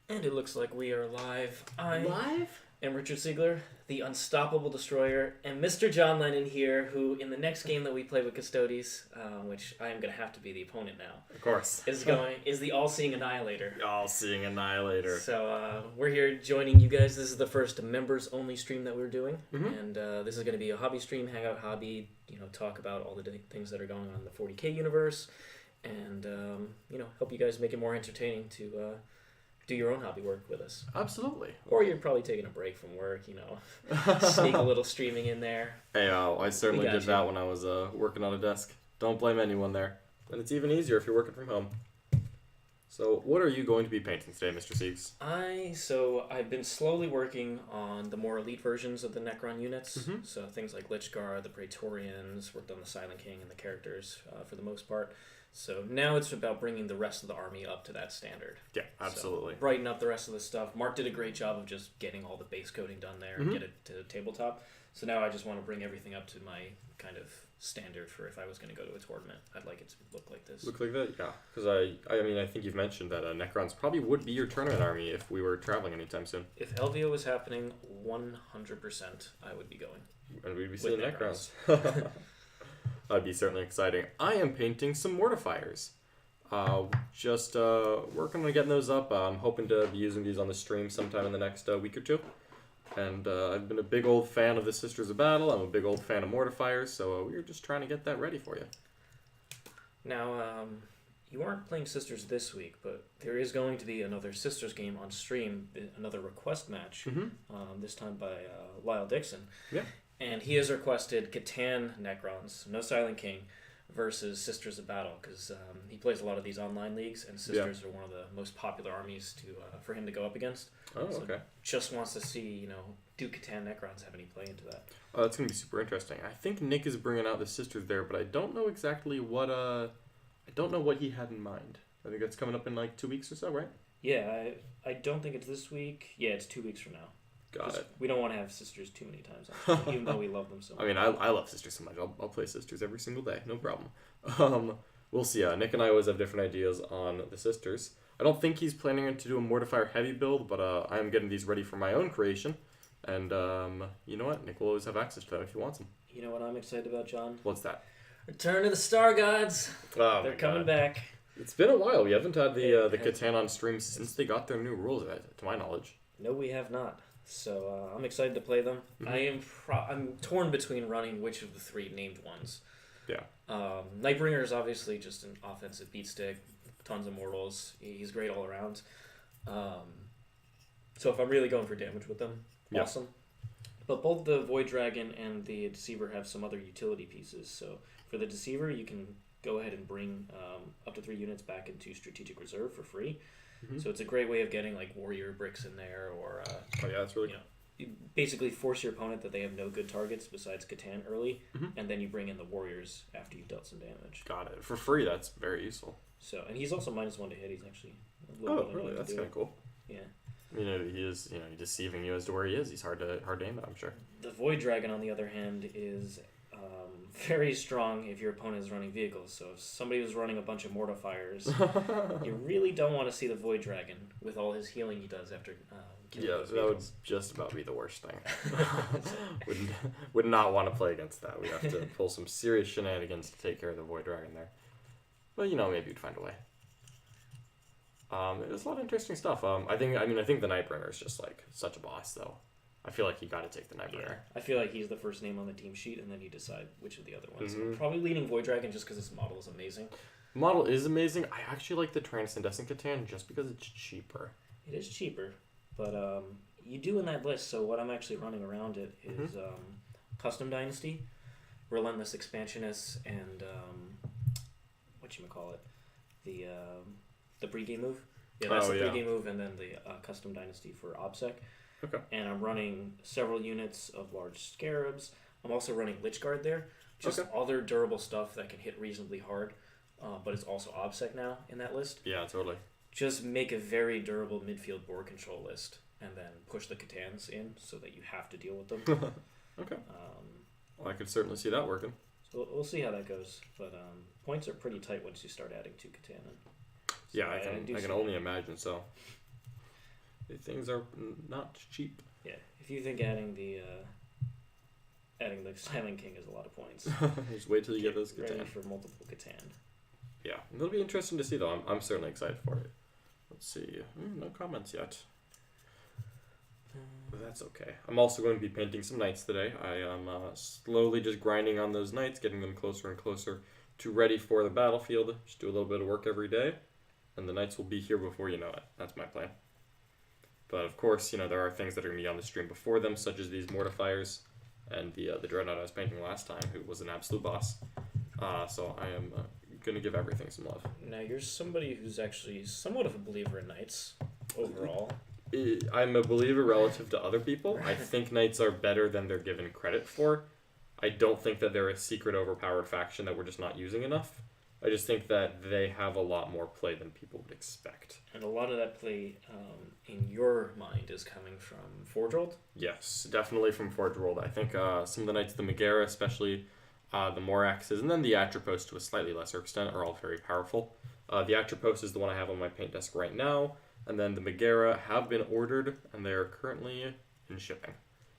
And it looks like we are live. Live? I'm Richard Siegler, the Unstoppable Destroyer, and Mr. John Lennon here, who in the next game that we play with Custodians, which I am going to have to be the opponent now, Of course. is the All-Seeing Annihilator. All-Seeing Annihilator. So we're here joining you guys. This is the first members-only stream that we're doing, and this is going to be a hobby stream, hangout hobby, talk about all the things that are going on in the 40k universe, and, help you guys make it more entertaining to... do your own hobby work with us. Absolutely. Or you're probably taking a break from work, sneak a little streaming in there. Hey, I certainly did that when I was working on a desk. Don't blame anyone there. And it's even easier if you're working from home. So, what are you going to be painting today, Mr. Siegs? I've been slowly working on the more elite versions of the Necron units. Mm-hmm. So things like Lich Guard, the Praetorians, worked on the Silent King and the characters for the most part. So now it's about bringing the rest of the army up to that standard. Yeah, absolutely. So brighten up the rest of the stuff. Mark did a great job of just getting all the base coding done there and get it to the tabletop. So now I just want to bring everything up to my kind of standard for if I was going to go to a tournament. I'd like it to look like this. Look like that? Yeah. Because I think you've mentioned that Necrons probably would be your tournament army if we were traveling anytime soon. If LVO was happening, 100% I would be going. And we'd be seeing Necrons. That'd be certainly exciting. I am painting some Mortifiers. Just working on getting those up. I'm hoping to be using these on the stream sometime in the next week or two. And I've been a big old fan of the Sisters of Battle. I'm a big old fan of Mortifiers, so we're just trying to get that ready for you. Now, you aren't playing Sisters this week, but there is going to be another Sisters game on stream, another request match, this time by Lyle Dixon. Yeah. And he has requested Catan Necrons, no Silent King, versus Sisters of Battle, because he plays a lot of these online leagues, and Sisters are one of the most popular armies for him to go up against. Oh, so okay. Just wants to see, do Catan Necrons have any play into that? Oh, that's going to be super interesting. I think Nick is bringing out the Sisters there, but I don't know exactly what he had in mind. I think that's coming up in like 2 weeks or so, right? Yeah, I don't think it's this week. Yeah, it's 2 weeks from now. Got it. We don't want to have Sisters too many times, actually, even though we love them so much. I mean, I love Sisters so much. I'll play Sisters every single day. No problem. We'll see. Nick and I always have different ideas on the Sisters. I don't think he's planning to do a Mortifier heavy build, but I am getting these ready for my own creation. And you know what? Nick will always have access to that if he wants them. You know what I'm excited about, John? What's that? Return to the Star Gods. Oh, they're coming back. It's been a while. We haven't had the Catan on stream since they got their new rules, to my knowledge. No, we have not. So I'm excited to play them. I'm torn between running which of the three named ones. Yeah. Nightbringer is obviously just an offensive beat stick, tons of mortals. He's great all around. So if I'm really going for damage with them, awesome. But both the Void Dragon and the Deceiver have some other utility pieces. So for the Deceiver, you can go ahead and bring up to 3 units back into Strategic Reserve for free. So it's a great way of getting like warrior bricks in there, or that's really cool. You basically force your opponent that they have no good targets besides Catan early, and then you bring in the warriors after you've dealt some damage. Got it. For free, that's very useful. So, and he's also -1 to hit. He's actually really? That's kind of cool. Yeah. He is deceiving you as to where he is. He's hard to aim at, I'm sure. The Void Dragon, on the other hand, is very strong if your opponent is running vehicles. So if somebody was running a bunch of Mortifiers, you really don't want to see the Void Dragon with all his healing he does after killing those that would vehicles. just about be the worst thing. would not want to play against that. We'd have to pull some serious shenanigans to take care of the Void Dragon there. But maybe you'd find a way. There's a lot of interesting stuff. I think the Nightbringer is just like such a boss, though. I feel like you got to take the Nightbringer. Yeah, I feel like he's the first name on the team sheet, and then you decide which of the other ones. I'm probably leaning Void Dragon just because this model is amazing. The model is amazing. I actually like the Transcendescent Catan just because it's cheaper. It is cheaper, but you do in that list. So what I'm actually running around it is Custom Dynasty, Relentless Expansionists, and the pre-game move. Yeah, that's the pre-game move, and then the Custom Dynasty for OBSEC. Okay. And I'm running several units of large scarabs. I'm also running Lich Guard there. Just other durable stuff that can hit reasonably hard, but it's also OBSEC now in that list. Yeah, totally. Just make a very durable midfield board control list, and then push the Catans in so that you have to deal with them. Okay. Well, I could certainly see that working. So we'll see how that goes. But points are pretty tight once you start adding 2 Catan in. So yeah, I can only imagine so. Things are not cheap. Yeah, if you think adding the Silent King is a lot of points, just wait till you get those ready Catan. for multiple Catan. Yeah, it'll be interesting to see though. I'm certainly excited for it. Let's see. No comments yet. But that's okay. I'm also going to be painting some knights today. I am slowly just grinding on those knights, getting them closer and closer to ready for the battlefield. Just do a little bit of work every day, and the knights will be here before you know it. That's my plan. But of course, there are things that are going to be on the stream before them, such as these Mortifiers and the Dreadnought I was painting last time, who was an absolute boss. So I am going to give everything some love. Now, you're somebody who's actually somewhat of a believer in knights, overall. I'm a believer relative to other people. I think knights are better than they're given credit for. I don't think that they're a secret overpowered faction that we're just not using enough. I just think that they have a lot more play than people would expect. And a lot of that play, in your mind, is coming from Forge World? Yes, definitely from Forge World. I think some of the knights, the Megara especially, the Moraxes, and then the Atropos to a slightly lesser extent, are all very powerful. The Atropos is the one I have on my paint desk right now. And then the Megara have been ordered, and they are currently in shipping.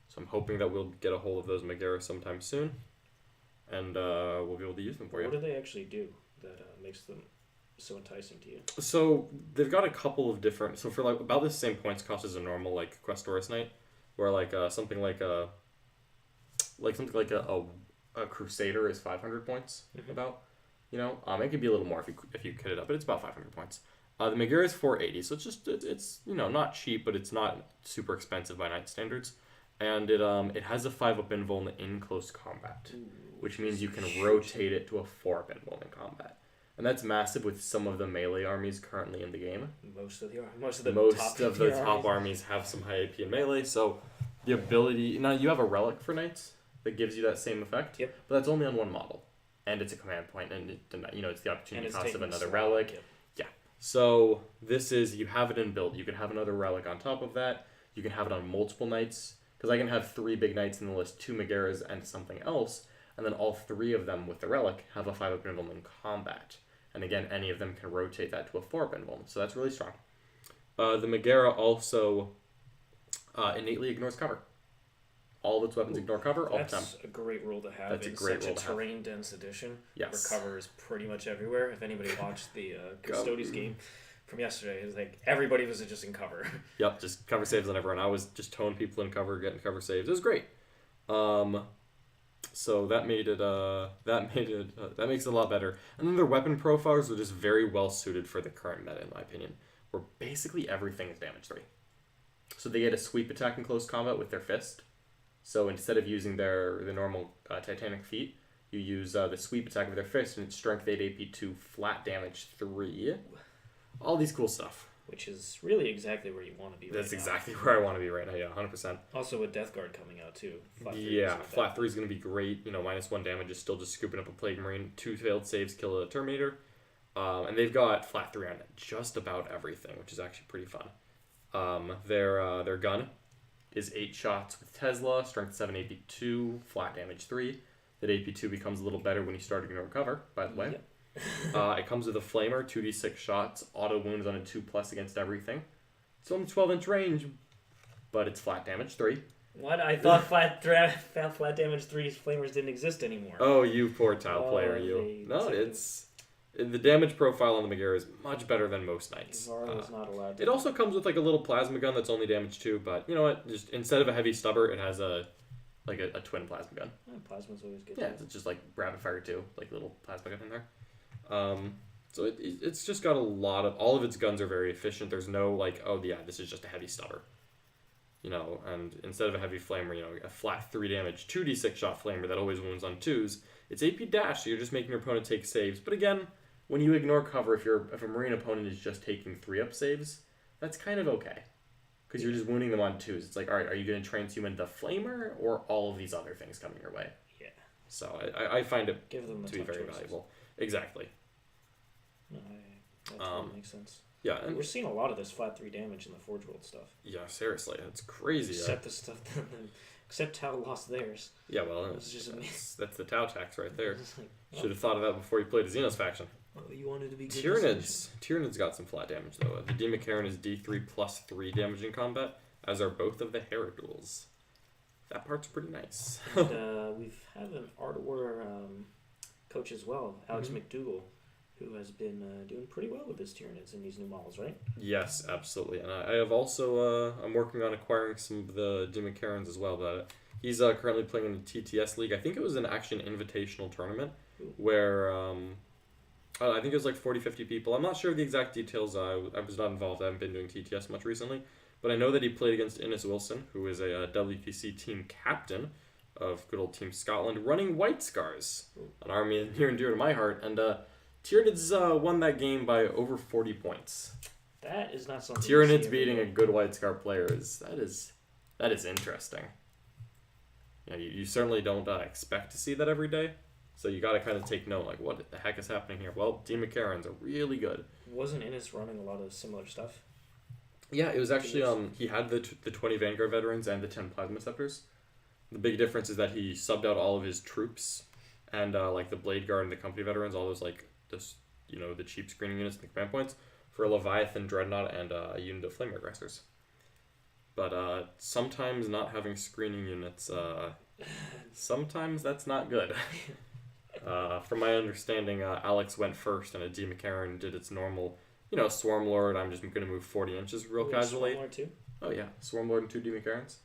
So I'm hoping that we'll get a hold of those Megara sometime soon, and we'll be able to use them for you. What do they actually do that makes them so enticing to you? So they've got a couple of different. So for like about the same points cost as a normal like Questoris Knight, where like something like a Crusader is 500 points about. It could be a little more if you kit it up, but it's about 500 points. The Megara is 480, so it's not cheap, but it's not super expensive by knight standards, and it has a 5-up invuln in close combat, which means you can rotate it to a 4-up invuln in combat, and that's massive with some of the melee armies currently in the game. Most of the top armies have some high AP in melee, so the ability now you have a relic for knights that gives you that same effect. Yep. But that's only on one model, and it's a command point, and it's the opportunity cost of another relic. Yep. So this is, you have it in build. You can have another relic on top of that. You can have it on multiple knights. Because I can have 3 big knights in the list, 2 Megaras and something else. And then all 3 of them with the relic have a 5-up invuln in combat. And again, any of them can rotate that to a 4-up invuln. So that's really strong. The Megara also innately ignores cover. All of its weapons ignore cover all the time. That's a great rule to have. That's in a great such rule a to have. terrain-dense edition. Yes. Where cover is pretty much everywhere. If anybody watched the Custodians game from yesterday, it was like everybody was just in cover. Yep, just cover saves on everyone. I was just towing people in cover, getting cover saves. It was great. So that made it that makes it a lot better. And then their weapon profiles are just very well suited for the current meta, in my opinion, where basically everything is damage 3. So they get a sweep attack in close combat with their fist. So instead of using the normal Titanic feat, you use the sweep attack with their fist, and it's strength 8 AP 2, flat damage 3. All these cool stuff. Which is really exactly where you want to be. That's exactly where I want to be right now. Yeah, 100%. Also with Death Guard coming out too. Flat 3 is going to be great. -1 damage is still just scooping up a Plague Marine. 2 failed saves kill a Terminator. And they've got flat 3 on just about everything, which is actually pretty fun. Their gun is 8 shots with Tesla, strength 7 AP 2, flat damage 3. That AP 2 becomes a little better when you start ignoring cover, by the way. Yep. It comes with a flamer, 2d6 shots, auto wounds on a 2+ against everything. It's only 12-inch range, but it's flat damage 3. What? I thought flat damage 3 flamers didn't exist anymore. Oh, you poor tile player, you. No, the damage profile on the Megara is much better than most knights. Varro's not allowed to. It also comes with like a little plasma gun that's only damage 2, but you know what? Just instead of a heavy stubber, it has a twin plasma gun. Plasma's always good. Yeah, it's just like rapid fire 2, like little plasma gun in there. So it's just got a lot of, all of its guns are very efficient. There's no like, oh yeah, this is just a heavy stubber. And instead of a heavy flamer, a flat 3 damage, 2d6 shot flamer that always wounds on 2s. It's AP dash, so you're just making your opponent take saves. But again, when you ignore cover, if a Marine opponent is just taking 3-up saves, that's kind of okay. Because you're just wounding them on 2s. It's like, alright, are you going to transhuman the flamer or all of these other things coming your way? Yeah. So I find it to be very valuable. Exactly. No, that totally makes sense. Yeah, and we're seeing a lot of this flat 3 damage in the Forge World stuff. Yeah, seriously, it's crazy. Except Tau lost theirs. Yeah, well, just that's the Tau tax right there. Like, Should have thought of that before you played a Xenos faction. Oh, you wanted to be good. Tyranids got some flat damage though. The Demon is D3 plus 3 damage in combat, as are both of the Heradules. That part's pretty nice. And we've had an Art War coach as well, Alex McDougall, who has been doing pretty well with his Tyranids in these new models, right? Yes, absolutely. And I have also, I'm working on acquiring some of the Demon Karens as well. But he's currently playing in the TTS League. I think it was an Action Invitational tournament where I think it was like 40, 50 people. I'm not sure of the exact details. I was not involved. I haven't been doing TTS much recently. But I know that he played against Innes Wilson, who is a WPC team captain of good old Team Scotland, running White Scars, an army near and dear to my heart. And Tyranids won that game by over 40 points. That is not something. Tyranids beating a good White Scar player that is interesting. Yeah, you certainly don't expect to see that every day. So you got to kind of take note, like, what the heck is happening here? Well, Demon Karens are really good. Wasn't Innes running a lot of similar stuff? Yeah, it was actually, he had the 20 Vanguard veterans and the 10 Plasma Scepters. The big difference is that he subbed out all of his troops and, like, the Blade Guard and the Company veterans, all those, like, the cheap screening units and the command points, for a Leviathan Dreadnought and a unit of Flame Aggressors. But sometimes not having screening units, sometimes that's not good. From my understanding, Alex went first and a Demon Karen did its normal... Swarmlord, I'm just going to move 40 inches real casually. Swarmlord too? Oh, yeah. Swarmlord and 2 Demon Karens.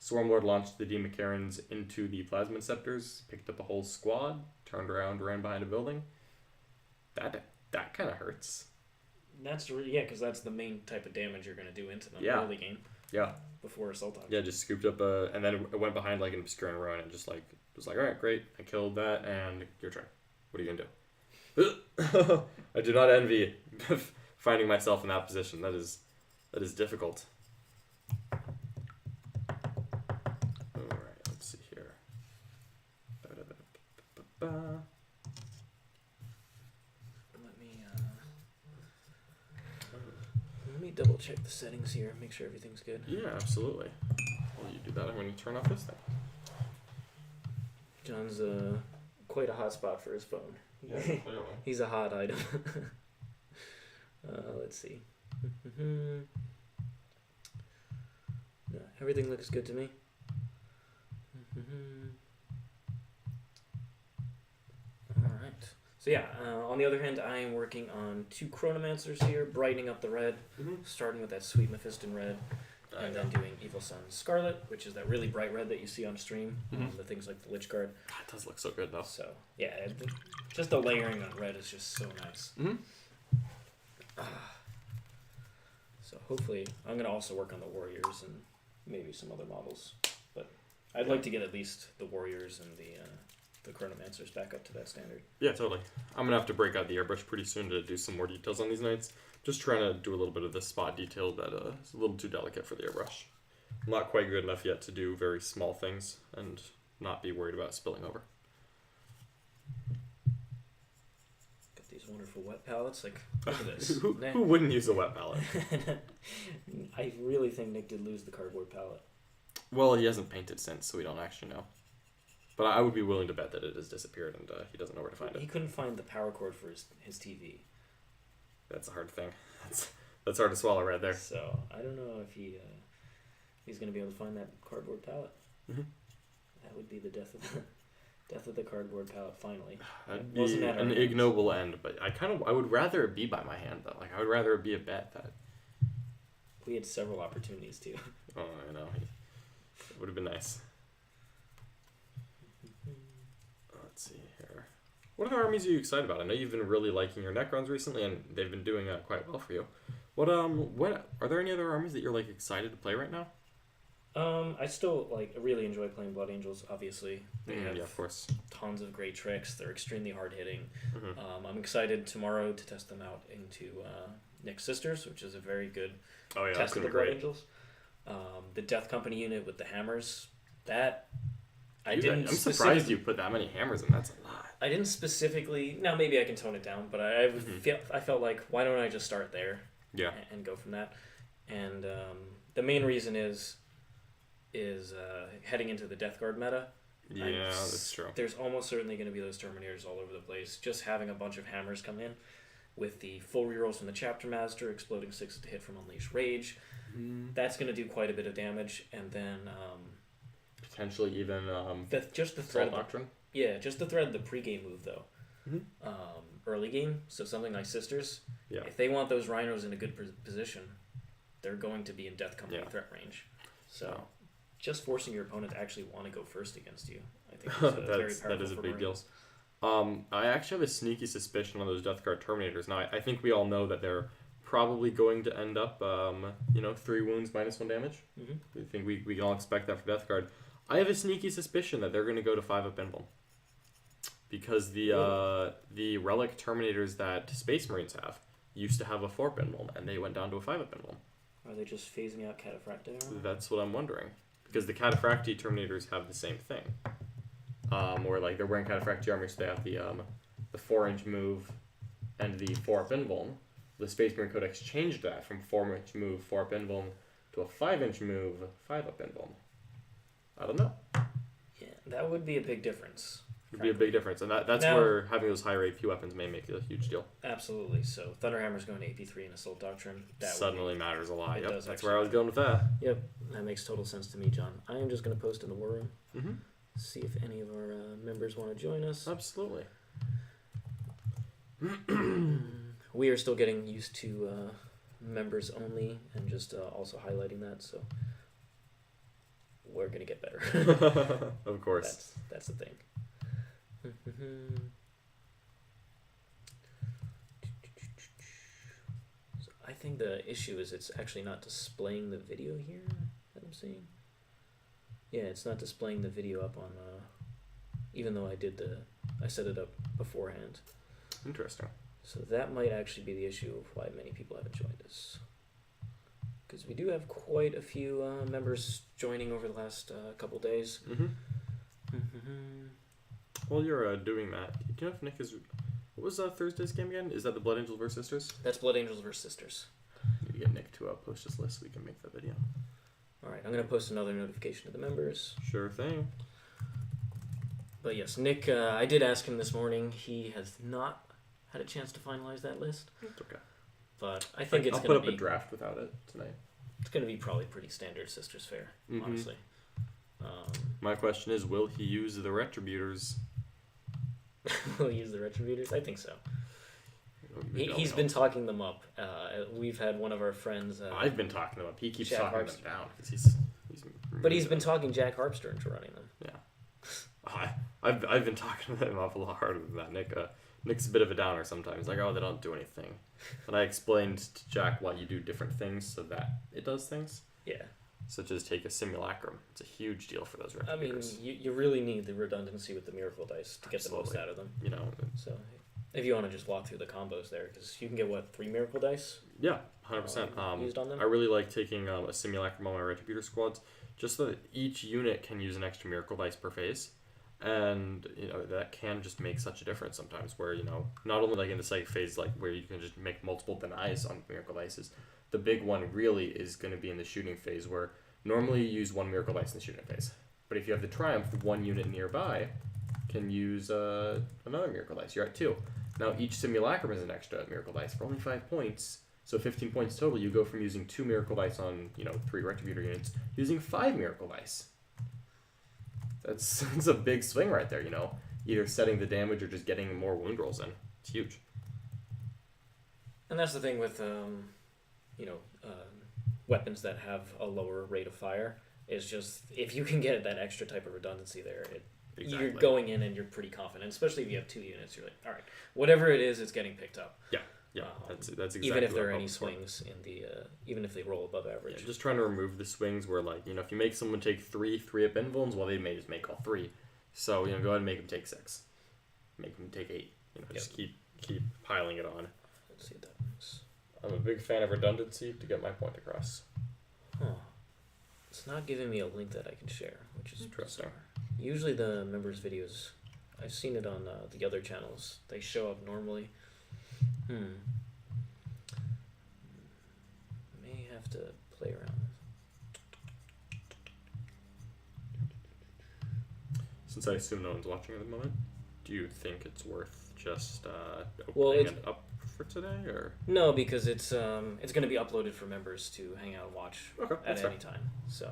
Swarmlord launched the Demon Karens into the Plasma Scepters, picked up a whole squad, turned around, ran behind a building. That kind of hurts. Because that's the main type of damage you're going to do into them early game. Yeah. Before Assault Dog. Yeah, just scooped up and then it went behind like an obscuring ruin and just like, was like, all right, great. I killed that and your turn. What are you going to do? I do not envy finding myself in that position. That is difficult. Alright, let's see here. Let me double check the settings here, make sure everything's good. Yeah, absolutely. While you do that, I'm going to turn off this thing. John's quite a hot spot for his phone. Yeah, clearly. He's a hot item. Let's see. No, everything looks good to me. Alright. So yeah, on the other hand, I am working on 2 Chronomancers here, brightening up the red, starting with that sweet Mephiston red, and then doing Evil Sun Scarlet, which is that really bright red that you see on stream, the things like the Lich Guard. That does look so good though. So yeah, just the layering on red is just so nice. So hopefully, I'm going to also work on the Warriors and maybe some other models. But I'd like to get at least the Warriors and the Chronomancers back up to that standard. Yeah, totally. I'm going to have to break out the airbrush pretty soon to do some more details on these knights. Just trying to do a little bit of the spot detail that is a little too delicate for the airbrush. I'm not quite good enough yet to do very small things and not be worried about spilling over. These wonderful wet palettes, like, look at this. Who wouldn't use a wet palette? I really think Nick did lose the cardboard palette. Well, he hasn't painted since, so we don't actually know. But I would be willing to bet that it has disappeared and he doesn't know where to find it. He couldn't find the power cord for his TV. That's a hard thing. That's hard to swallow right there. So I don't know if he's going to be able to find that cardboard palette. That would be the death of the cardboard palette. Finally, that'd be an ignoble end. But I would rather it be by my hand though. Like I would rather it be a bet that. We had several opportunities too. Oh, I know. It would have been nice. Let's see here. What other armies are you excited about? I know you've been really liking your Necrons recently, and they've been doing quite well for you. What are there any other armies that you're like excited to play right now? I still really enjoy playing Blood Angels. Obviously, they have of course tons of great tricks. They're extremely hard hitting. I'm excited tomorrow to test them out into Nick's Sisters, which is a very good test of the Blood Angels. The Death Company unit with the hammers. I'm surprised you put that many hammers in. That's a lot. I didn't specifically. Now maybe I can tone it down, but I felt like why don't I just start there? Yeah. And go from that. And the main reason is heading into the Death Guard meta. Yeah, that's true. There's almost certainly going to be those Terminators all over the place. Just having a bunch of hammers come in. with the full rerolls from the Chapter Master, exploding 6 to hit from Unleash Rage. That's going to do quite a bit of damage, and then potentially even just the threat Doctrine. Just the threat of the pregame move though. Early game, so something like Sisters. Yeah. If they want those rhinos in a good position, they're going to be in Death Company threat range. So just forcing your opponent to actually want to go first against you, I think that is a big deal. I actually have a sneaky suspicion on those Death Guard Terminators. Now, I think we all know that they're probably going to end up, 3 wounds minus 1 damage. I think we can all expect that for Death Guard. I have a sneaky suspicion that they're going to go to 5-up Emblem. Because the Relic Terminators that Space Marines have used to have a 4-up Emblem, and they went down to a 5-up Emblem. Are they just phasing out Cataphractii? That's what I'm wondering. Because the Cataphractii Terminators have the same thing. Or like they're wearing Cataphractii armor, so they have the 4-inch move and the 4-up Emblem. The Space Marine Codex changed that from 4-inch move, 4-up Emblem, to a 5-inch move, 5-up Emblem. I don't know. Yeah, that would be a big difference. It would be a big difference, and that's where having those higher AP weapons may make a huge deal. Absolutely. So Thunderhammer's going to AP3 and Assault Doctrine. That suddenly matters a lot. Yep, that's where matter. I was going with that. Yep, that makes total sense to me, John. I am just going to post in the war room, see if any of our members want to join us. Absolutely. We are still getting used to members only, and just also highlighting that, so we're going to get better. Of course. That's the thing. So I think the issue is it's actually not displaying the video here that I'm seeing. Yeah, it's not displaying the video up on even though I set it up beforehand. Interesting. So that might actually be the issue of why many people haven't joined us. Because we do have quite a few members joining over the last couple days. While you're doing that, do you know if Nick is... What was Thursday's game again? Is that the Blood Angels vs. Sisters? That's Blood Angels vs. Sisters. Need to get Nick to post his list so we can make that video. Alright, I'm going to post another notification to the members. Sure thing. But yes, Nick, I did ask him this morning. He has not had a chance to finalize that list. It's okay. But I think I'll put up a draft without it tonight. It's going to be probably pretty standard Sisters fare, honestly. My question is, will he use the Retributors? Will he use the Retributors? I think so. He's been talking them up. We've had one of our friends... I've been talking them up. He keeps talking them down. But he's been talking Jack Harpster into running them. Yeah. I've been talking to him up a lot harder than that. Nick's a bit of a downer sometimes. Like, oh, they don't do anything. But I explained to Jack why you do different things so that it does things. Yeah. Such as take a simulacrum. It's a huge deal for those Retributors. I mean, you really need the redundancy with the Miracle Dice to get the most out of them. You know. So, if you want to just walk through the combos there, because you can get, 3 Miracle Dice? Yeah, 100%. Used on them? I really like taking a simulacrum on my Retributor squads, just so that each unit can use an extra Miracle Dice per phase. And, that can just make such a difference sometimes, where, not only like in the psychic phase, like where you can just make multiple denies on Miracle Dices. The big one really is going to be in the shooting phase, where normally you use 1 Miracle Dice in the shooting phase. But if you have the Triumph, 1 unit nearby can use another Miracle Dice. You're at 2. Now each Simulacrum is an extra Miracle Dice for only 5 points. So 15 points total, you go from using 2 Miracle Dice on, 3 Retributor units, using 5 Miracle Dice. That's a big swing right there, Either setting the damage or just getting more wound rolls in. It's huge. And that's the thing with, weapons that have a lower rate of fire, is just, if you can get that extra type of redundancy there, Exactly. You're going in and you're pretty confident, especially if you have 2 units. You're like, all right, whatever it is, it's getting picked up. Yeah, that's exactly. Even if there are any swings in the, even if they roll above average. Yeah, just trying to remove the swings where, if you make someone take 3-up invulns, well, they may just make all 3. So, go ahead and make them take 6. Make them take 8. Just keep piling it on. Let's see what that means. I'm a big fan of redundancy to get my point across. Huh. It's not giving me a link that I can share, which is interesting. Bizarre. Usually the members' videos, I've seen it on the other channels. They show up normally. May have to play around. Since I assume no one's watching at the moment, do you think it's worth just opening it up for today, or No, because it's going to be uploaded for members to hang out and watch at any time. So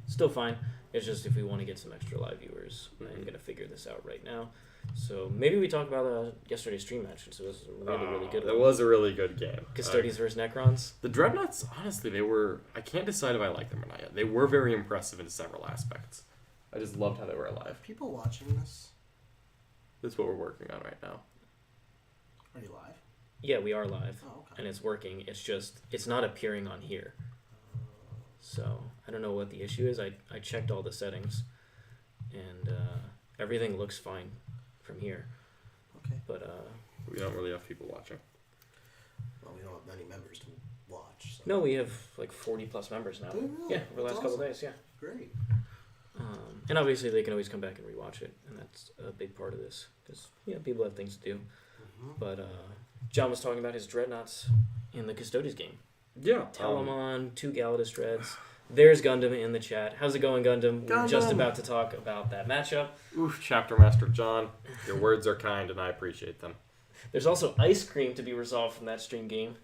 still fine. It's just if we want to get some extra live viewers, I'm going to figure this out right now. So maybe we talk about yesterday's stream match. So it was a really good one. It was a really good game. Custodians versus Necrons. The Dreadnoughts, honestly, they were... I can't decide if I like them or not yet. They were very impressive in several aspects. I just loved how they were alive. People watching this? That's what we're working on right now. Are you live? Yeah, we are live. Oh, okay. And it's working. It's just, it's not appearing on here. So I don't know what the issue is. I checked all the settings, and everything looks fine from here. Okay. But We don't really have people watching. Well, we don't have many members to watch. So. no, we have like 40 plus members now. Do we really? Yeah, over the last That's couple awesome. days. Yeah. Great. And obviously they can always come back and rewatch it, and that's a big part of this because people have things to do. Mm-hmm. But John was talking about his dreadnoughts in the Custodians game. Yeah. Telemon, 2 Galatas dreads. There's Gundam in the chat. How's it going, Gundam? We're just about to talk about that matchup. Oof, Chapter Master John. Your words are kind, and I appreciate them. There's also ice cream to be resolved from that stream game.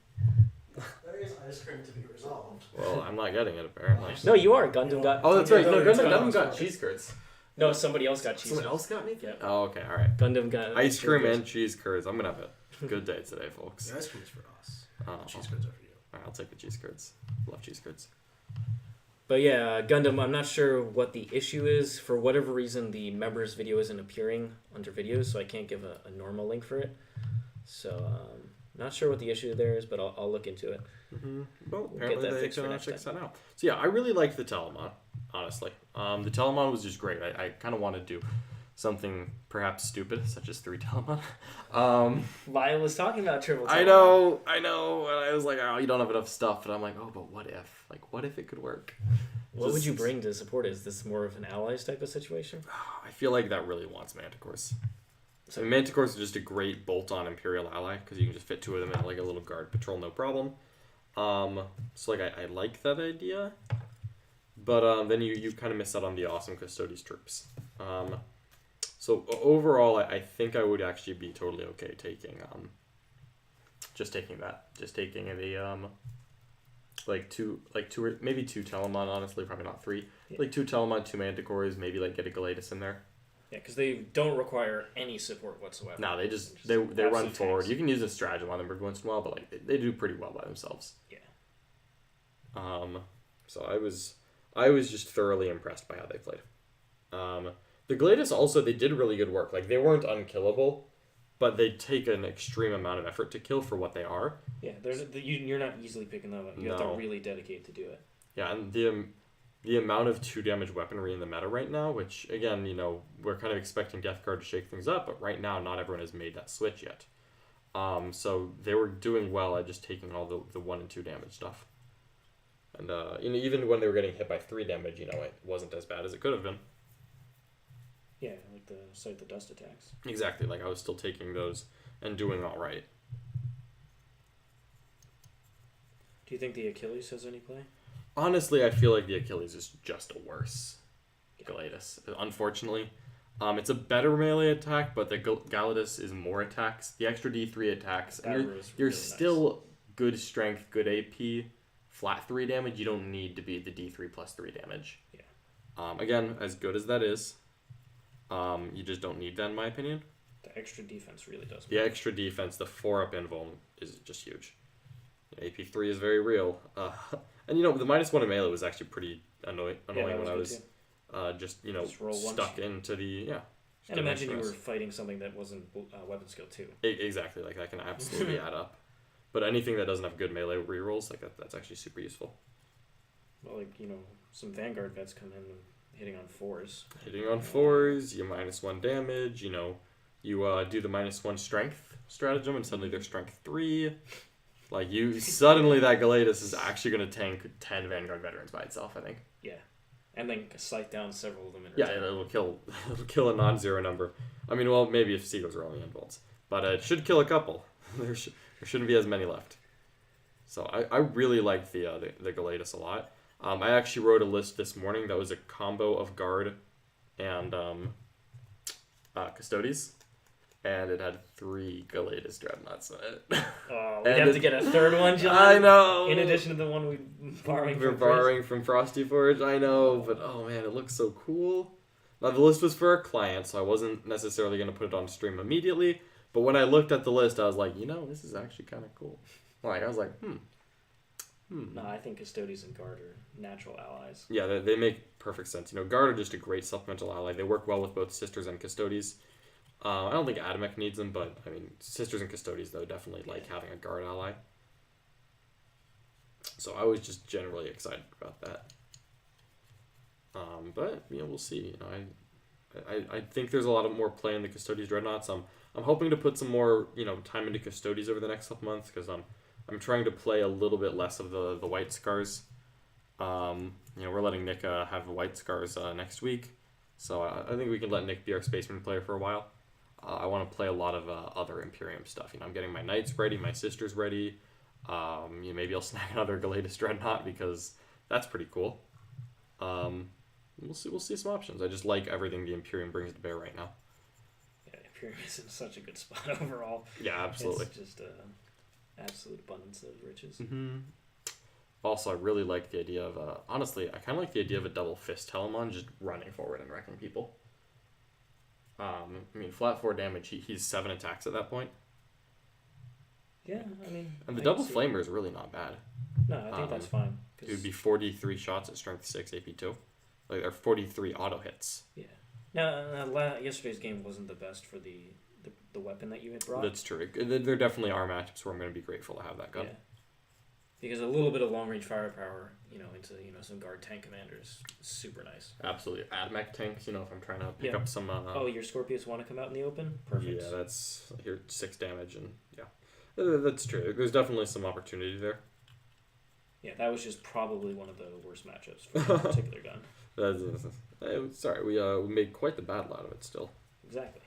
There is ice cream to be resolved. Well, I'm not getting it, apparently. No, you are. Gundam got... Oh, that's right. No, Gundam Gundam got cheese curds. No, somebody else got cheese. Someone else got me? Yeah. Oh, okay, alright. Gundam got... Ice cream and cheese curds. I'm gonna have a good day today, folks. The ice cream is for us. Oh, Cheese curds are for you. Alright, I'll take the cheese curds. Love cheese curds. But yeah, Gundam, I'm not sure what the issue is. For whatever reason, the members video isn't appearing under videos, so I can't give a normal link for it. So, not sure what the issue there is, but I'll look into it. Mm-hmm. Well, We'll apparently get that they fixed for check next that out. So yeah, I really liked the Telemon, honestly. The Telemon was just great. I kind of wanted to do something perhaps stupid, such as 3 Telemon. Lyle was talking about triple Telemon. I know. And I was like, oh, you don't have enough stuff. And I'm like, oh, but what if? Like, what if it could work? What would you bring to support it? Is this more of an allies type of situation? I feel like that really wants Manticores. So Manticores are just a great bolt-on Imperial ally because you can just fit 2 of them in like a little guard patrol, no problem. So like I like that idea, but then you kind of miss out on the awesome Custodians troops. So overall, I think I would actually be totally okay taking just taking the like two or maybe 2 Telemon, honestly, probably not 3. Yeah. Like 2 Telemon, 2 Manticores, maybe like get a Galatas in there. Yeah, because they don't require any support whatsoever. No, they run absolute forward. tanks. You can use a stratagem on them every once in a while, but like they do pretty well by themselves. Yeah. So I was just thoroughly impressed by how they played. The Galatas also, they did really good work. Like they weren't unkillable, but they take an extreme amount of effort to kill for what they are. Yeah, you're not easily picking them up. You have to really dedicate to do it. Yeah, and the amount of 2 damage weaponry in the meta right now, which again, we're kind of expecting Death Guard to shake things up, but right now not everyone has made that switch yet. So they were doing well at just taking all the 1 and 2 damage stuff. And even when they were getting hit by 3 damage, it wasn't as bad as it could have been. Yeah, like the Sight the Dust attacks. Exactly, like I was still taking those and doing all right. Do you think the Achilles has any play? Honestly, I feel like the Achilles is just a worse Galatas, unfortunately. It's a better melee attack, but the Galatas is more attacks. The extra D3 attacks. And you're really still nice. Good strength, good AP, flat 3 damage. You don't need to be the D3 plus 3 damage. Yeah. Again, as good as that is, you just don't need that in my opinion. The extra defense really does. The extra defense, the 4-up invuln is just huge. AP3 is very real. And the -1 in melee was actually pretty annoying when I was just stuck into the And imagine you were fighting something that wasn't weapon skill 2. Exactly, like that can absolutely add up. But anything that doesn't have good melee rerolls, like that's actually super useful. Well, some Vanguard vets come in and hitting on 4s. Hitting on 4s, you -1 damage. You do the -1 strength stratagem, and suddenly they're strength 3. Like suddenly that Galatas is actually going to tank 10 Vanguard veterans by itself, I think. Yeah, and then scythe down several of them. It'll kill a non-zero number. I mean, well, maybe if Sieglers are only involved, but it should kill a couple. There shouldn't be as many left. So I really liked the Galatas a lot. I actually wrote a list this morning that was a combo of guard and Custodes. and it had 3 Galetas Dreadnoughts in it. Oh, we have to get a third one, John. I know. In addition to the one we're borrowing from Frosty Forge. I know, but oh man, it looks so cool. Now the list was for a client, so I wasn't necessarily going to put it on stream immediately. But when I looked at the list, I was like, this is actually kind of cool. Like I was like, No, I think Custodians and Guard are natural allies. Yeah, they make perfect sense. Guard are just a great supplemental ally. They work well with both Sisters and Custodies. I don't think Adamek needs them, but I mean, Sisters and Custodies though definitely like having a Guard ally. So I was just generally excited about that. But we'll see. I think there's a lot of more play in the Custodians Dreadnoughts. I'm hoping to put some more time into Custodies over the next couple months because I'm trying to play a little bit less of the White Scars. We're letting Nick have the White Scars next week, so I think we can let Nick be our Spaceman player for a while. I want to play a lot of other Imperium stuff. I'm getting my Knights ready, my Sisters ready. Maybe I'll snag another Galetas Dreadnought because that's pretty cool. We'll see some options. I just like everything the Imperium brings to bear right now. Yeah, Imperium is in such a good spot overall. Yeah, absolutely. It's just absolute abundance of riches. Mm-hmm. Also, I really like the idea of honestly, I kind of like the idea of a double fist Telemon just running forward and wrecking people. Flat 4 damage. He's 7 attacks at that point. Yeah, and the double flamer is really not bad. No, I think that's fine. It would be 43 shots at strength 6, AP 2. Like, they're 43 auto hits. Yeah. Now, yesterday's game wasn't the best for the weapon that you had brought. That's true. There definitely are matchups where I'm going to be grateful to have that gun. Yeah. Because a little bit of long range firepower, into some guard tank commanders, super nice. Absolutely, Adamek tanks. If I'm trying to pick up some. Your Scorpius want to come out in the open? Perfect. Yeah, that's here 6 damage and that's true. There's definitely some opportunity there. Yeah, that was just probably one of the worst matchups for that particular gun. Sorry, we made quite the battle out of it. Still. Exactly.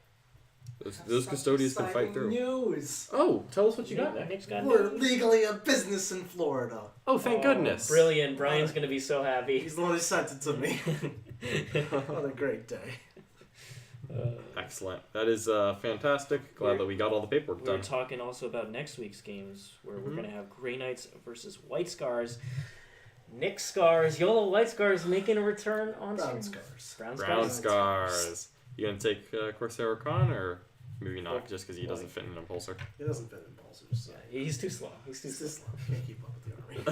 Those Custodians can fight through. News. Oh, tell us what you got. Nick's got We're news. legally a business in Florida. Oh, thank goodness. Brilliant. Brian's going to be so happy. He's the one who sent it to me. What a great day. Excellent. That is fantastic. Glad that we got all the paperwork done. We're talking also about next week's games, where we're going to have Grey Knights versus White Scars. Nick Scars, YOLO White Scars making a return on Brown Scars. Brown Scars. You going to take Corsair Khan, or maybe not, just because he doesn't fit in an Impulsor? He doesn't fit in Impulsors. So. Yeah, he's too slow. He's too slow. Can't keep up with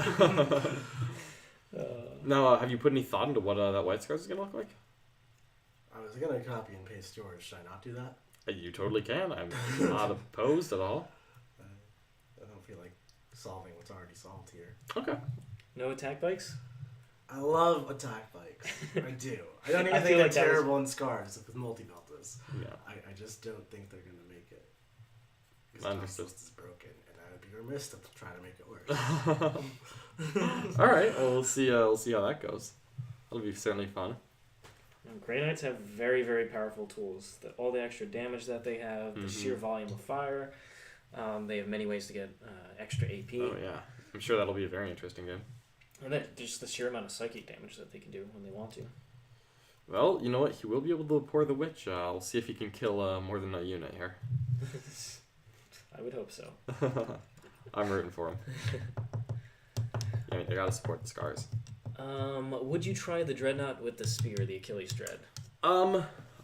the army. Now, have you put any thought into what that White Scars is going to look like? I was going to copy and paste yours. Should I not do that? You totally can. I'm not opposed at all. I don't feel like solving what's already solved here. Okay. No attack bikes? I love attack bikes. I do. I don't I even feel think like they're that terrible in Scars with multi-beltas. Yeah. I just don't think they're going to make it. Understood. This is broken, and I would be remiss to try to make it worse. All right. Well, we'll see how that goes. That'll be certainly fun. Grey Knights have very, very powerful tools. All the extra damage that they have, the sheer volume of fire. They have many ways to get extra AP. Oh, yeah. I'm sure that'll be a very interesting game. And then just the sheer amount of psychic damage that they can do when they want to. Well, you know what? He will be able to pour the Witch. I'll see if he can kill more than a unit here. I would hope so. I'm rooting for him. They gotta support the Scars. Would you try the Dreadnought with the Spear, the Achilles Dread?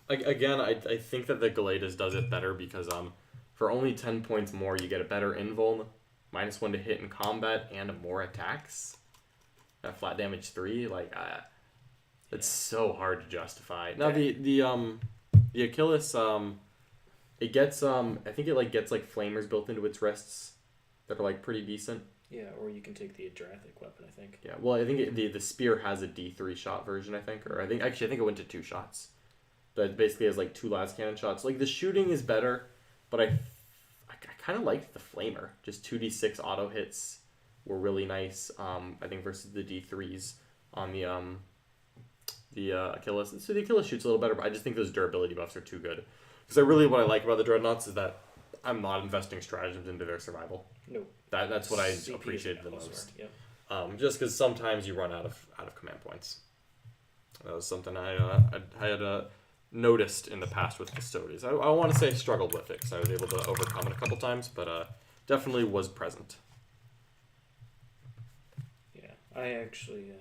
Again, I think that the Galetas does it better because for only 10 points more, you get a better invuln, -1 to hit in combat, and more attacks. Flat damage 3, it's so hard to justify. Now the Achilles, it gets I think it gets flamers built into its wrists that are pretty decent. Yeah, or you can take the Adrathic weapon, I think. Yeah, well, I think the spear has a D3 shot version, I think, or I think it went to 2 shots. But it basically has 2 las cannon shots. The shooting is better, but I kind of liked the flamer. Just 2d6 auto hits were really nice. I think versus the D3s on the Achilles. So the Achilles shoots a little better, but I just think those durability buffs are too good. Because what I like about the Dreadnoughts is that I'm not investing stratagems into their survival. No. That's what I CP appreciated the most. Yep. Just because sometimes you run out of command points. That was something I had noticed in the past with Custodians. I want to say struggled with it because I was able to overcome it a couple times, but definitely was present. Yeah, I actually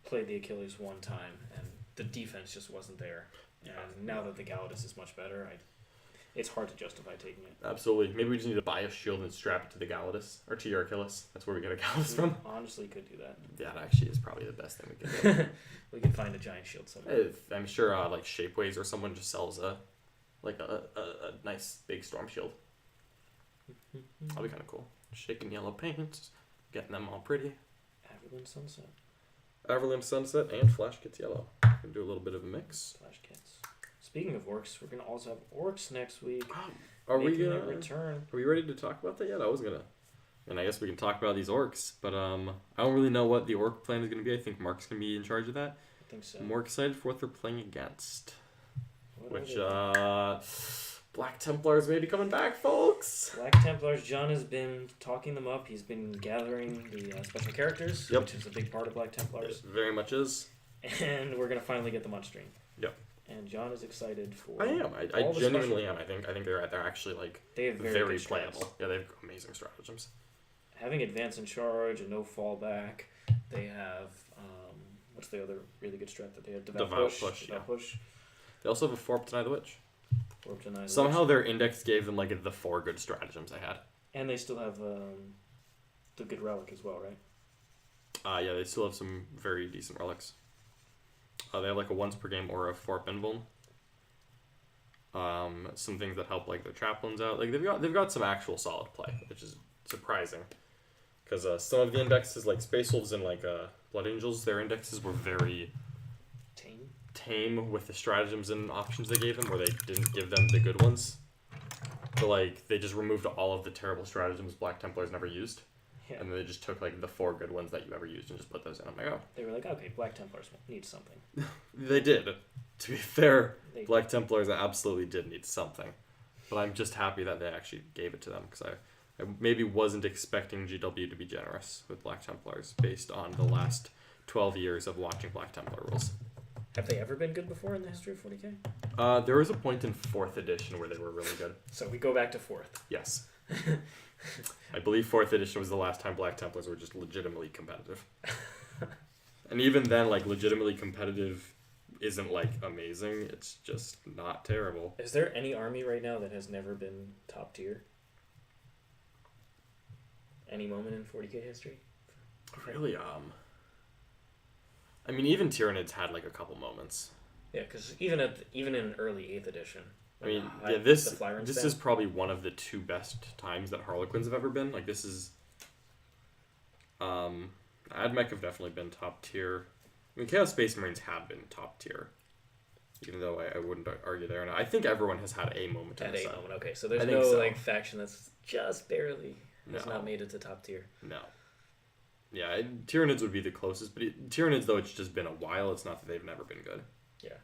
played the Achilles one time, and the defense just wasn't there. And now that the Galladus is much better, it's hard to justify taking it. Absolutely. Maybe we just need to buy a shield and strap it to the Galladus, or to your Achilles. That's where we get a Galladus from. Honestly, could do that. That actually is probably the best thing we can do. We can find a giant shield somewhere. I'm sure like Shapeways or someone just sells a nice big storm shield. That'll be kind of cool. Shaking yellow paint, getting them all pretty. Everland Sunset. Everland Sunset and Flash Kits Yellow. Can do a little bit of a mix. Flash Kits. Speaking of orcs, we're gonna also have orcs next week. Are we gonna return? Are we ready to talk about that yet? I was gonna, and I guess we can talk about these orcs. But I don't really know what the orc plan is gonna be. I think Mark's gonna be in charge of that. I think so. I'm more excited for what they're playing against. What Which Black Templars may be coming back, folks. Black Templars. John has been talking them up. He's been gathering the special characters, which is a big part of Black Templars. It very much is. And we're gonna finally get them on stream. Yep. And John is excited for. I am. I genuinely am. I think they're actually like they have very playable. Yeah, they have amazing stratagems. Having advance and charge and no fallback. They have what's the other really good strat that they have? Devout push. They also have a 4-up Deny the Witch. Somehow their index gave them like the 4 good stratagems they had. And they still have the good relic as well, right? Yeah, they still have some very decent relics. They have like a once per game aura of 4-up Invuln. Some things that help like their chaplains out. Like they've got some actual solid play, which is surprising. Because some of the indexes, like Space Wolves and like Blood Angels, their indexes were very tame with the stratagems and options they gave them, where they didn't give them the good ones. So like they just removed all of the terrible stratagems Black Templars never used. Yeah. And then they just took like the 4 good ones that you ever used and just put those in. I'm like, oh. They were like, okay, Black Templars need something. They did. To be fair, Black Templars absolutely did need something. But I'm just happy that they actually gave it to them, because I maybe wasn't expecting GW to be generous with Black Templars based on the last 12 years of watching Black Templar rules. Have they ever been good before in the history of 40k? There was a point in 4th edition where they were really good. So we go back to 4th. Yes. I believe 4th edition was the last time Black Templars were just legitimately competitive. And even then, like, legitimately competitive isn't, like, amazing. It's just not terrible. Is there any army right now that has never been top tier? Any moment in 40k history? Really, I mean, even Tyranids had, like, a couple moments. Yeah, because even in early 8th edition... I mean, this is probably one of the 2 best times that Harlequins have ever been. Like, this is... Admech have definitely been top tier. I mean, Chaos Space Marines have been top tier. Even though I wouldn't argue there. And I think everyone has had a moment in the set. Okay, so there's no like faction that's just barely has not made it to top tier. No. Yeah, Tyranids would be the closest. But Tyranids, though, it's just been a while. It's not that they've never been good. Yeah.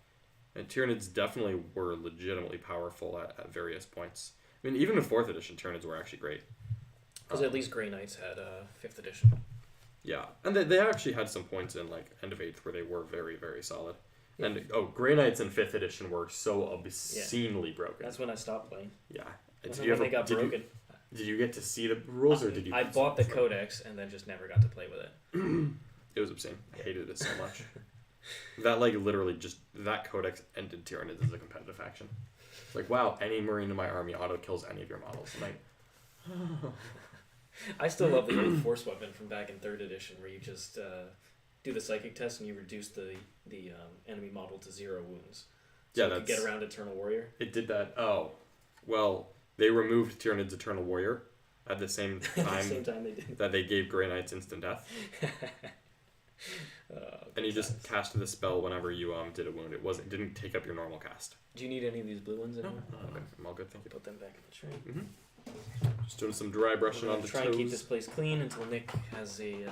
And Tyranids definitely were legitimately powerful at various points. I mean, even in 4th edition, Tyranids were actually great. Because at least Grey Knights had 5th edition. Yeah, and they actually had some points in like end of 8th where they were very, very solid. Yeah. And Grey Knights in 5th edition were so obscenely broken. That's when I stopped playing. Yeah. They got broken. Did you get to see the rules, or did you? I bought the Codex and then just never got to play with it. It was obscene. I hated it so much. That like literally just that Codex ended Tyranids as a competitive faction. It's like, wow, any Marine in my army auto kills any of your models. I'm like, I still love the old Force weapon from back in 3rd edition, where you just do the psychic test and you reduce the enemy model to 0 wounds. So you could get around Eternal Warrior. It did that. Oh, well, they removed Tyranids Eternal Warrior at the same time, they did. that they gave Grey Knights instant death. And you just casted the spell whenever you did a wound. It didn't take up your normal cast. Do you need any of these blue ones anymore? No. Okay. I'm all good, thank you. Put them back in the train. Mm-hmm. Just doing some dry brushing on the try toes. And keep this place clean until Nick has a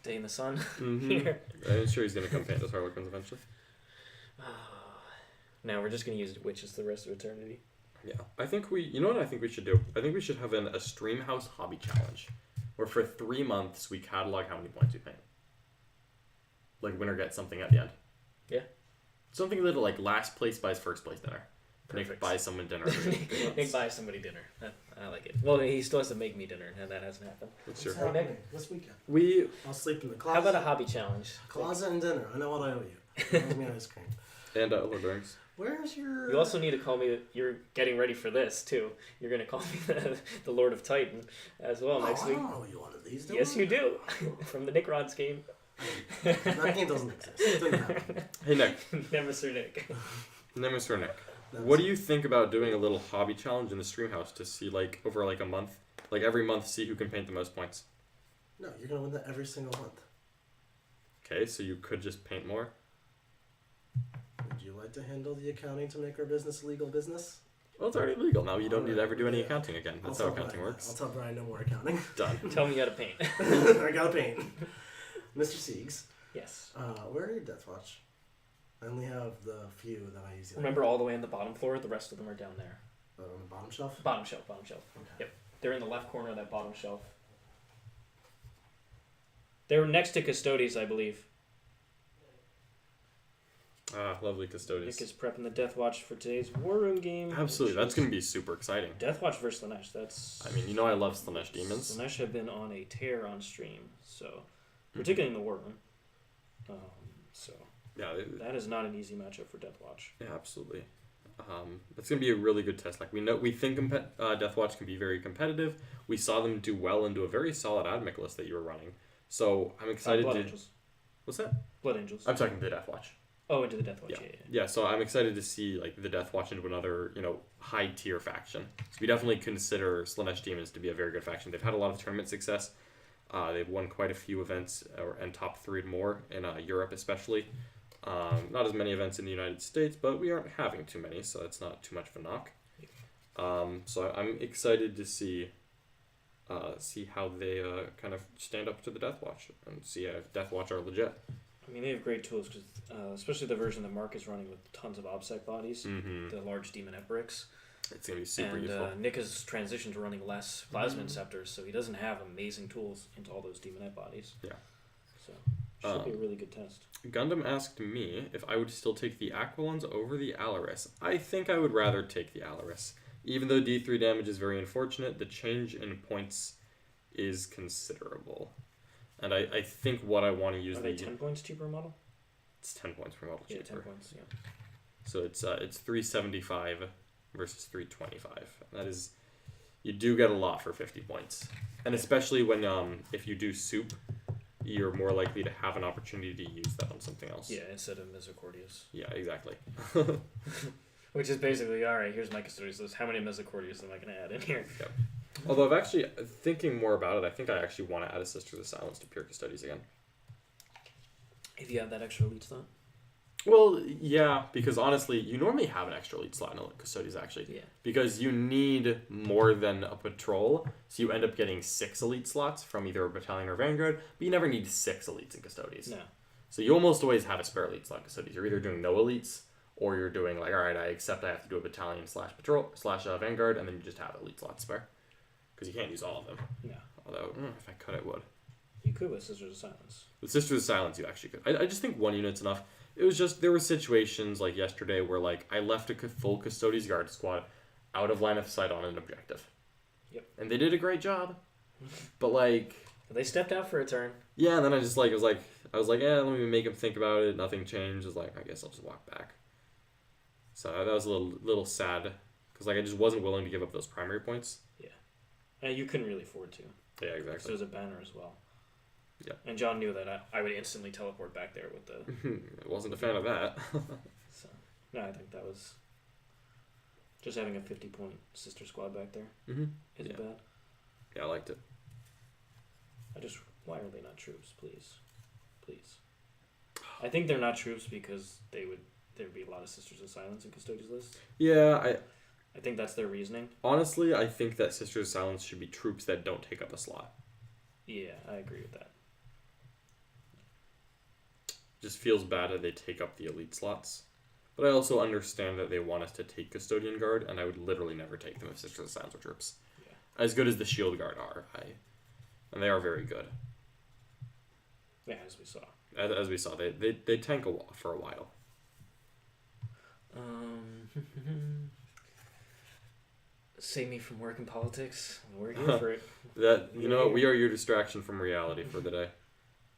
day in the sun mm-hmm. here. I'm sure he's going to come paint us Harlequins eventually. Now we're just going to use witches the rest of eternity. Yeah. You know what I think we should do? I think we should have a stream house hobby challenge where for 3 months we catalog how many points we paint. Like winner gets something at the end. Yeah. Something little like last place buys first place dinner. Perfect. Nick buys someone dinner. Nick buys somebody dinner. I like it. Well, he still has to make me dinner, and that hasn't happened. What's What's your happening this weekend? I'll sleep in the closet. How about a hobby challenge? Closet and dinner. I know what I owe you. Give me ice cream. and Lord Drinks. Where's your... You also need to call me. You're getting ready for this too. You're gonna call me the Lord of Titan as well next week. I don't know you wanted these. Yes, you do. From the Necron's game. That game doesn't exist. It didn't happen. Hey Nick. Nemesis Nick. Nemesis Nick. What do you think about doing a little hobby challenge in the stream house to see like over like a month, like every month, see who can paint the most points? No, you're gonna win that every single month. Okay, so you could just paint more. Would you like to handle the accounting to make our business a legal business? Well, it's already legal now. You don't need to ever do any accounting again. That's how I'll tell accounting Brian works. I'll tell Brian no more accounting. Done. Tell me how to paint. I gotta paint. Mr. Siegs, Yes. where are your Death Watch? I only have the few that I use. Remember all the way on the bottom floor. The rest of them are down there. On the bottom shelf? Bottom shelf. Bottom shelf. Okay. Yep. They're in the left corner of that bottom shelf. They're next to Custodians, I believe. Ah, lovely Custodians. Nick is prepping the Death Watch for today's War Room game. Absolutely, that's going to be super exciting. Death Watch versus Slanesh. That's. I mean, you know I love Slanesh demons. Slanesh have been on a tear on stream, so particularly in the War Room. So Yeah, that is not an easy matchup for Death Watch. yeah, absolutely. It's going to be a really good test. Like we think Death Watch can be very competitive. We saw them do well into a very solid admic list that you were running. So I'm excited Blood to. Angels. What's that? Blood Angels. I'm talking the Death Watch. Oh, into the Death Watch. Yeah. Yeah. Yeah, so I'm excited to see like the Death Watch into another, high tier faction. So we definitely consider Slanesh Demons to be a very good faction. They've had a lot of tournament success. They've won quite a few events and top 3 and more in Europe especially. Not as many events in the United States, but we aren't having too many, so that's not too much of a knock. So I'm excited to see how they kind of stand up to the Death Watch and see if Death Watch are legit. I mean, they have great tools, cause, especially the version that Mark is running with tons of OBSEC bodies, the large Demon Epics. It's going to be super and, useful. Nick has transitioned to running less Plasma Inceptors, so he doesn't have amazing tools into all those Demon Ep bodies. Yeah. So, should be a really good test. Gundam asked me if I would still take the Aquilons over the Alaris. I think I would rather take the Alaris. Even though D3 damage is very unfortunate, the change in points is considerable. And I think what I want to use... Are they 10 points cheaper model? It's 10 points per model cheaper. Yeah, 10 points, yeah. So it's 375 versus 325. That is... You do get a lot for 50 points. And especially when, if you do soup, you're more likely to have an opportunity to use that on something else. Yeah, instead of Misericordias. Yeah, exactly. Which is basically, alright, here's my Custodians list. How many Misericordias am I going to add in here? Yep. Although I've actually, thinking more about it, I think I actually want to add a Sisters of Silence to pure Custodians again. If you have that extra elite slot? Well, yeah, because honestly, you normally have an extra elite slot in Custodians, actually. Yeah. Because you need more than a patrol, so you end up getting 6 elite slots from either a battalion or vanguard, but you never need 6 elites in Custodians. No. So you almost always have a spare elite slot in Custodians. You're either doing no elites, or you're doing like, alright, I accept I have to do a battalion / patrol / vanguard, and then you just have elite slots spare. Because you can't use all of them. No. Although, if I could, I would. You could with Sisters of Silence. With Sisters of Silence, you actually could. I just think 1 unit's enough. It was just, there were situations like yesterday where like I left a full Custodians Guard squad out of line of sight on an objective. Yep. And they did a great job. But like... They stepped out for a turn. Yeah, and then I just like, I was like, yeah, let me make him think about it. Nothing changed. I was like, I guess I'll just walk back. So that was a little sad. Because like I just wasn't willing to give up those primary points. Yeah. And you couldn't really afford to. Yeah, exactly. So it was a banner as well. Yeah. And John knew that I would instantly teleport back there with the... I wasn't a fan of that. So, no, I think that was... Just having a 50-point sister squad back there isn't bad. Yeah, I liked it. Why are they not troops, please? Please. I think they're not troops because there'd be a lot of Sisters of Silence in Custodians list. Yeah, I think that's their reasoning. honestly, I think that Sisters of Silence should be troops that don't take up a slot. Yeah, I agree with that. Just feels bad that they take up the elite slots. But I also understand that they want us to take Custodian Guard, and I would literally never take them if Sisters of Silence were troops. Yeah. As good as the Shield Guard are, and they are very good. Yeah, as we saw. As we saw, they tank for a while. Save me from work and politics. We're here for it. We are your distraction from reality for the day.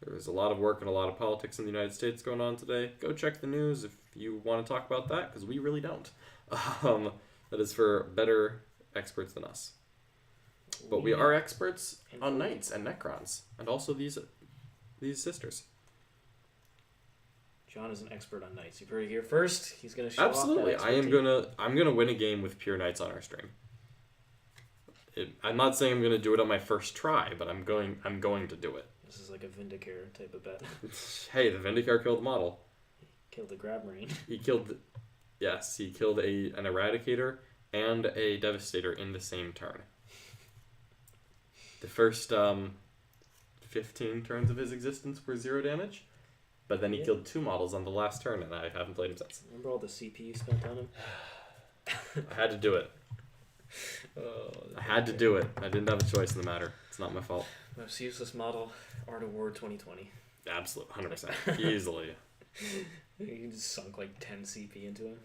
There's a lot of work and a lot of politics in the United States going on today. Go check the news if you want to talk about that, because we really don't. That is for better experts than us. But we are experts on knights and Necrons, and also these sisters. John is an expert on knights. You've heard it here first. He's gonna show Absolutely. off that I'm gonna win a game with pure knights on our stream. I'm not saying I'm gonna do it on my first try, but I'm going to do it. This is like a Vindicare type of bet. Hey, the Vindicare killed the model. Killed the Grab Marine. He killed an Eradicator and a Devastator in the same turn. The first 15 turns of his existence were 0 damage, but then he killed 2 models on the last turn, and I haven't played him since. Remember all the CP you spent on him? I had to do it. I had to do it. I didn't have a choice in the matter. It's not my fault. Most useless model, Art of War 2020. Absolute, 100%. Easily. You just sunk like 10 CP into him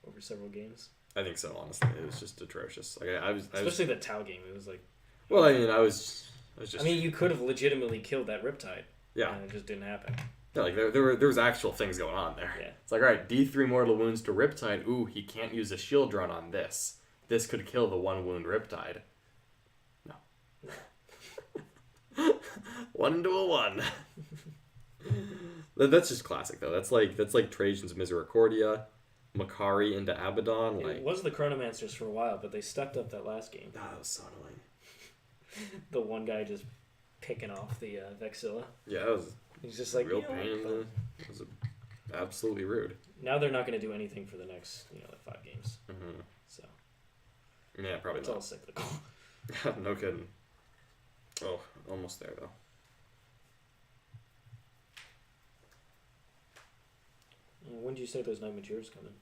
over several games. I think so, honestly. It was just atrocious. Like Especially the Tau game. It was like... Well, I mean, I was just... I mean, you could have legitimately killed that Riptide. Yeah. And it just didn't happen. Yeah, like there was actual things going on there. Yeah. It's like, alright, D3 mortal wounds to Riptide. Ooh, he can't use a shield run on this. This could kill the 1 wound Riptide. No. 1 into a 1. That's just classic though. That's like Trajan's Misericordia, Makari into Abaddon. It was the Chronomancers for a while, but they stepped up that last game. That was so annoying. The one guy just picking off the Vexilla. Yeah, that was... He's just like, real pain. It was absolutely rude. Now they're not going to do anything for the next, like 5 games. Mm-hmm. So. Yeah, probably it's not. all cyclical. No kidding. Oh, almost there though. When do you say those Night Matures coming?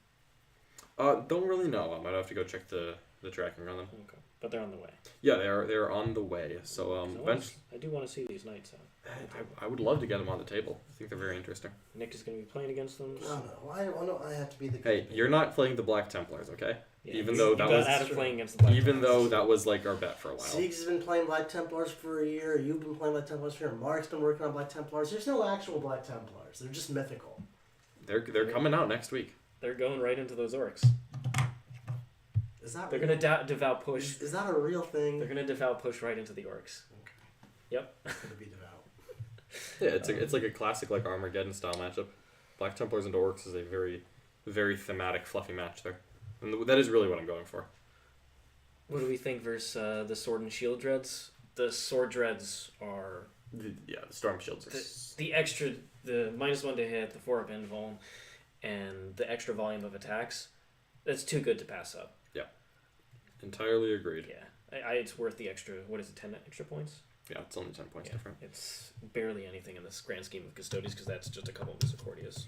Don't really know. I might have to go check the tracking on them. Okay, but they're on the way. Yeah, they're on the way. So I do want to see these knights out. I would love to get them on the table. I think they're very interesting. Nick is going to be playing against them. No. Why don't I have to be the... Hey, you're not playing the Black Templars, okay? Yeah, even though that was playing against the Black even Templars. though that was like our bet for a while. Siegs has been playing Black Templars for a year. You've been playing Black Templars for a year. Mark's been working on Black Templars. There's no actual Black Templars. They're just mythical. They're coming out next week. They're going right into those orcs. Is that? They're going to devout push. Is that a real thing? They're going to devout push right into the orcs. Okay. Yep. It's going to be devout. Yeah, it's like a classic like Armageddon style matchup. Black Templars into Orcs is a very, very thematic, fluffy match there, and that is really what I'm going for. What do we think versus the Sword and Shield Dreads? The Sword Dreads are The Storm Shields are the extra, the -1 to hit, the 4-up invuln, and the extra volume of attacks. That's too good to pass up. Yeah, entirely agreed. Yeah, it's worth the extra. What is it? 10 extra points. Yeah, it's only 10 points different. It's barely anything in this grand scheme of Custodians because that's just a couple of Misericordias.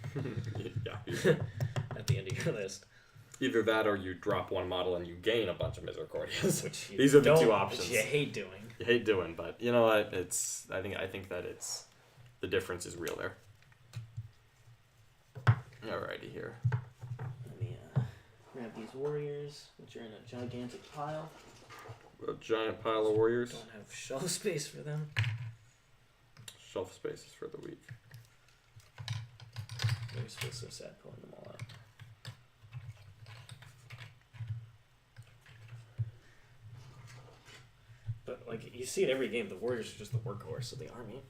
Yeah. At the end of your list. Either that or you drop 1 model and you gain a bunch of Misericordias. Which you These are the 2 don't, options. Which you hate doing. You hate doing, but you know what? I think that it's the difference is real there. Alrighty here. Let me grab these warriors, which are in a gigantic pile. A giant pile of warriors. Don't have shelf space for them. Shelf spaces for the week. I always feel so sad pulling them all out. But like you see it every game, the warriors are just the workhorse of the army.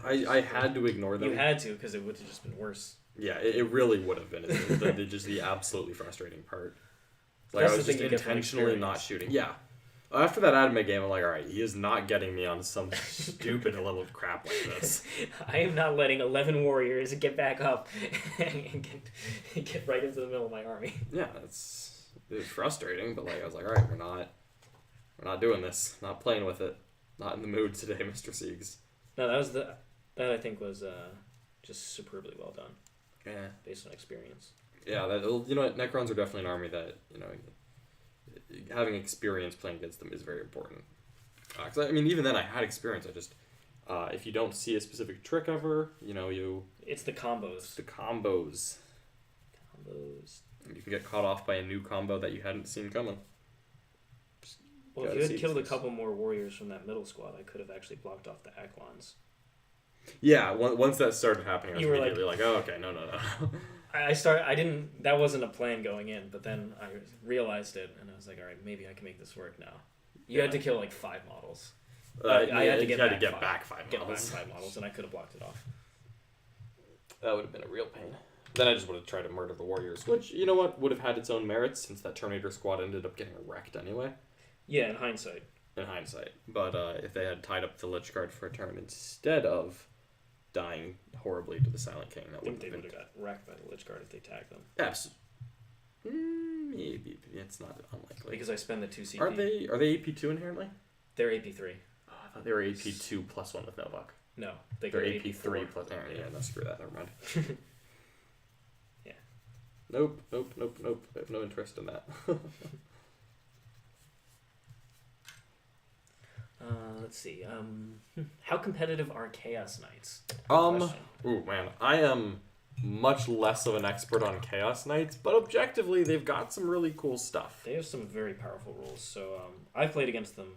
I had to ignore them. You had to because it would have just been worse. Yeah, it really would have been. It's just the absolutely frustrating part. Like That's I was the just thing you get from intentionally not shooting. Yeah. After that anime game, I'm like, all right, he is not getting me on some stupid little crap like this. I am not letting 11 warriors get back up and get right into the middle of my army. Yeah, it was frustrating, but like I was like, all right, we're not doing this. Not playing with it. Not in the mood today, Mr. Siegs. No, that I think was just superbly well done. Yeah. Based on experience. Yeah, Necrons are definitely an army that having experience playing against them is very important. 'Cause I mean, even then, I had experience. I just if you don't see a specific trick ever, It's the combos. The combos. You can get caught off by a new combo that you hadn't seen coming. Well, if you had killed a couple more warriors from that middle squad, I could have actually blocked off the Aklons. Yeah, once that started happening, I was You were immediately like, oh, okay, no. I didn't, that wasn't a plan going in, but then I realized it, and I was like, alright, maybe I can make this work now. You had to kill like 5 models. I had to get back 5 models, and I could have blocked it off. That would have been a real pain. Then I just would have tried to murder the warriors, which, you know what, would have had its own merits, since that Terminator squad ended up getting wrecked anyway. Yeah, in hindsight. But if they had tied up the Lich Guard for a turn instead of dying horribly to the Silent King, that would have got wrecked by the Lich Guard if they tagged them. Absolutely. Maybe. It's not unlikely. Because I spend the 2 CP. Are they AP2 inherently? They're AP3. Oh, I thought they were AP2 plus 1 with Novak. No, they're AP3 plus... Yeah, no, screw that. Never mind. Yeah. Nope. I have no interest in that. Let's see. How competitive are Chaos Knights? Ooh, man. I am much less of an expert on Chaos Knights, but objectively, they've got some really cool stuff. They have some very powerful rules. So I played against them.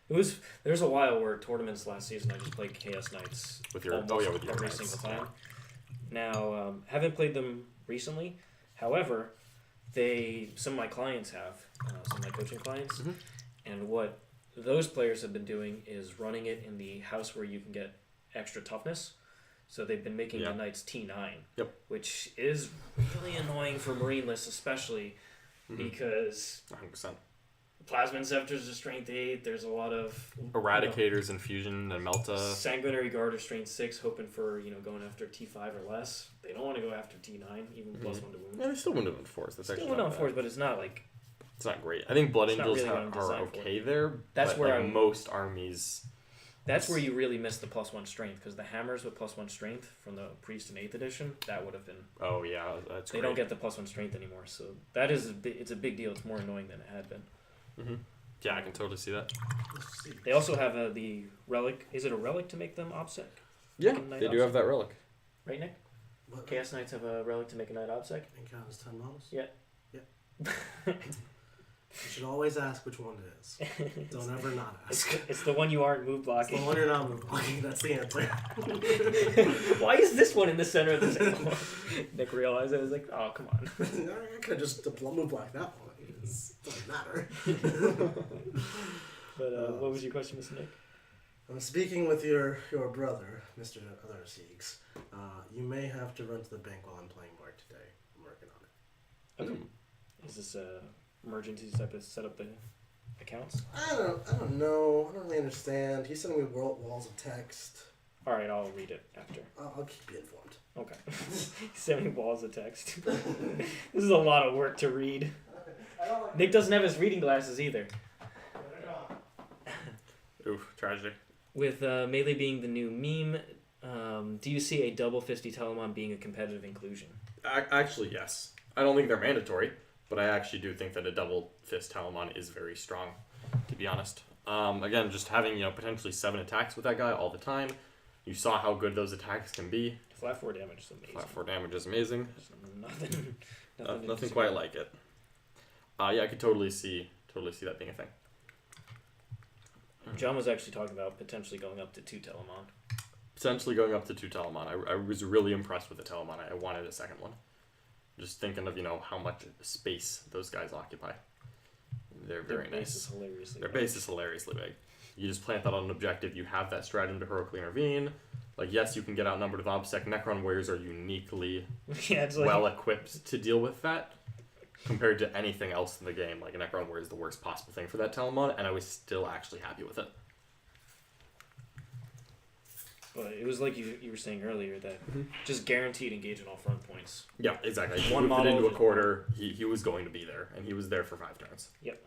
There's a while where tournaments last season I just played Chaos Knights with your every single time. Now haven't played them recently. However, some of my clients have some of my coaching clients, and what those players have been doing is running it in the house where you can get extra toughness. So they've been making the Knights T9, which is really annoying for Marine lists, especially because 100%. Plasma Scepters are strength 8. There's a lot of Eradicators, Infusion, and Melta. Sanguinary Guard are strength 6, hoping for going after T5 or less. They don't want to go after T9, even +1 to wound. Yeah, they still win on 4s. That's still win on 4s, but it's not like. It's not great. I think Blood Angels really are okay there. That's where most armies. That's where you really miss the +1 strength, because the hammers with +1 strength from the Priest in 8th edition, that would have been. Oh yeah, that's. They don't get the +1 strength anymore, so that is it's a big deal. It's more annoying than it had been. Yeah, I can totally see that. They also have the relic. Is it a relic to make them OBSEC? Yeah, they do have that relic. Right, Nick? What? Chaos Knights have a relic to make a Knight OBSEC? And count as 10 models? Yeah. You should always ask which one it is. Don't ever not ask. It's the one you aren't move blocking. It's the one you're not move blocking. That's the answer. Why is this one in the center of the table? Nick realized it. I was like, oh, come on. I could have just move blocked that one. It doesn't matter. But what was your question, Mr. Nick? Speaking with your brother, Mr. Other Siegs, you may have to run to the bank while I'm playing board today. I'm working on it. Okay. Is this emergency type of set up the accounts? I don't know. I don't really understand. He's sending me walls of text. All right, I'll read it after. I'll keep you informed. Okay. Send me walls of text. This is a lot of work to read. Nick doesn't have his reading glasses either. Oof, tragic. With Melee being the new meme, do you see a double fisty Telemon being a competitive inclusion? Actually, yes. I don't think they're mandatory, but I actually do think that a double fist Telemon is very strong, to be honest. Again, just having potentially 7 attacks with that guy all the time. You saw how good those attacks can be. Flat 4 damage is amazing. Flat 4 damage is amazing. Nothing quite like it. Yeah, I could totally see that being a thing. John was actually talking about potentially going up to 2 Telemon. Potentially going up to 2 Telemon. I was really impressed with the Telemon. I wanted a second one. Just thinking of how much space those guys occupy. They're very nice. Their base is hilariously big. You just plant that on an objective. You have that stratagem to heroically intervene. Like, yes, you can get outnumbered with OBSEC. Necron warriors are uniquely well equipped to deal with that. Compared to anything else in the game, like a Necron warrior is the worst possible thing for that Telemon, and I was still actually happy with it. But it was like you were saying earlier that just guaranteed engage on all front points. Yeah, exactly. One moved it model into a quarter. He was going to be there, and he was there for 5 turns. Yep,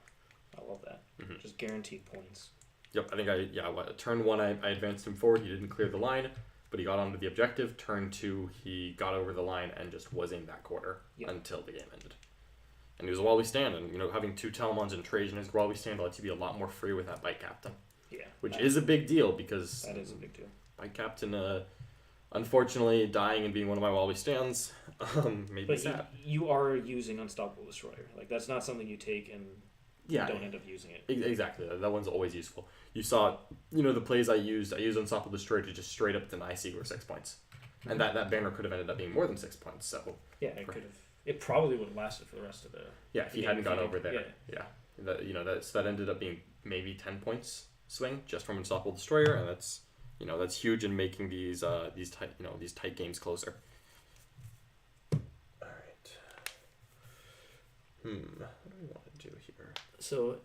I love that. Just guaranteed points. Yep, I think turn 1 I advanced him forward. He didn't clear the line, but he got onto the objective. Turn 2 he got over the line and just was in that quarter until the game ended. And he was a while we stand, and having 2 Telemons and Trajan as while we stand lets you be a lot more free with that Bike Captain. Yeah. Which is a big deal because that is a big deal. Bike Captain Unfortunately, dying and being one of my Wallaby stands made me But sad. you are using Unstoppable Destroyer. Like, that's not something you take and Yeah, don't end up using it. Exactly. That one's always useful. You saw, the plays I used Unstoppable Destroyer to just straight up deny Siegler 6 points. And that banner could have ended up being more than 6 points, so... Yeah, it could have... It probably would have lasted for the rest of the... Yeah, if he hadn't gone over there. Yeah. That ended up being maybe 10 points swing just from Unstoppable Destroyer, and that's huge in making these tight games closer. All right. What do we want to do here? So,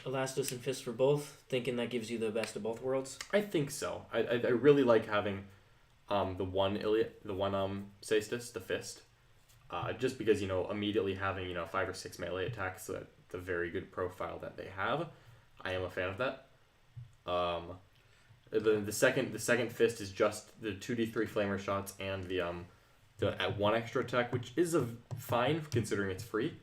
Elastus and Fist for both, thinking that gives you the best of both worlds? I think so. I really like having the one Cestus, the Fist, just because immediately having 5 or 6 melee attacks, the very good profile that they have. I am a fan of that. The second Fist is just the 2d3 flamer shots and the at 1 extra attack, which is fine considering it's free,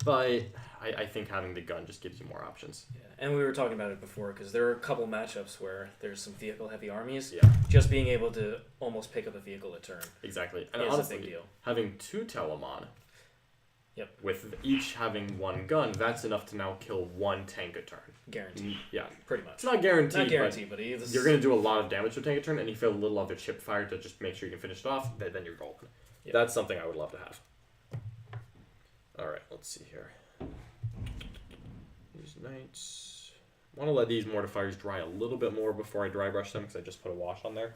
but I think having the gun just gives you more options. Yeah, and we were talking about it before because there are a couple matchups where there's some vehicle-heavy armies. Yeah. Just being able to almost pick up a vehicle a turn. Exactly. And is honestly, a big deal. having 2 Telemon, Yep. with each having 1 gun, that's enough to now kill 1 tank a turn. Guaranteed. Yeah. Pretty much. It's not guaranteed. Not guaranteed, but you're going to do a lot of damage to a tank a turn, and you feel a little other chip fire to just make sure you can finish it off, then you're golden. Yep. That's something I would love to have. Alright, let's see here. These knights. I want to let these mortifiers dry a little bit more before I dry brush them, because I just put a wash on there.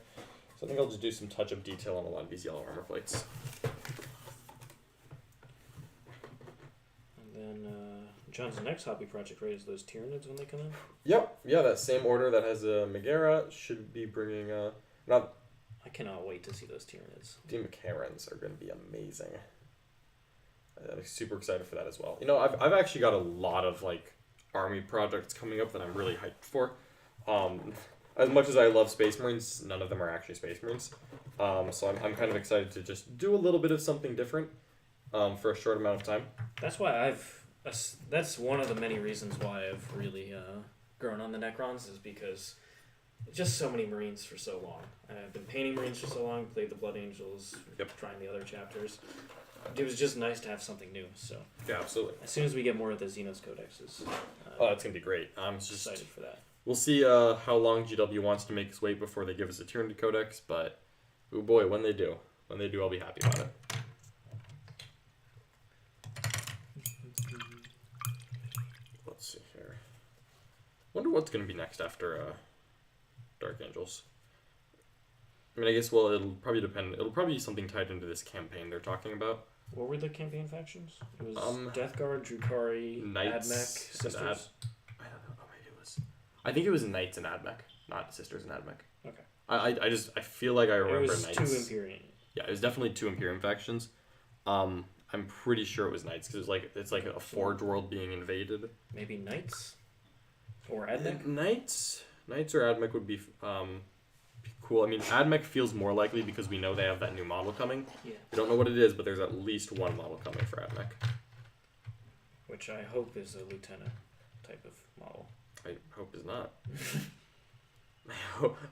So I think I'll just do some touch-up detail on a lot of these yellow armor plates. And then John's next hobby project, right, is those Tyranids when they come in? Yep, yeah, that same order that has a Megara should be bringing not I cannot wait to see those Tyranids. the Macarons are going to be amazing. I'm super excited for that as well. I've actually got a lot of army projects coming up that I'm really hyped for. As much as I love Space Marines, none of them are actually Space Marines. So I'm kind of excited to just do a little bit of something different for a short amount of time. That's why that's one of the many reasons why I've really grown on the Necrons, is because just so many Marines for so long. I've been painting Marines for so long, played the Blood Angels, trying the other chapters. It was just nice to have something new. So Yeah, absolutely. as soon as we get more of the Xenos Codexes, That's going to be great. I'm just excited for that. We'll see how long GW wants to make us wait before they give us a Tyranid Codex, but oh boy, when they do, I'll be happy about it. Let's see here. Wonder what's going to be next after Dark Angels. I mean, I guess, it'll probably depend. It'll probably be something tied into this campaign they're talking about. What were the campaign factions? It was Death Guard, Drukari, Knights, Admech, Sisters. I don't know. Oh, maybe it was. I think it was Knights and Admech, not Sisters and Admech. Okay. I feel like I remember it was Knights. 2 Imperium. Yeah, it was definitely 2 Imperium factions. I'm pretty sure it was Knights because it's like a Forge world being invaded. Maybe Knights or Admech. Knights or Admech would be cool. I mean, Admech feels more likely because we know they have that new model coming. Yeah. We don't know what it is, but there's at least one model coming for Admech. Which I hope is a lieutenant type of model. I hope is not.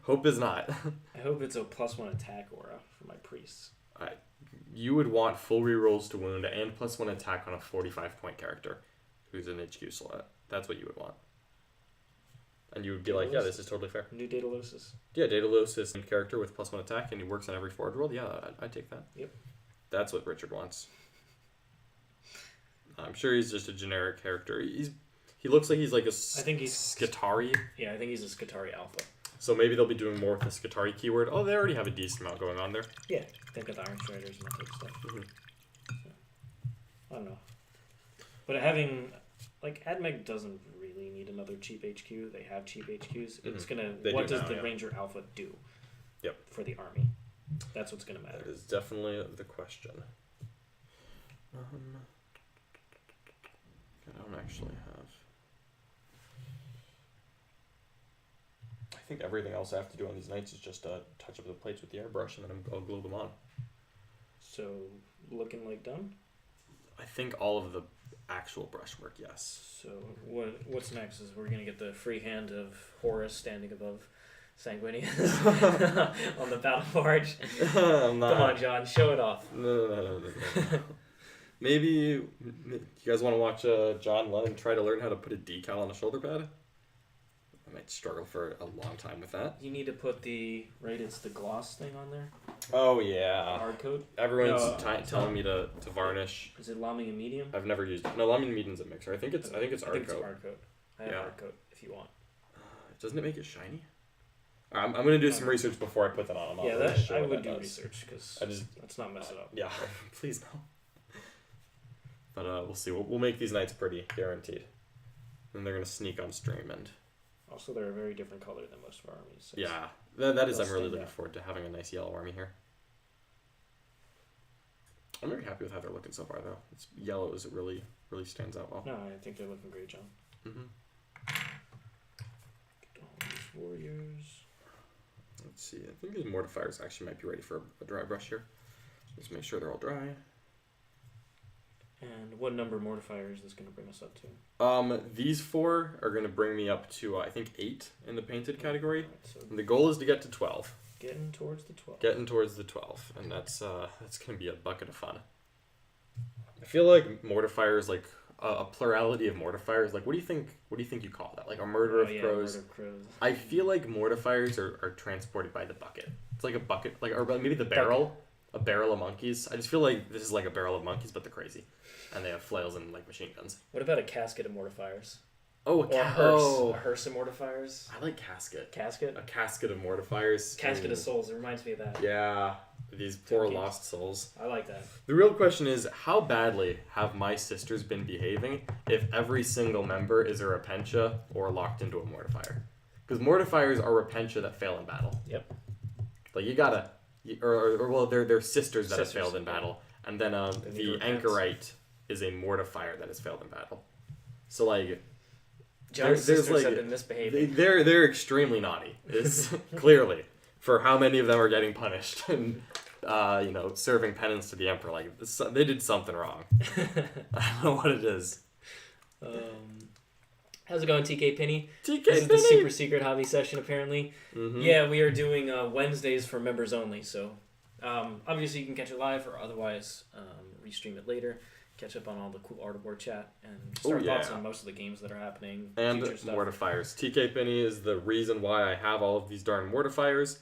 Hope is not. I hope it's a +1 attack aura for my priests. You would want full rerolls to wound and +1 attack on a 45-point character who's an HQ slot. That's what you would want. And you would be like, yeah, this is totally fair. New Daedalosus. Yeah, Daedalus is a character with +1 attack and he works on every Forge world. Yeah, I'd take that. Yep. That's what Richard wants. I'm sure he's just a generic character. He looks like he's like a I think he's Skitari. Yeah, I think he's a Skitari Alpha. So maybe they'll be doing more with the Skitari keyword. Oh, they already have a decent amount going on there. Yeah, think of the Iron Striders and that type of stuff. Mm-hmm. So, I don't know. But having, Admech doesn't really need another cheap HQ. They have cheap HQs. It's gonna. What does the Ranger Alpha do? Yep. For the army, that's what's gonna matter. That is definitely the question. I don't actually have. I think everything else I have to do on these knights is just touch up the plates with the airbrush, and then I'll glue them on. So, looking like done? I think all of the actual brushwork, yes. So, what's next is we're going to get the free hand of Horus standing above Sanguinius on the battle barge. I'm not. Come on, John, show it off. No. Maybe you guys want to watch John Lennon try to learn how to put a decal on a shoulder pad? I might struggle for a long time with that. You need to put it's the gloss thing on there. Oh yeah. Hard coat. Everyone's telling me to varnish. Is it lambing and medium? I've never used it. No, lambing and medium's a mixer. I think it's hard It's coat. hard coat. I have hard coat if you want. Doesn't it make it shiny? I'm gonna do some research before I put that on. I'm not really sure I what would that do does. research because let's not mess it up. Yeah, please no. But we'll see. We'll make these knights pretty, guaranteed. And they're gonna sneak on stream and. Also, they're a very different color than most of our armies. So Yeah, that is. I'm really looking forward to having a nice yellow army here. I'm very happy with how they're looking so far, though. Yellow is really stands out well. No, I think they're looking great, John. Mm-hmm. Get all these warriors. Let's see. I think these mortifiers actually might be ready for a dry brush here. Just make sure they're all dry. And what number mortifier is this going to bring us up to? These 4 are going to bring me up to I think 8 in the painted category. Right, so And the goal is to get to 12. getting towards the 12. Getting towards the 12, and that's going to be a bucket of fun. I feel like mortifiers, like a plurality of mortifiers. Like, what do you think you call that? Like a murder of crows. Murder of crows. I feel like mortifiers are transported by the bucket. It's like a bucket, or maybe the barrel. A barrel of monkeys. I just feel like this is like a barrel of monkeys, but they're crazy, and they have flails and like machine guns. What about a casket of mortifiers? Oh, A hearse of mortifiers. I like casket. Casket. A casket of mortifiers. Casket of souls. It reminds me of that. Yeah, these poor lost souls. I like that. The real question is, how badly have my sisters been behaving if every single member is a Repentia or locked into a mortifier? Because mortifiers are Repentia that fail in battle. Yep. Like, you gotta... Well, they're sisters that have failed in battle. And then the Anchorite is a mortifier that has failed in battle. So, like... John's sisters have been misbehaving. They're extremely naughty, is clearly, for how many of them are getting punished and, serving penance to the Emperor. Like, they did something wrong. I don't know what it is. How's it going, TK Penny? TK This is Penny! the super secret hobby session, apparently. Mm-hmm. Yeah, we are doing Wednesdays for members only, so obviously you can catch it live or otherwise restream it later. Catch up on all the cool art board chat and just our thoughts on most of the games that are happening. And mortifiers. TK Penny is the reason why I have all of these darn mortifiers.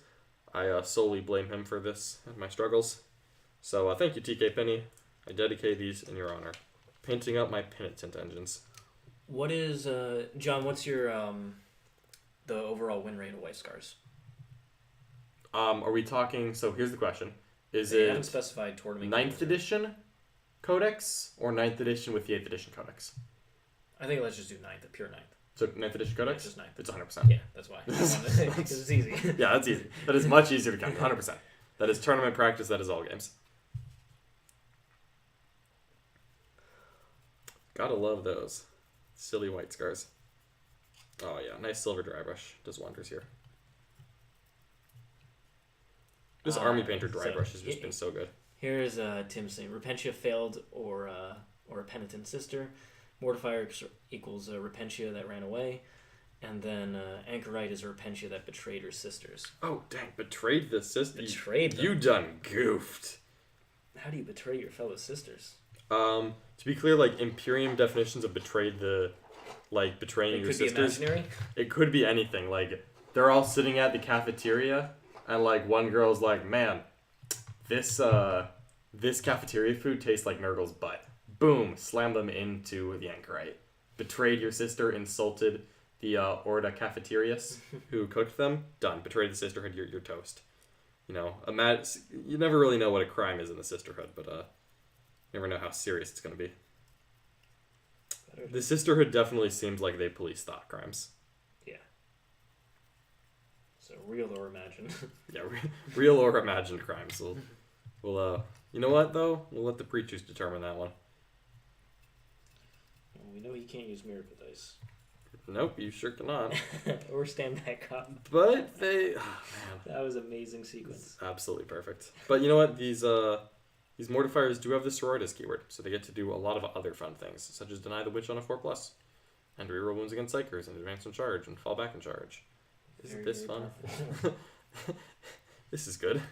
I solely blame him for this and my struggles. So thank you, TK Penny. I dedicate these in your honor. Painting up my penitent engines. What is John? What's your the overall win rate of White Scars? Are we talking? So here's the question: Is They it haven't specified tournament 9th edition Codex or 9th edition with the 8th edition Codex? I think let's just do 9th, the pure 9th. So 9th edition Codex? Yeah, just 9th. It's 100%. Yeah, that's why. Because it's easy. Yeah, that's easy. That is much easier to count. 100%. That is tournament practice. That is all games. Gotta love those. Silly White Scars. Oh yeah, nice silver dry brush. Does wonders here. This Army Painter dry brush has just been so good. Here's Tim saying, Repentia failed or a penitent sister. Mortifier equals a Repentia that ran away. And then Anchorite is a Repentia that betrayed her sisters. Oh, dang. Betrayed the sister? Betrayed them. You done goofed. How do you betray your fellow sisters? To be clear, like, Imperium definitions of betraying your sisters. It could be imaginary? It could be anything. Like, they're all sitting at the cafeteria, and, like, one girl's like, man, this cafeteria food tastes like Nurgle's butt. Boom! Slam them into the Anchorite. Betrayed your sister, insulted the Orda Cafeterias who cooked them. Done. Betrayed the sisterhood, you're toast. You know, you never really know what a crime is in the sisterhood, but you never know how serious it's going to be. The sisterhood definitely seems like they police thought crimes. Yeah. So real or imagined. Yeah, real or imagined crimes. We'll you know what though? We'll let the preachers determine that one. Well, we know you can't use miracle dice. Nope, you sure cannot. Or stand back up. But they, oh, man, that was an amazing sequence. Absolutely perfect. But you know what? These mortifiers do have the sororitas keyword, so they get to do a lot of other fun things, such as deny the witch on a 4+, and reroll wounds against psychers, and advance in charge, and fall back in charge. Isn't this fun? This is good.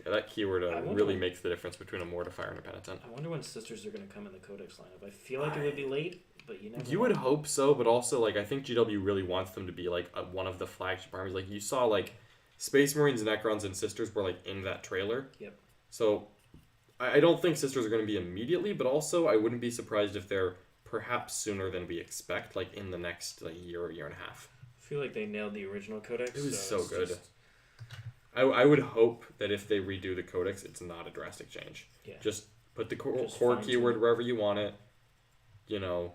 Yeah, that keyword really makes the difference between a Mortifier and a Penitent. I wonder when Sisters are going to come in the Codex lineup. I feel like it would be late, but you never know. Would hope so, but also, like, I think GW really wants them to be, like, one of the flagship armies. Like, you saw, like, Space Marines, Necrons, and Sisters were, like, in that trailer. Yep. So, I don't think Sisters are going to be immediately, but also I wouldn't be surprised if they're perhaps sooner than we expect, like, in the next year or year and a half. I feel like they nailed the original Codex. It was so good. I would hope that if they redo the Codex, it's not a drastic change. Yeah. Just put the core keyword wherever you want it. You know,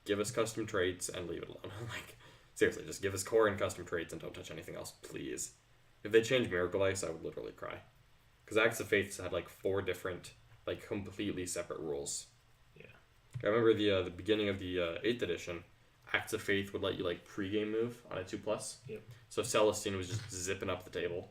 give us custom traits and leave it alone. Like, seriously, just give us core and custom traits and don't touch anything else, please. If they change Miracle Ice, I would literally cry. Because Acts of Faith had like 4 different, like, completely separate rules. Yeah. I remember the beginning of the 8th edition, Acts of Faith would let you like pre-game move on a 2+. Yep. So Celestine was just zipping up the table.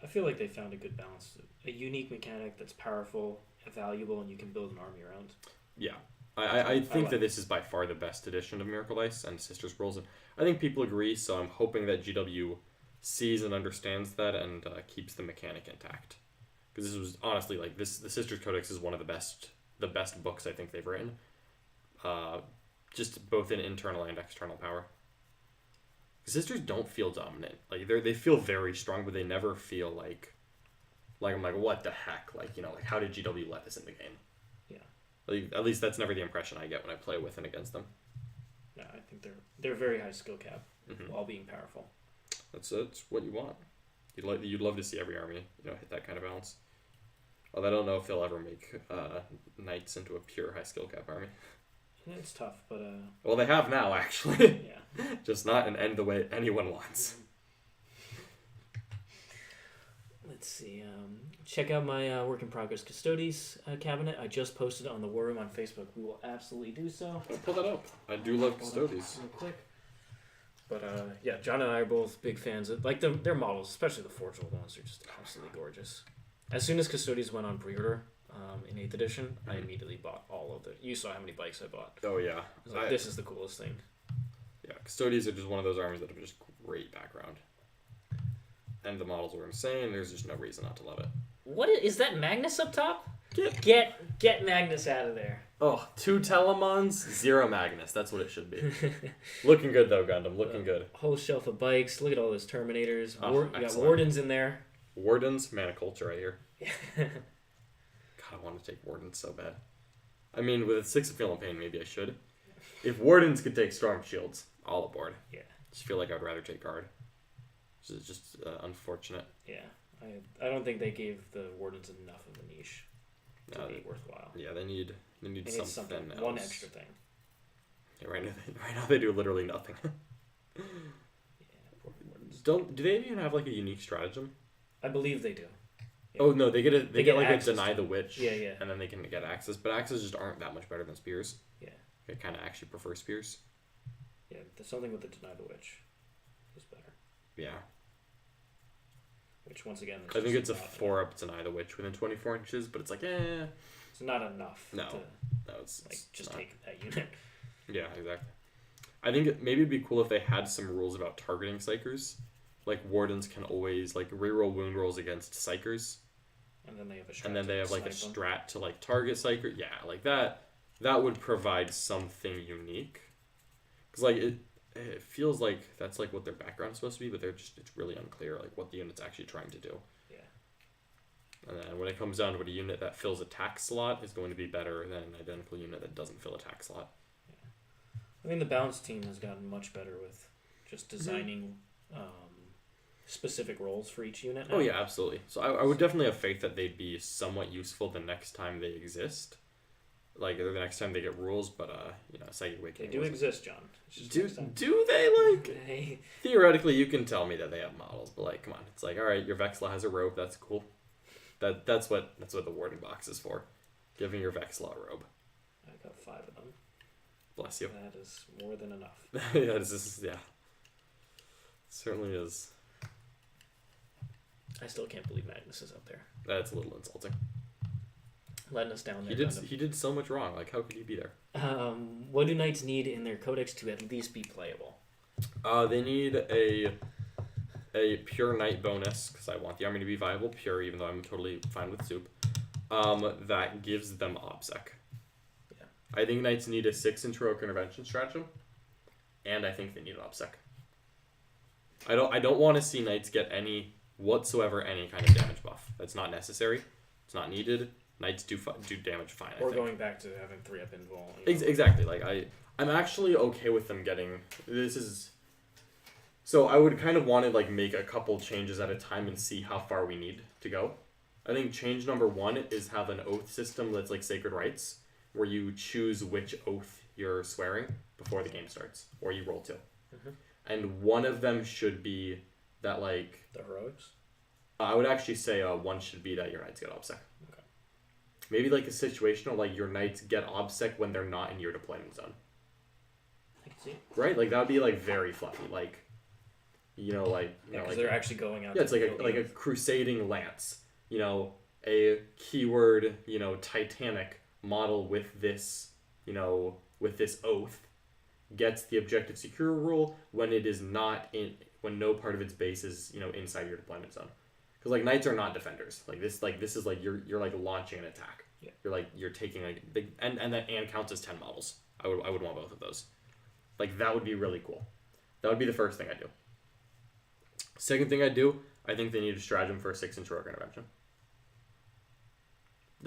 I feel like they found a good balance. A unique mechanic that's powerful, valuable, and you can build an army around. Yeah. I think that this is by far the best edition of Miracle Ice and Sisters Rules. And I think people agree, so I'm hoping that GW sees and understands that and keeps the mechanic intact. Because this was honestly, like, the Sisters Codex is one of the best books I think they've written. Just both in internal and external power. Sisters don't feel dominant. Like, they feel very strong, but they never feel like I'm like, what the heck? Like, you know, like, how did GW let this in the game? Yeah. Like, at least that's never the impression I get when I play with and against them. Yeah, I think they're very high skill cap while being powerful. That's what you want. You'd love to see every army, you know, hit that kind of balance. Although I don't know if they'll ever make Knights into a pure high skill cap army. It's tough, but well, they have now, actually. Yeah. Just not an end the way anyone wants. Let's see. Check out my work in progress Custodes cabinet. I just posted it on the War Room on Facebook. We will absolutely do so. I'll pull that up. I do love Custodes. Real quick. But yeah, John and I are both big fans of like their models, especially the Forge World ones. They're just absolutely gorgeous. As soon as Custodes went on pre-order in 8th edition, I immediately bought all of it. You saw how many bikes I bought. Oh yeah. I was like, this is the coolest thing. Yeah, Custodes are just one of those armies that have just great background. And the models were insane. There's just no reason not to love it. What is that Magnus up top? Get Magnus out of there. Oh, 2 Telemons, 0 Magnus. That's what it should be. Looking good though, Gundam. Looking good. Whole shelf of bikes. Look at all those Terminators. Oh, you got Wardens in there. Wardens, mana culture right here. God, I want to take Wardens so bad. I mean, with 6 of Feeling Pain, maybe I should. If Wardens could take Storm Shields, all aboard. Yeah. Just feel like I'd rather take Guard. Which is just unfortunate. Yeah. I don't think they gave the Wardens enough of a niche to be worthwhile. Yeah, they need something else. One extra thing. Yeah, right now they do literally nothing. Yeah, poor Wardens. Do they even have like a unique stratagem? I believe they do. Yeah. Oh no, they get like a deny the witch. Yeah. And then they can get axes, but axes just aren't that much better than spears. Yeah. I kind of actually prefer spears. Yeah, there's something with the deny the witch is better. Yeah. Which once again, I think it's a 4-up deny the witch within 24 inches, but it's like it's not enough. No, it's it's just not. take that unit. Yeah, exactly. I think maybe it'd be cool if they had some rules about targeting psychers. Like Wardens can always like reroll wound rolls against psychers. And then they have a strat. And then they have like a strat to like target psyker. Yeah, like that would provide something unique. Because like it feels like that's like what their background is supposed to be, but it's really unclear like what the unit's actually trying to do. Yeah. And then when it comes down to it, a unit that fills a tack slot is going to be better than an identical unit that doesn't fill a tack slot. Yeah. I mean, the balance team has gotten much better with just designing specific roles for each unit now. Oh yeah, absolutely. So I would definitely have faith that they'd be somewhat useful the next time they exist. Like the next time they get rules, but Psychic Awakening. They do exist, John. Do they like? Theoretically, you can tell me that they have models, but like, come on, it's like, all right, your Vexla has a robe. That's cool. That's what the Warden box is for, giving your Vexla a robe. I got 5 of them. Bless you. That is more than enough. Yeah. Certainly is. I still can't believe Magnus is up there. That's a little insulting. Letting us down there. He did so much wrong. Like, how could he be there? What do Knights need in their Codex to at least be playable? They need a pure knight bonus, because I want the army to be viable pure, even though I'm totally fine with soup. That gives them OBSEC. Yeah. I think knights need a 6-inch heroic intervention stratagem, and I think they need an OBSEC. I don't want to see knights get any kind of damage buff. That's not necessary. It's not needed. Knights do damage fine. Or I think. going back to having 3-up invul. Exactly. Like I'm actually okay with them getting this is. So I would kind of want to like make a couple changes at a time and see how far we need to go. I think change number 1 is have an oath system that's like sacred rites, where you choose which oath you're swearing before the game starts, or you roll 2. Mm-hmm. And one of them should be that like the heroics. I would actually say one should be that your knights get OBSEC. Okay. Maybe like a situational, like your knights get OBSEC when they're not in your deployment zone. I can see. Right, like that would be like very fluffy, like because like they're actually going out. Yeah, it's like a crusading lance. A keyword Titanic model with this oath gets the objective secure rule when it is not when no part of its base is inside your deployment zone. Because like knights are not defenders. Like this is like you're like launching an attack. Yeah. You're taking like big and that counts as 10 models. I would want both of those. Like that would be really cool. That would be the first thing I do. Second thing I do, I think they need a stratagem for a 6-inch heroic intervention.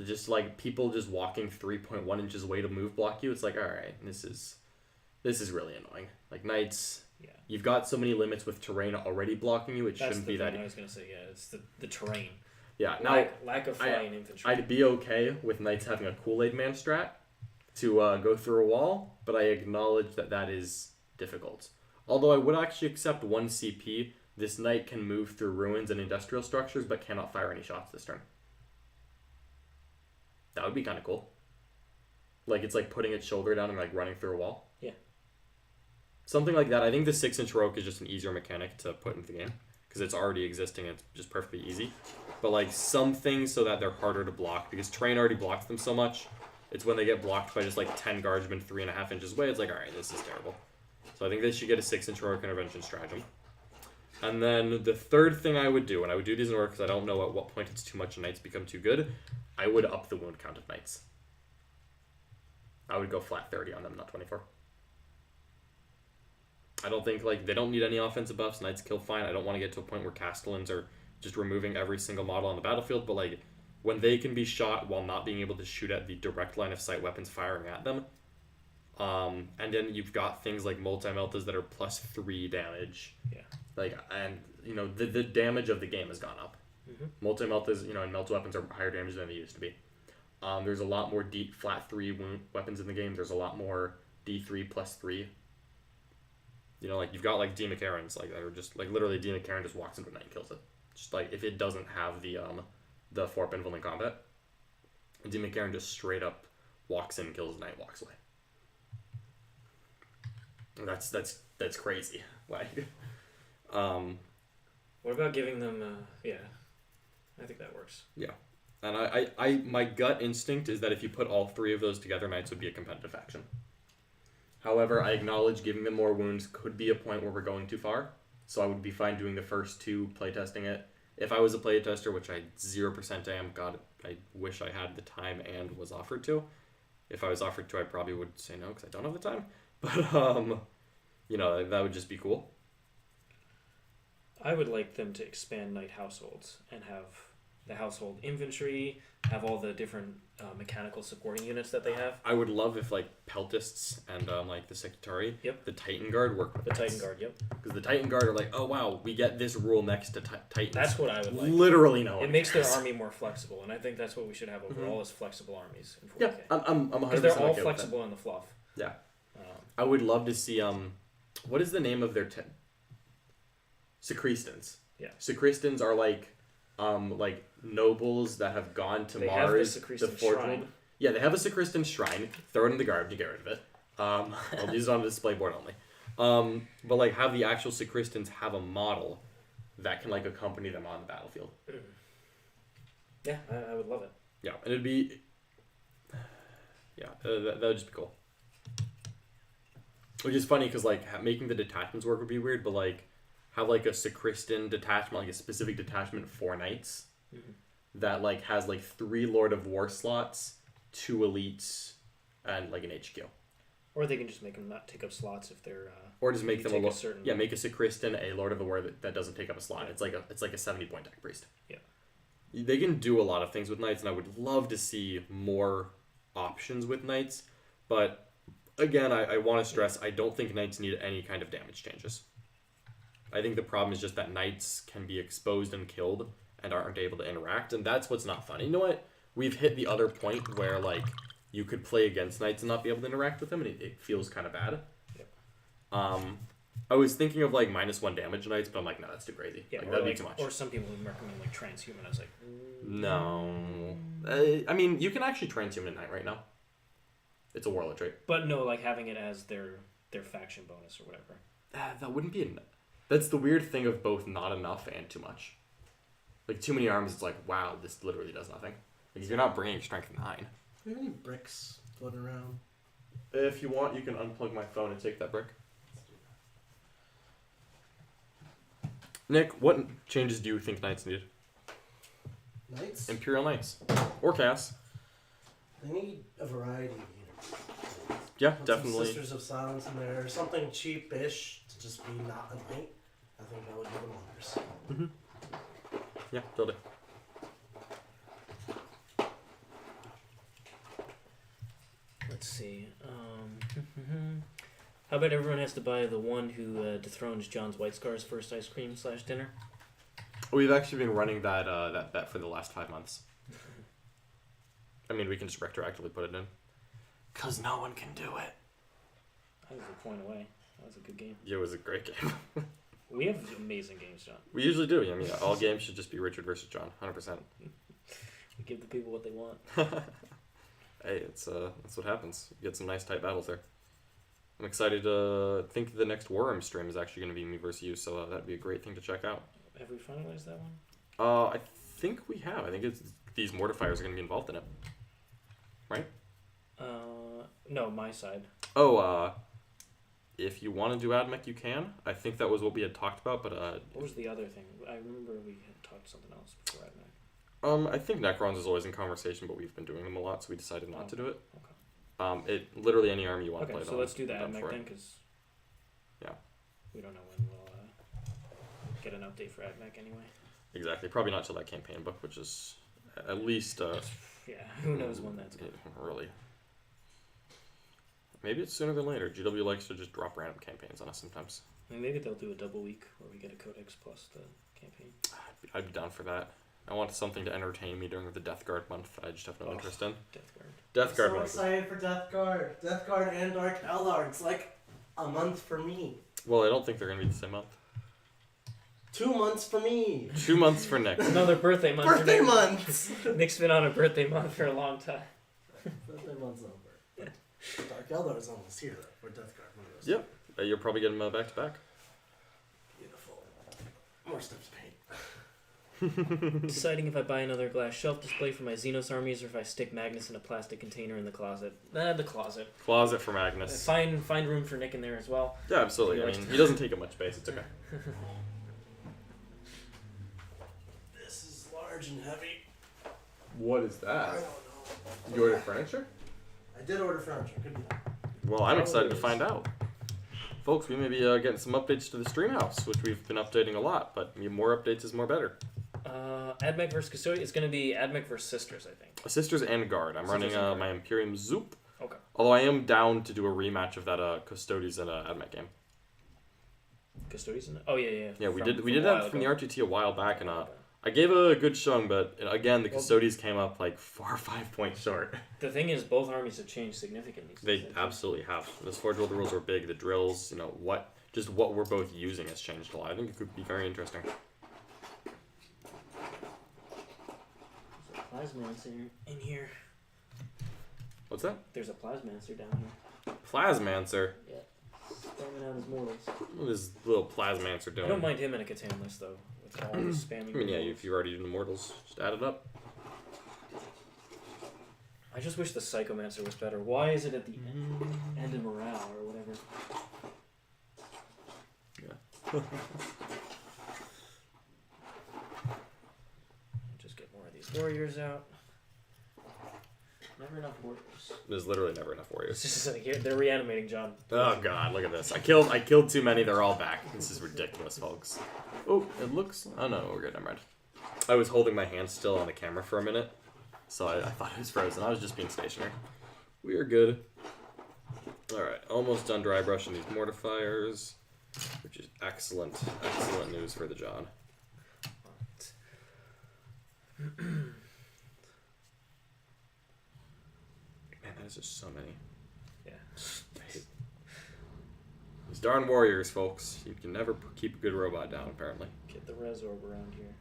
Just like people just walking 3.1 inches away to move block you. It's like, all right, this is really annoying. Like knights. Yeah. You've got so many limits with terrain already blocking you. It shouldn't be that. I was gonna say, yeah, it's the terrain. Yeah. Now lack of flying infantry. I'd be okay with knights having a Kool-Aid Man strat to go through a wall, but I acknowledge that is difficult. Although I would actually accept 1 CP. This knight can move through ruins and industrial structures, but cannot fire any shots this turn. That would be kind of cool. Like it's like putting its shoulder down and like running through a wall. Yeah. Something like that. I think the 6-inch heroic is just an easier mechanic to put into the game because it's already existing. And it's just perfectly easy. But like something so that they're harder to block because terrain already blocks them so much. It's when they get blocked by just like 10 guardsmen 3.5 inches away. It's like, all right, this is terrible. So I think they should get a 6-inch heroic intervention stratagem. And then the third thing I would do, and I would do these in order because I don't know at what point it's too much and knights become too good, I would up the wound count of knights. I would go flat 30 on them, not 24. I don't think, they don't need any offensive buffs. Knights kill fine. I don't want to get to a point where Castellans are just removing every single model on the battlefield, but, when they can be shot while not being able to shoot at the direct line of sight weapons firing at them, and then you've got things like multi-meltas that are +3 damage. Yeah. The damage of the game has gone up. Mm-hmm. Multi-meltas, and melt weapons are higher damage than they used to be. There's a lot more flat 3 wound weapons in the game. There's a lot more D3 +3. You've got D McCarran's that are just literally D McCarran just walks into a knight and kills it. Just if it doesn't have the 4-up invul in combat, D McCarran just straight up walks in, kills a knight, walks away. That's crazy. What about giving them? I think that works. Yeah, and I my gut instinct is that if you put all 3 of those together, knights would be a competitive faction. However, I acknowledge giving them more wounds could be a point where we're going too far. So I would be fine doing the first 2, playtesting it. If I was a playtester, which I 0% am, God, I wish I had the time and was offered to. If I was offered to, I probably would say no because I don't have the time. But that would just be cool. I would like them to expand knight households and have the household infantry, have all the different mechanical supporting units that they have. I would love if Peltists and the Secretary, yep. the Titan Guard work with the Titan Guard, yep. Because the Titan Guard are like, oh wow, we get this rule next to Titans. That's what I would like. Literally no. It makes their army more flexible, and I think that's what we should have overall is flexible armies in 40K. Yeah, I'm 100% because they're all okay flexible in the fluff. Yeah. I would love to see what is the name of their Sacristans? Yeah. Sacristans are nobles that have gone to Mars. Have the Forge shrine. World. Yeah, they have a Sacristan shrine. Throw it in the garbage to get rid of it. I'll use it on the display board only. But have the actual Sacristans have a model that can accompany them on the battlefield. Yeah, I would love it. Yeah, and it'd be. Yeah, that would just be cool. Which is funny because like making the detachments work would be weird, but like have like a sacristan detachment, like a specific detachment for knights that like has like 3 Lord of War slots, 2 elites, and like an HQ. Or they can just make them not take up slots if they're. Or just make them make a sacristan, a Lord of the War that doesn't take up a slot. Yeah. It's like a 70-point tech priest. Yeah. They can do a lot of things with knights, and I would love to see more options with knights. But again, I want to stress I don't think knights need any kind of damage changes. I think the problem is just that knights can be exposed and killed and aren't able to interact, and that's what's not fun. You know what? We've hit the other point where like you could play against knights and not be able to interact with them, and it feels kind of bad. I was thinking of like -1 damage knights, but I'm like, no, that's too crazy. Yeah, like, that'd be too much. Or some people would recommend like transhuman. I was like, no. I mean, you can actually transhuman a knight right now. It's a warlord trait. But no, like having it as their faction bonus or whatever. That wouldn't be enough. That's the weird thing of both not enough and too much. Like too many arms, it's like, wow, this literally does nothing. Like if you're not bringing strength 9. Do you have any bricks floating around? If you want, you can unplug my phone and take that brick. Nick, what changes do you think knights need? Knights? Imperial knights. Or chaos. They need a variety of units. Yeah, Put definitely. Some Sisters of Silence in there, something cheap-ish to just be not a knight. I think that would do them wonders. Mm-hmm. Yeah, totally. Let's see. How about everyone has to buy the one who dethrones John's White Scar's first ice cream / dinner? We've actually been running that bet for the last 5 months. I mean, we can just retroactively put it in. Because no one can do it. I was a point away. That was a good game. Yeah, it was a great game. We have amazing games, John. We usually do. I mean, all games should just be Richard versus John, 100%. We give the people what they want. Hey, that's what happens. You get some nice tight battles there. I'm excited to think the next Warham stream is actually going to be me versus you, so that'd be a great thing to check out. Have we finalized that one? I think we have. I think these Mortifiers are going to be involved in it. Right? No, my side. Oh, if you want to do AdMech, you can. I think that was what we had talked about, but what was the other thing? I remember we had talked something else before AdMech. I think Necrons is always in conversation, but we've been doing them a lot, so we decided not to do it. Okay. It literally any army you want to play. Okay, so let's do the AdMech then, because yeah, we don't know when we'll get an update for AdMech anyway. Exactly. Probably not till that campaign book, which is at least. Yeah, who knows when that's going. Really. Maybe it's sooner than later. GW likes to just drop random campaigns on us sometimes. I mean, maybe they'll do a double week where we get a Codex plus the campaign. I'd be down for that. I want something to entertain me during the Death Guard month that I just have no interest in. Death Guard. Death Guard I'm month. so excited for Death Guard. Death Guard and Dark Eldar. It's like a month for me. Well, I don't think they're going to be the same month. 2 months for me. 2 months for Nick. Another birthday month. Birthday months. Nick's been on a birthday month for a long time. Birthday month's over. Dark Eldar is almost here, though. Or Death Guard. Yep. You're probably getting them back to back. Beautiful. More stuff to paint. Deciding if I buy another glass shelf display for my Xenos armies or if I stick Magnus in a plastic container in the closet. The closet. Closet for Magnus. Find room for Nick in there as well. Yeah, absolutely. I mean, he doesn't take up much space. It's okay. This is large and heavy. What is I that? don't know. You ordered furniture? I did order furniture. Could be that. Well, I'm excited to find out. Folks, we may be getting some updates to the stream house, which we've been updating a lot, but more updates is more better. AdMech versus Custodian. It's going to be AdMech versus Sisters, I think. Sisters and Guard. I'm Sisters running my Imperium Zoop. Okay. Although I am down to do a rematch of that Custodians and AdMech game. Custodians? Oh, yeah. Yeah, we did that from the RTT a while back, and I gave a good showing, but again, the Custodians came up like 4 or 5 points short. The thing is, both armies have changed significantly. They absolutely have. Those Forge World rules were big. The drills, what we're both using has changed a lot. I think it could be very interesting. There's a Plasmancer in here. What's that? There's a Plasmancer down here. Plasmancer. Yeah. Spamming out his mortals. What is this little Plasmancer doing? I don't mind him in a Catan list, though. With all the spamming. I mean, yeah, if you're already doing the mortals, just add it up. I just wish the Psychomancer was better. Why is it at the end of morale or whatever? Just get more of these warriors out. Never enough warriors. There's literally never enough warriors. It's just like here, they're reanimating John. Oh god, look at this. I killed too many, they're all back. This is ridiculous, folks. Oh, it looks... Oh no, we're good, never mind. I was holding my hand still on the camera for a minute, so I thought it was frozen. I was just being stationary. We are good. Alright, almost done dry brushing these mortifiers, which is excellent news for the John. Man, that is just so many. Yeah. I hate these darn warriors, folks. You can never keep a good robot down, apparently. Get the res orb around here.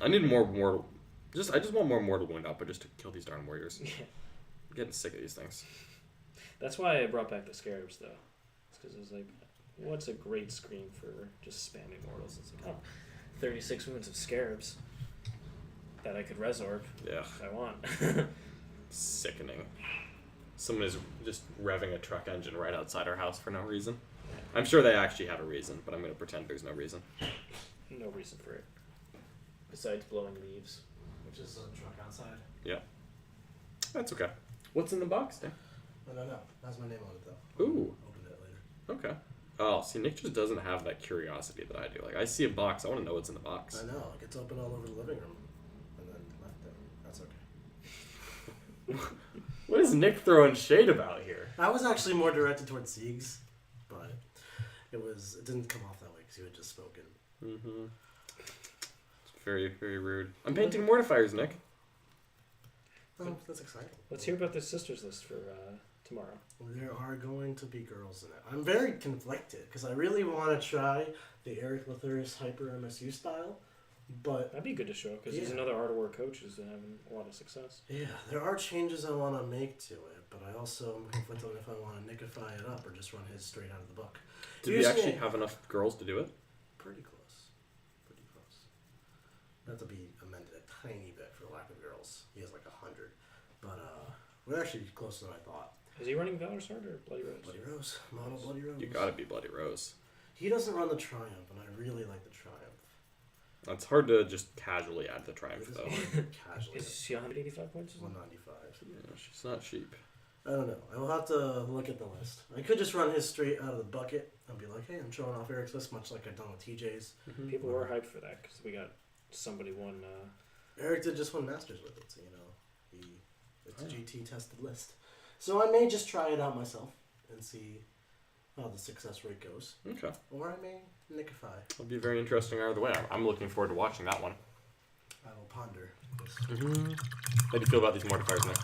I need more mortal... I just want more mortal wound output just to kill these darn warriors. Yeah. I'm getting sick of these things. That's why I brought back the scarabs, though. It's because it was like, what's a great screen for just spamming mortals? It's like, oh, 36 wounds of scarabs that I could resorb Yeah. if I want. Sickening. Someone is just revving a truck engine right outside our house for no reason. I'm sure they actually have a reason, but I'm going to pretend there's no reason. No reason for it. Besides blowing leaves. Which is a truck outside. Yeah. That's okay. What's in the box, Dan? I don't know. Has my name on it though. Ooh. Open it later. Okay. Oh, see, Nick just doesn't have that curiosity that I do. Like, I see a box, I want to know what's in the box. I know. It gets open all over the living room, and then left there. That's okay. What is Nick throwing shade about here? I was actually more directed towards Siegs, but it didn't come off that way because you had just spoken. Mm-hmm. It's very, very rude. I'm painting mortifiers, Nick. Oh, that's exciting. Let's hear about the sisters list for tomorrow. There are going to be girls in it. I'm very conflicted because I really want to try the Eric Lathurus Hyper MSU style, but That'd be good to show because he's Yeah. another Art of War coach who's been having a lot of success. yeah, there are changes I want to make to it, but I also am conflicted on if I want to nickify it up or just run his straight out of the book. Did we Usually- actually have enough girls to do it? Pretty close. Pretty close. Not to be amended a tiny bit for lack of girls. He has like 100. But we're actually closer than I thought. Is he running Valor Sword or Bloody Rose? Bloody Rose. Model Bloody Rose. You gotta be Bloody Rose. He doesn't run the Triumph, and I really like the Triumph. It's hard to just casually add the It Triumph, is though. hard casually. Is she 185 points? 195. Yeah, she's not cheap. I don't know. I will have to look at the list. I could just run his straight out of the bucket and be like, hey, I'm showing off Eric's list, much like I've done with TJ's. Mm-hmm. People were hyped for that because we got somebody won. Eric did just win Masters with it, so it's a GT tested list. So I may just try it out myself and see how the success rate goes. Okay. Or I may nickify. It'll be very interesting either way. I'm looking forward to watching that one. I will ponder. Mm-hmm. How do you feel about these mortifiers, Nick?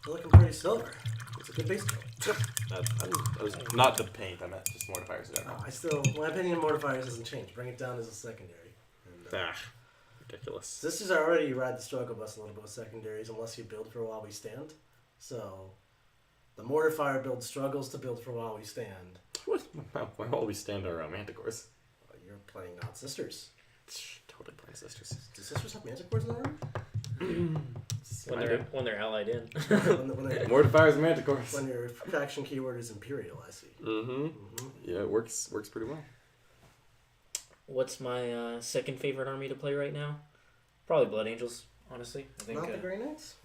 They're looking pretty silver. It's a good base coat. That was not the paint, I meant just mortifiers in general. My opinion of Mortifiers hasn't changed. Bring it down as a secondary. And, Ridiculous. Sisters already ride the struggle bus a little bit with secondaries unless you build for a while we stand. So the Mortifier build struggles to build for a while we stand. What? Why always stand our manticores? You're playing not sisters. Totally playing sisters. Do sisters have manticores in the room? When they're allied in. Mortifiers and manticores. When your faction keyword is Imperial, I see. Mm-hmm. Yeah, it works pretty well. What's my second favorite army to play right now? Probably Blood Angels, honestly. I think Not the Grey Knights?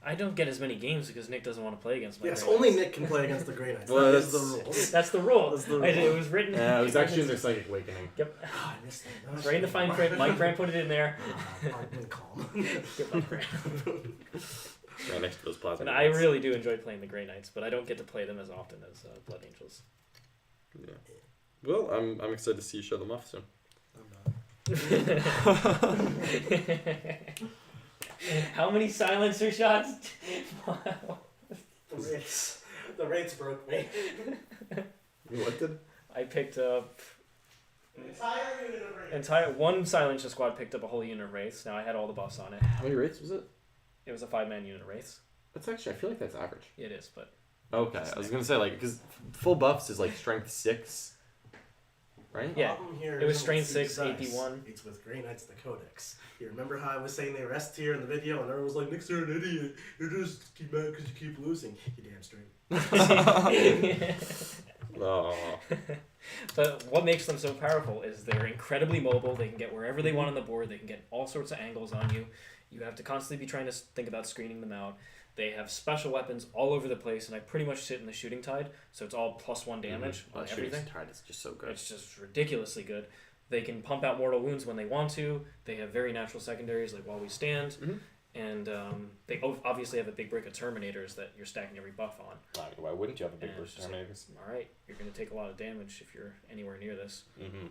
I don't get as many games because Nick doesn't want to play against my Yes, Grey only Knights. Nick can play against the Grey Knights. Well, that is the rule. That's the rule. That's the rule. It was written. Yeah, it was actually in their Psychic Awakening. Yep. Oh, I missed that. It's right in the fine print. Mike Grant put it in there. I'm calm. Get Mike Grant. Right next to those plasma. And I really do enjoy playing the Grey Knights, but I don't get to play them as often as Blood Angels. Yeah. Well, I'm excited to see you show them off soon. How many silencer shots? The rates broke me. What did? I picked up Entire unit of rates. one silencer squad picked up a whole unit of wraiths. Now I had all the buffs on it. How many rates was it? It was a 5-man unit of wraiths. That's actually, I feel like that's average. It is, but Okay, I was gonna say like because full buffs is like strength 6, right? Yeah, Problem here it was isn't strength with 6, Sieg's AP 1. It's with Grey Knights, the Codex. You remember how I was saying they rest here in the video, and everyone was like, "Nick's, you're an idiot. You're just keep mad because you keep losing." You damn straight. Oh. But what makes them so powerful is they're incredibly mobile. They can get wherever they want on the board. They can get all sorts of angles on you. You have to constantly be trying to think about screening them out. They have special weapons all over the place, and I pretty much sit in the shooting tide, so it's all +1 damage on everything. Shooting tide is just so good. It's just ridiculously good. They can pump out mortal wounds when they want to. They have very natural secondaries, like While We Stand. Mm-hmm. And they obviously have a big brick of Terminators that you're stacking every buff on. Why wouldn't you have a big And burst of Terminators? Alright, you're going to take a lot of damage if you're anywhere near this. Mm-hmm.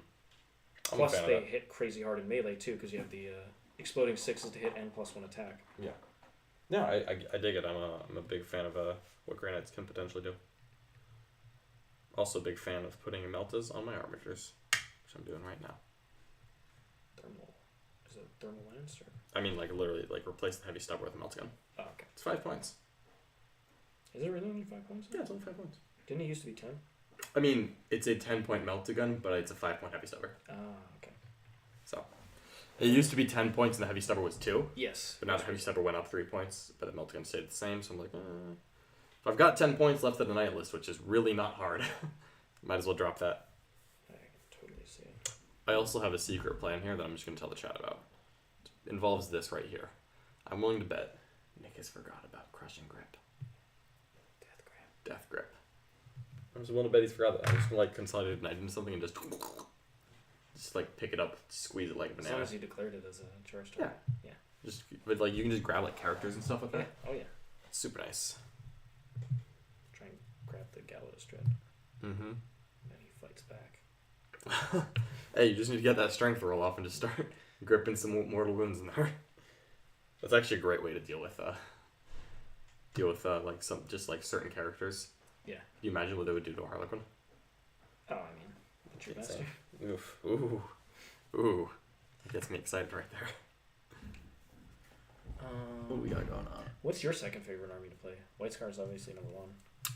Plus, they hit crazy hard in melee, too, because you have the exploding 6s to hit and +1 attack. Yeah. No, I dig it. I'm a big fan of what granites can potentially do. Also a big fan of putting meltas on my armatures, which I'm doing right now. Thermal. Is it thermal lance? Or? I mean, like, literally, like, replace the heavy stubber with a melt gun. Oh, okay. It's 5 points. Is it really only 5 points? Yeah, it's only 5 points. Didn't it used to be 10? I mean, it's a 10-point melta gun, but it's a 5-point heavy stubber. Ah, okay. So, it used to be 10 points and the heavy stubber was 2. Yes. But now the heavy stubber went up 3 points, but the melta gun stayed the same, so I'm like, If I've got 10 points left in the night list, which is really not hard, might as well drop that. I can totally see it. I also have a secret plan here that I'm just going to tell the chat about. It involves this right here. I'm willing to bet Nick has forgot about Crushing Grip. Death Grip. I'm just willing to bet he's forgot that. I'm just going to, like, consolidate Ignite into something and just like, pick it up, squeeze it like a banana. As long as you declared it as a charge target. Yeah. But, like, you can just grab, like, characters and stuff with that. Oh, yeah. It's super nice. Try and grab the Gallows Dread. Mm-hmm. And he fights back. Hey, you just need to get that strength roll off and just start gripping some mortal wounds in there. That's actually a great way to deal with like some just like certain characters. Yeah. Can you imagine what they would do to a Harlequin? Oh, I mean, the true master. Oof. Ooh. That gets me excited right there. What do we got going on? What's your second favorite army to play? White Scar is obviously number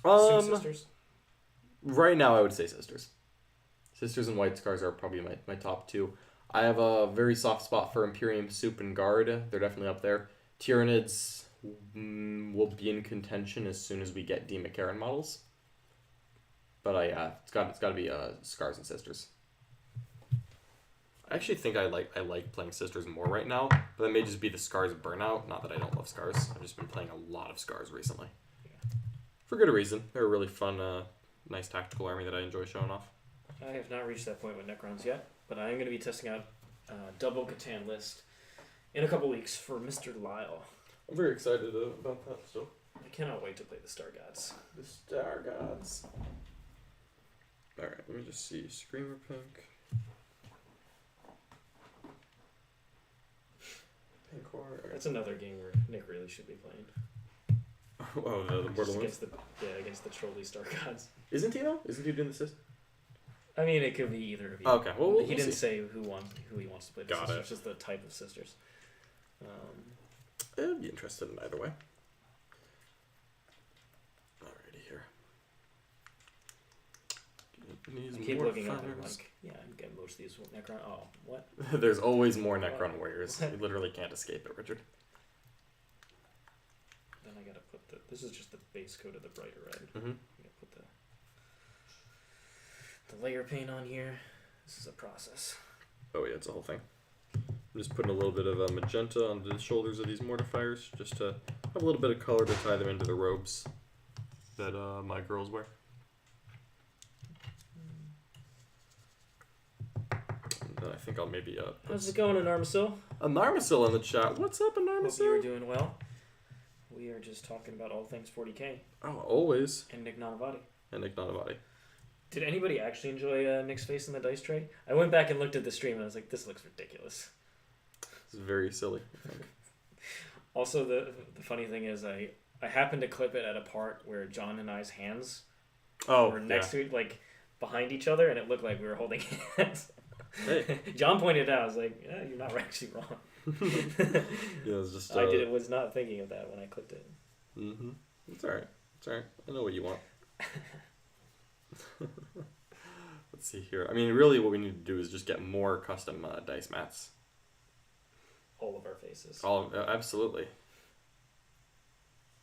1. Sisters? Right now I would say Sisters. Sisters and White Scars are probably my top 2. I have a very soft spot for Imperium Soup and Guard. They're definitely up there. Tyranids will be in contention as soon as we get D. McCarran models. But it's got to be Scars and Sisters. I actually think I like playing Sisters more right now, but that may just be the Scars burnout. Not that I don't love Scars. I've just been playing a lot of Scars recently. Yeah. For good reason. They're a really fun, nice tactical army that I enjoy showing off. I have not reached that point with Necrons yet, but I am going to be testing out double Catan list in a couple weeks for Mr. Lyle. I'm very excited about that still. I cannot wait to play the Star Gods. The Star Gods. Alright, let me just see. Screamer Pink. Pink War. That's another game where Nick really should be playing. Oh, the Borderlands? Against the Trolley Star Gods. Isn't he though? Isn't he doing the system? I mean, it could be either of you. Okay, well, he didn't say who he wants to play the Got sisters. it. It's just the type of sisters. I'd be interested in either way. Alrighty here. I keep looking up and I'm like, yeah, I'm getting most of these Necron. Oh, what? There's always more Necron warriors. You literally can't escape it, Richard. Then I gotta put this is just the base coat of the brighter red. Mm-hmm. I gotta put the layer paint on here. This is a process. Oh yeah, it's a whole thing. I'm just putting a little bit of magenta on the shoulders of these mortifiers, just to have a little bit of color to tie them into the robes that my girls wear. And I think I'll maybe How's it going, Anarmasil? Anarmasil in the chat. What's up, Hope Anarmasil? you're doing well. We are just talking about all things 40k. Oh, always. And Nick Nanavati. And Nick Nanavati. Did anybody actually enjoy Nick's face in the dice tray? I went back and looked at the stream and I was like, this looks ridiculous. It's very silly, I think. Also, the funny thing is I happened to clip it at a part where John and I's hands were next to it, like behind each other, and it looked like we were holding hands. Hey. John pointed out, I was like, yeah, you're not actually wrong. Yeah, it was just. Was not thinking of that when I clipped it. Mm-hmm. It's alright. It's alright. I know what you want. Let's see here. I mean, really, what we need to do is just get more custom dice mats. All of our faces. Absolutely.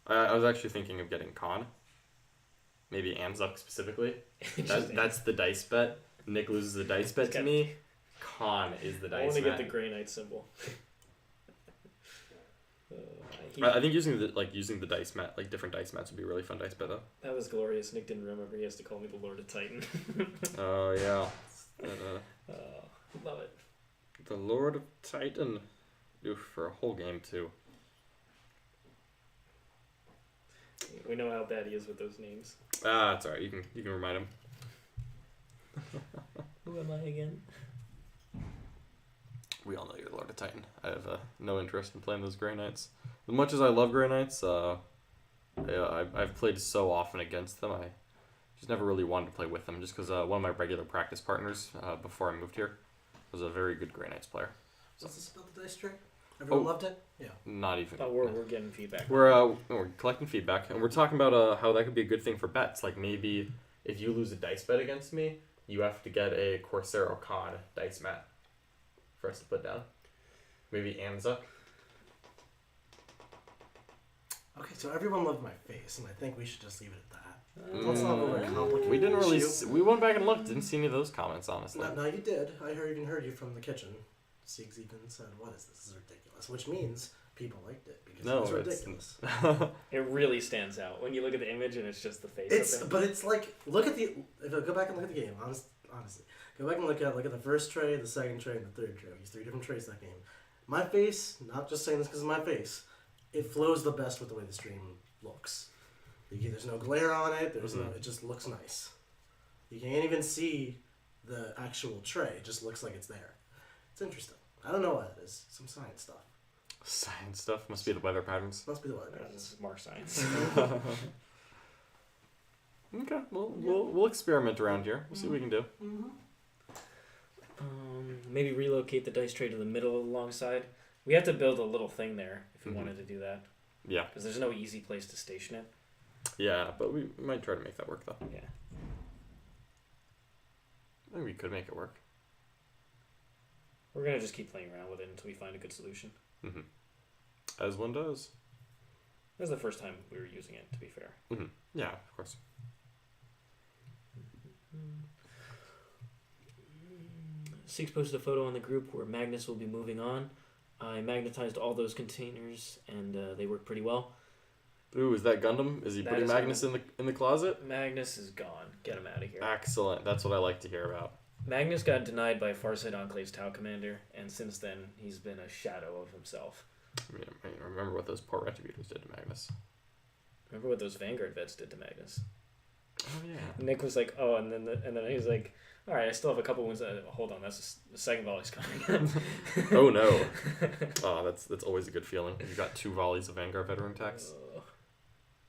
I was actually thinking of getting Khan. Maybe Anzac specifically. That's the dice bet. Nick loses the dice bet to me. Khan is the dice bet. I want to get the Grey Knight symbol. I think using the dice mat, like different dice mats, would be a really fun dice bet though. That was glorious. Nick didn't remember. He has to call me the Lord of Titan. Oh yeah. Love it. The Lord of Titan. Oof, for a whole game too. We know how bad he is with those names. It's alright. You can remind him. Who am I again? We all know you're the Lord of Titan. I have no interest in playing those Grey Knights. As much as I love Grey Knights, I've played so often against them. I just never really wanted to play with them, just because one of my regular practice partners before I moved here was a very good Grey Knights player. What's this about the dice tray? Everyone loved it? Yeah. Not even. But we're getting feedback. We're collecting feedback, and we're talking about how that could be a good thing for bets. Like maybe if you lose a dice bet against me, you have to get a Corsair or Khan dice mat for us to put down. Maybe Anzac. Okay, so everyone loved my face, and I think we should just leave it at that. Let's not overcomplicate. We didn't really. issue. We went back and looked. Didn't see any of those comments, honestly. No, you did. I even heard you from the kitchen. Siegs even said, "What is this? This is ridiculous." Which means people liked it because it was ridiculous. It really stands out when you look at the image and it's just the face. But it's like look at the. If I go back and look at the game, honestly, go back and look at the first tray, the second tray, and the third tray. These 3 different trays that game. My face, not just saying this because of my face, it flows the best with the way the stream looks. There's no glare on it. It just looks nice. You can't even see the actual tray. It just looks like it's there. It's interesting. I don't know what it is. Some science stuff. Science stuff must be the weather patterns. Must be the weather This patterns. is Mark science. Okay, we'll experiment around here. We'll see what we can do. Maybe relocate the dice tray to the middle alongside. We have to build a little thing there if we wanted to do that. Yeah. Because there's no easy place to station it. Yeah, but we might try to make that work though. Yeah. I think we could make it work. We're going to just keep playing around with it until we find a good solution. As one does. That was the first time we were using it, to be fair. Yeah, of course. Six posted a photo on the group where Magnus will be moving on. I magnetized all those containers, and they work pretty well. Ooh, is that Gundam? Is he putting Magnus in the closet? Magnus is gone. Get him out of here. Excellent. That's what I like to hear about. Magnus got denied by Farsight Enclave's Tau Commander, and since then, he's been a shadow of himself. I mean, remember what those poor Retributors did to Magnus. Remember what those Vanguard vets did to Magnus? Oh, yeah. Nick was like, oh, and then he's like, all right, I still have a couple wins. Hold on, that's the second volley's coming. Oh, no. Oh, that's always a good feeling. You got 2 volleys of Vanguard veteran attacks.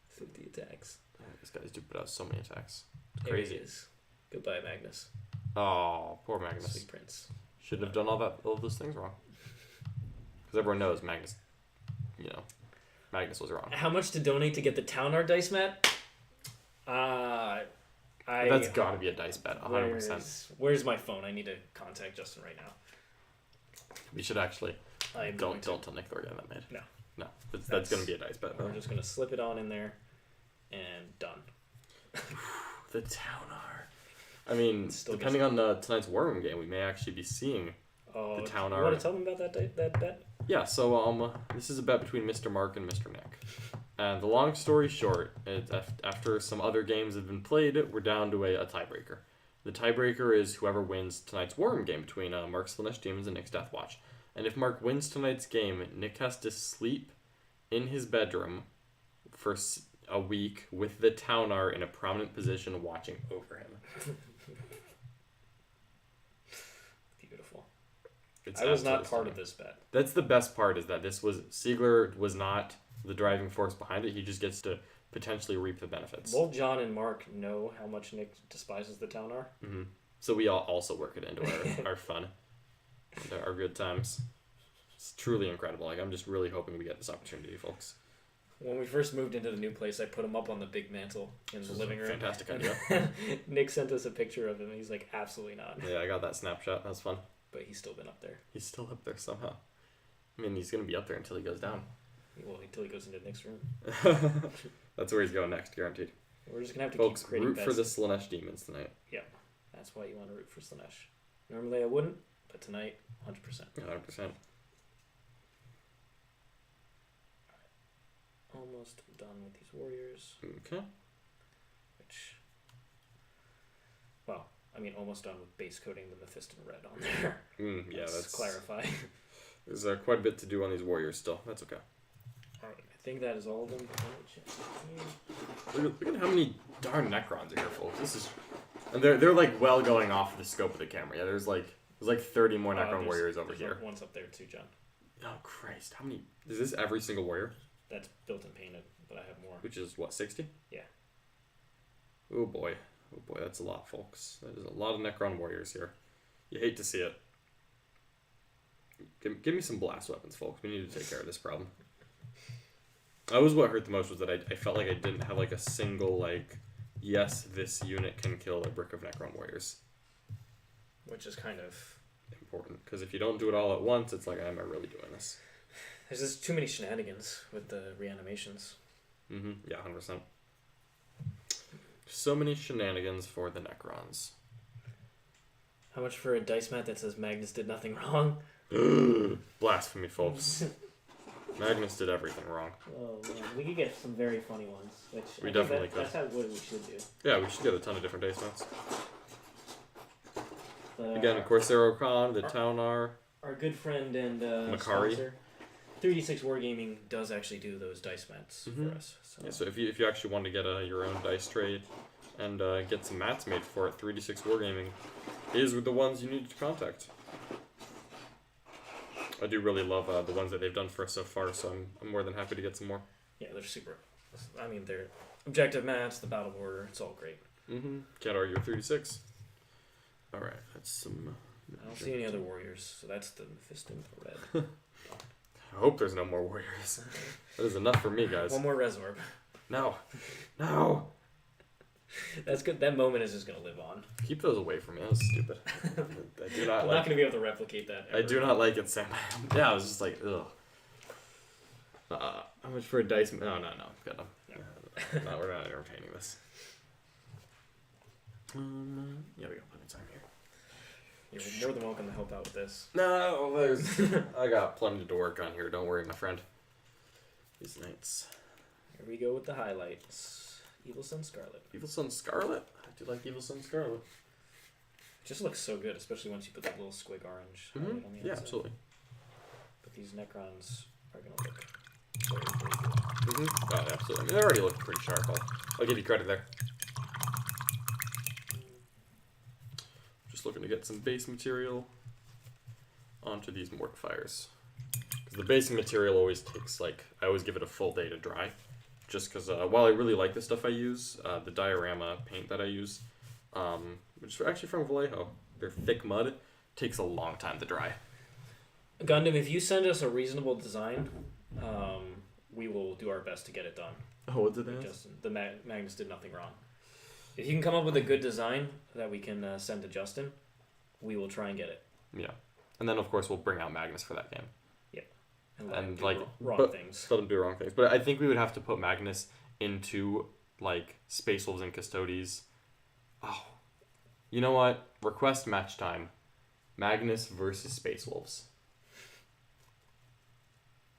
50 attacks. Oh, these guys do put out so many attacks. It's There crazy. he is. Goodbye, Magnus. Oh, poor Magnus. Sweet prince. Shouldn't have done all those things wrong. Because everyone knows Magnus was wrong. How much to donate to get the Town Art dice mat? That's got to be a dice bet, 100%. Where's my phone? I need to contact Justin right now. We should actually don't tell Nick we're getting that made. No, that's going to be a dice bet. We're just going to slip it on in there, and done. The Town Art. I mean, depending on tonight's War Room game, we may actually be seeing the Town Art. You want to tell them about that bet? Yeah, so this is a bet between Mr. Mark and Mr. Nick. And the long story short, after some other games have been played, we're down to a tiebreaker. The tiebreaker is whoever wins tonight's War Room game between Mark's Slaanesh Demons and Nick's Death Watch. And if Mark wins tonight's game, Nick has to sleep in his bedroom for a week with the Town Art in a prominent position watching over him. Beautiful. It's I was not absolutely part stunning. of this bet. That's the best part, is that Siegler was not the driving force behind it. He just gets to potentially reap the benefits. Both John and Mark know how much Nick despises the Town Art. Mm-hmm. So we all also work it into our fun, and our good times. It's truly incredible. I'm just really hoping we get this opportunity, folks. When we first moved into the new place, I put him up on the big mantle in the living room. Fantastic idea. Nick sent us a picture of him. He's like, absolutely not. Yeah, I got that snapshot. That was fun. But he's still been up there. He's still up there somehow. I mean, he's going to be up there until he goes down. Well, until he goes into Nick's room. That's where he's going next, guaranteed. We're just gonna have to Folks, keep creating root for the best. Slanesh demons tonight. That's why you want to root for Slanesh. Normally I wouldn't, but tonight, 100%. 100%. Almost done with these warriors. Okay. Which, well, I mean, almost done with base coating the Mephiston red on there. Yeah, Let's clarify. There's quite a bit to do on these warriors still. That's okay. Alright, I think that is all of them. Look at how many darn Necrons are here, folks. This is, and they're like well going off the scope of the camera. Yeah, there's like 30 more Necron warriors over here. One's up there too, John. Oh Christ! How many? Is this every single warrior? That's built and painted, but I have more. Which is what, 60? Yeah. Oh boy, that's a lot, folks. That is a lot of Necron warriors here. You hate to see it. Give me some blast weapons, folks. We need to take care of this problem. That was what hurt the most, was that I felt like I didn't have like a single like, yes, this unit can kill a brick of Necron warriors. Which is kind of important, because if you don't do it all at once, it's like, am I really doing this? there's just too many shenanigans with the reanimations. Yeah, 100%. So many shenanigans for the Necrons. How much for a dice mat that says Magnus did nothing wrong? Blasphemy, folks. Magnus did everything wrong. Oh man, we could get some very funny ones. Which We I think definitely could. That's how what we should do. Yeah, we should get a ton of different dice mats. But, Again, Corsaro Khan, the Taunar. our good friend and Makari. sponsor, 3D6 Wargaming, does actually do those dice mats for us. So. Yeah, so if you actually want to get your own dice tray and get some mats made for it, 3D6 Wargaming is the ones you need to contact. I do really love the ones that they've done for us so far, so I'm more than happy to get some more. Yeah, they're super. I mean, they're objective mats, the battle border, it's all great. Can't argue with 36. Alright, that's some... I don't see any other warriors, so that's the Mephiston red. I hope there's no more warriors. That is enough for me, guys. One more Resorb. No. That's good. That moment is just going to live on. Keep those away from me. That was stupid. I do not I'm not going to be able to replicate that ever. I do not like it, Sam. Yeah, I was just like, ugh. How much for a dice? No. Got them. No, we're not entertaining this. Yeah, we got plenty of time here. You're more than welcome to help out with this. No, I got plenty to work on here. Don't worry, my friend. These knights. Here we go with the highlights. Evil Sun Scarlet. Evil Sun Scarlet? I do like Evil Sun Scarlet. It just looks so good, especially once you put that little squig orange highlight on the outside. Yeah, absolutely. But these Necrons are going to look very, very good. Oh, yeah, absolutely. I mean, they already look pretty sharp. I'll give you credit there. Just looking to get some base material onto these Mortifiers. Because the base material always takes, I always give it a full day to dry. Just because while I really like the stuff I use, the diorama paint that I use, which is actually from Vallejo, they're thick mud, takes a long time to dry. Gundam, if you send us a reasonable design, we will do our best to get it done. Oh, what did they Justin, the Magnus did nothing wrong. If you can come up with a good design that we can send to Justin, we will try and get it. Yeah. And then, of course, we'll bring out Magnus for that game. And wrong things. Let them do wrong things. But I think we would have to put Magnus into, Space Wolves and Custodes. Oh. You know what? Request match time. Magnus versus Space Wolves.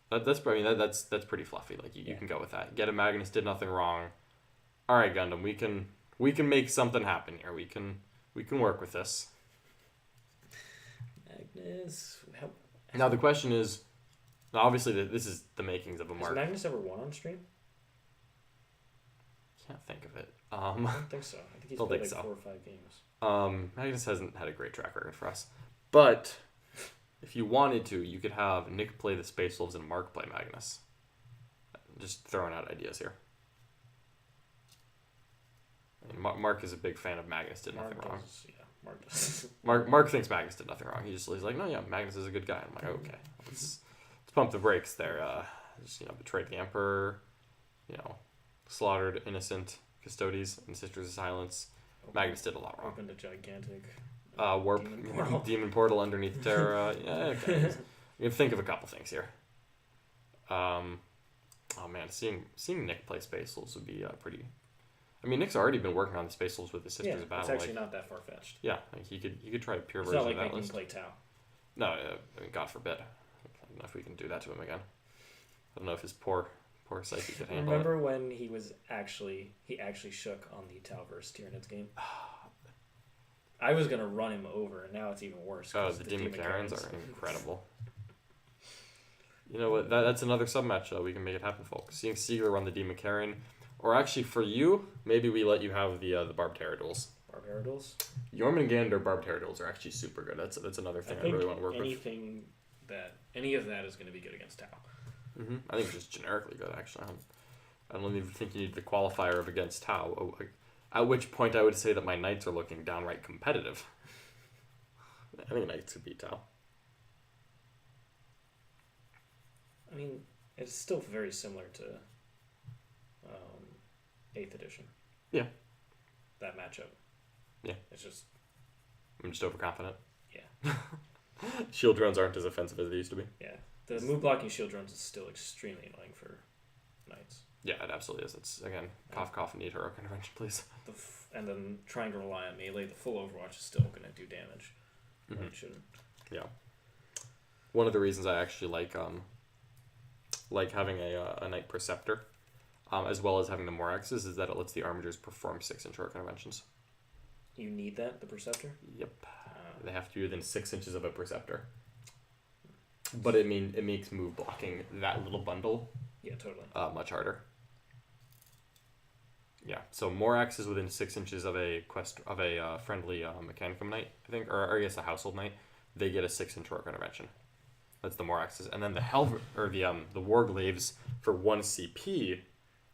That's pretty fluffy. You can go with that. Get a Magnus, did nothing wrong. All right, Gundam, we can make something happen here. We can work with this. Magnus. Now the question is, obviously this is the makings of a mark. Has Magnus ever won on stream? Can't think of it. I don't think so. I think he's played 4 or 5 games. Magnus hasn't had a great track record for us, but if you wanted to, you could have Nick play the Space Wolves and Mark play Magnus. Just throwing out ideas here. I mean, Mark is a big fan of Magnus did nothing wrong. Mark does. Mark thinks Magnus did nothing wrong. He's like, no, yeah, Magnus is a good guy. I'm like, okay, let's pump the brakes there. Just, betrayed the Emperor, slaughtered innocent Custodes and Sisters of Silence. Magnus did a lot wrong. Opened a gigantic warp demon portal underneath Terra. Yeah, okay. You can think of a couple things here. Oh man, seeing Nick play Space Wolves would be pretty. I mean, Nick's already been working on the Space Wolves with his Sisters of Battle. It's actually not that far-fetched. Yeah, like he could try a pure It's version not like of that making list. play Tau. No, I mean, God forbid. I don't know if we can do that to him again. I don't know if his poor psyche could handle Remember it. when he actually shook on the Tau versus Tyranids game? I was gonna run him over, and now it's even worse. Oh, the Demon Karens are incredible. You know what? That's another sub-match. We can make it happen, folks. Seeing Siegler run the Demon Karen, or actually for you, maybe we let you have the Barbed Duels. Barbed Duels? Jormungandr Barbed Duels are actually super good. That's another thing I really want to work with. Any of that is going to be good against Tau. I think it's just generically good, actually. I don't even think you need the qualifier of against Tau. At which point I would say that my Knights are looking downright competitive. I think Knights could beat Tau. I mean, it's still very similar to 8th edition. Yeah. That matchup. Yeah. It's just... I'm just overconfident. Yeah. Shield drones aren't as offensive as they used to be. Yeah. The move blocking shield drones is still extremely annoying for Knights. Yeah, it absolutely is. It's, again, cough, need heroic intervention, please. And then trying to rely on melee, the full Overwatch is still going to do damage. When it shouldn't. Yeah. One of the reasons I actually like having a Knight Preceptor, as well as having the Moraxes, is that it lets the Armigers perform 6-inch heroic interventions. You need that, the Preceptor? Yep. They have to be within 6 inches of a Preceptor. But it makes move blocking that little bundle much harder. Yeah, so Morax is within 6 inches of a friendly Mechanicum Knight, I think, or I guess a Household Knight. They get a 6-inch heroic intervention. That's the Moraxes, and then the the Warglaves for 1 CP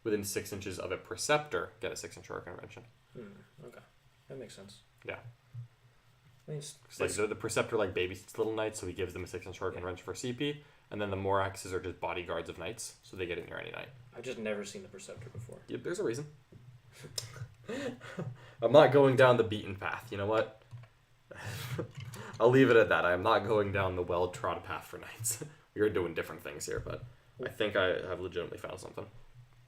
within 6 inches of a Preceptor get a 6-inch heroic intervention. Okay, that makes sense. Yeah. I mean, Like the Preceptor babysits little knights, so he gives them a 6-inch heroic intervention for CP, and then the Moraxes are just bodyguards of knights, so they get in near any knight. I've just never seen the Preceptor before. Yep, there's a reason. I'm not going down the beaten path. You know what? I'll leave it at that. I'm not going down the well-trod path for knights. We're doing different things here, but I think I have legitimately found something.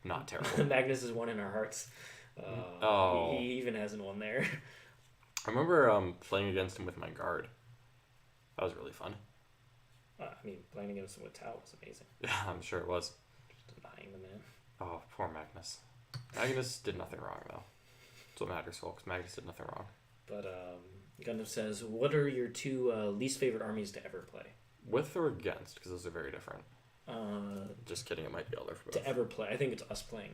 Not terrible. Magnus is one in our hearts. He even hasn't won there. I remember playing against him with my guard. That was really fun. I mean, playing against him with Tau was amazing. Yeah, I'm sure it was. Just denying the man. Oh, poor Magnus. Magnus did nothing wrong, though. That's what matters, folks. Magnus did nothing wrong. But Gundam says, what are your two least favorite armies to ever play? With or against? Because those are very different. Just kidding, it might be all there for both. To ever play. I think it's us playing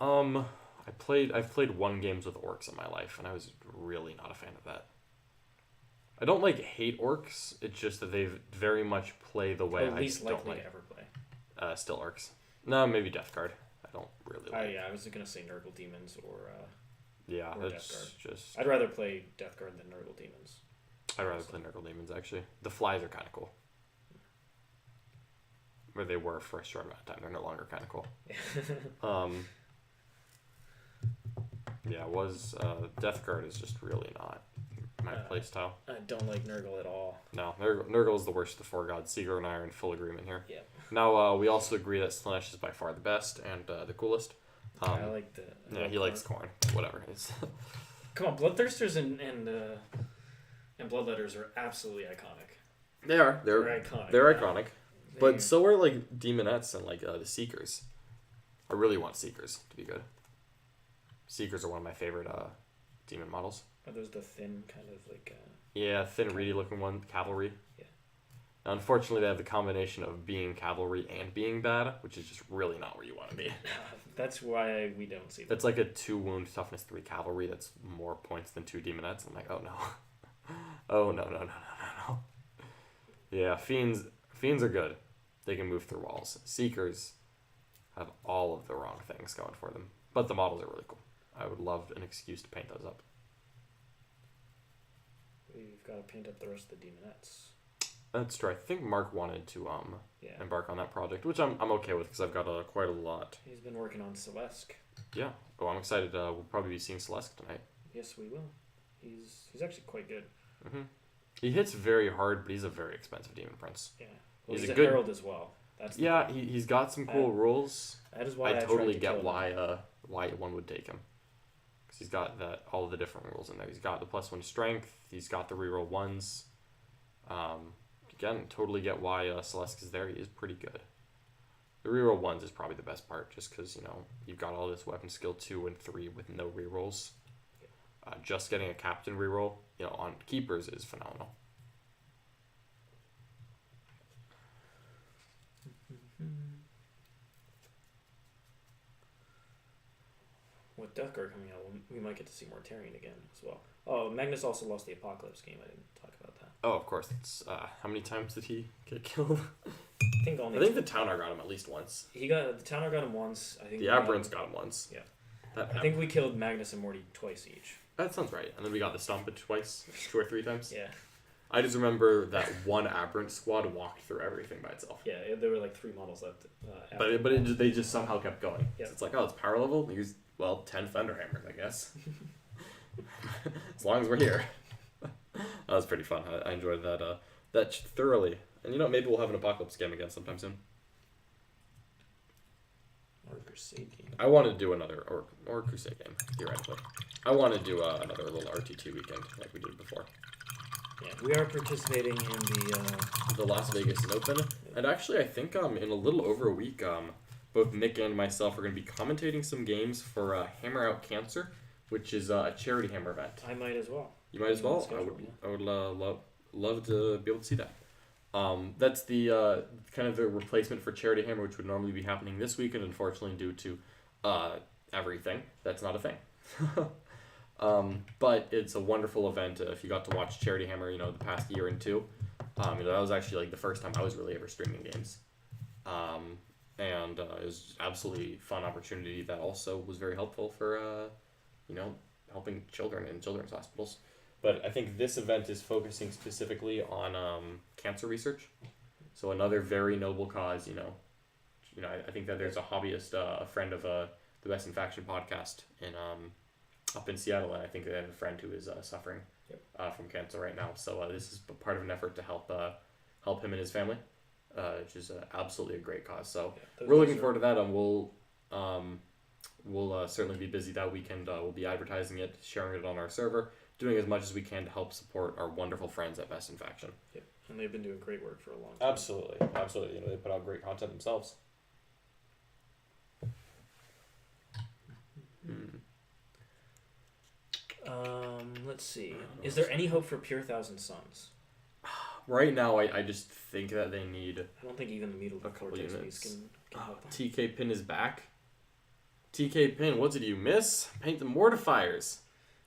them. I've played 1 games with orcs in my life, and I was really not a fan of that. I don't hate orcs. It's just that they very much play the way I least don't likely like. to ever play. Still orcs. No, maybe Death Guard. I don't really like. Yeah, I was gonna say Nurgle Demons or yeah, or that's Death Guard. just. I'd rather play Death Guard than Nurgle Demons. I'd rather play Nurgle Demons actually. The flies are kind of cool. Where they were for a short amount of time, they're no longer kind of cool. Yeah, Death Guard is just really not my playstyle. I don't like Nurgle at all. No, Nurgle is the worst of the 4 gods. Siegler and I are in full agreement here. Yeah. Now, we also agree that Slanesh is by far the best and the coolest. I like the... Yeah, he likes corn. Whatever. Come on, Bloodthirsters and Bloodletters are absolutely iconic. They are. They're iconic. They're iconic. But so are Demonettes and the Seekers. I really want Seekers to be good. Seekers are one of my favorite demon models. Are those the thin kind of Yeah, thin, reedy looking one, cavalry. Yeah. Now, unfortunately, they have the combination of being cavalry and being bad, which is just really not where you want to be. That's why we don't see them. That's like a 2 wound toughness 3 cavalry. That's more points than 2 Demonettes. I'm like, oh no. Oh no. Yeah, fiends are good. They can move through walls. Seekers have all of the wrong things going for them. But the models are really cool. I would love an excuse to paint those up. We've got to paint up the rest of the Demonettes. That's true. I think Mark wanted to embark on that project, which I'm okay with because I've got quite a lot. He's been working on Celeste. Yeah. Oh, I'm excited. We'll probably be seeing Celeste tonight. Yes, we will. He's actually quite good. Mm-hmm. He hits very hard, but he's a very expensive Demon Prince. Yeah. Well, he's a a good Herald as well. He's got some cool rules. That is why I totally get why why one would take him. Because he's got all the different rules in there. He's got the +1 strength. He's got the reroll 1s. Again, totally get why Celeste is there. He is pretty good. The reroll 1s is probably the best part, just because, you've got all this weapon skill 2 and 3 with no rerolls. Just getting a captain reroll, on keepers is phenomenal. With Death Guard coming out, we might get to see Mortarion again as well. Oh, Magnus also lost the Apocalypse game. I didn't talk about that. Oh, of course. It's, how many times did he get killed? I think the Towner got him at least once. The Towner got him once. I think the Aberrants got him once. Yeah. I think we killed Magnus and Morty twice each. That sounds right. And then we got the Stompage twice, 2 or 3 times. Yeah. I just remember that one Aberrant squad walked through everything by itself. Yeah, there were like 3 models left. They just somehow kept going. Yep. So it's like, it's power level. Use 10 Fender Hammers, I guess. As long as we're here. That was pretty fun. I enjoyed that thoroughly. And maybe we'll have an Apocalypse game again sometime soon. Or a Crusade game. I want to do another or Crusade game theoretically. I want to do another little RT2 weekend like we did before. Yeah, we are participating in the Las Vegas Open, and actually I think in a little over a week, both Nick and myself are going to be commentating some games for Hammer Out Cancer, which is a charity hammer event. I might as well. You might as well. I would love to be able to see that. That's the kind of the replacement for Charity Hammer, which would normally be happening this weekend. Unfortunately, due to everything, that's not a thing. But it's a wonderful event. If you got to watch Charity Hammer, the past year and 2, that was actually like the first time I was really ever streaming games. And it was absolutely fun opportunity that also was very helpful for helping children in children's hospitals. But I think this event is focusing specifically on cancer research. So another very noble cause, I think that there's a hobbyist, a friend of the Best in Faction podcast up in Seattle, and I think they have a friend who is suffering from cancer right now. So this is part of an effort to help him and his family, which is absolutely a great cause. So we're looking forward to that, and we'll certainly be busy that weekend. We'll be advertising it, sharing it on our server, doing as much as we can to help support our wonderful friends at Best in Faction. Yeah, and they've been doing great work for a long time. Absolutely. They put out great content themselves. Let's see. Is there any hope for Pure Thousand Suns? Right now, I just think that they need... I don't think even the Mutal Vortex piece can help them. TK Pin is back. TK Pin, what did you miss? Paint the Mortifiers.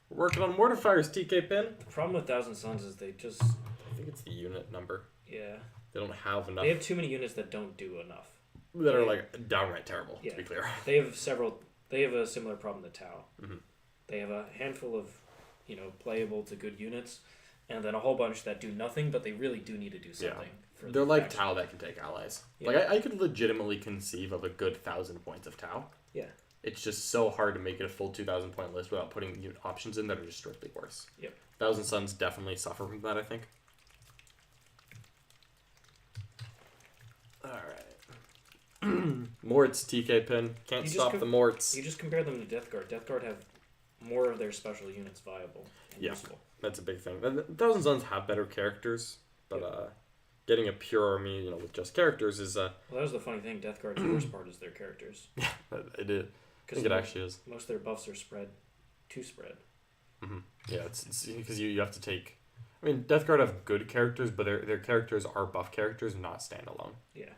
We're working on Mortifiers, TK Pin. The problem with Thousand Suns is they just... I think it's the unit number. Yeah. They don't have enough. They have too many units that don't do enough. That are like downright terrible, to be clear. They have a similar problem to Tau. Mm-hmm. They have a handful of, playable to good units, and then a whole bunch that do nothing, but they really do need to do something. Yeah. They're like Tau that can take allies. Yeah. Like I could legitimately conceive of a good 1,000 points of Tau. Yeah. It's just so hard to make it a full 2,000 point list without putting unit options in that are just strictly worse. Yep. Thousand Suns definitely suffer from that, I think. Alright. Morts, TK Pin. Can't stop the Morts. You just compare them to Death Guard. Death Guard have more of their special units viable and useful. That's a big thing. Thousand Suns have better characters, but getting a pure army, with just characters is... Well, that was the funny thing. Death Guard's worst part is their characters. Yeah, it is. I think it actually is. Most of their buffs are spread. Mm-hmm. Yeah, it's because you have to take... I mean, Death Guard have good characters, but their characters are buff characters, not standalone. Yeah.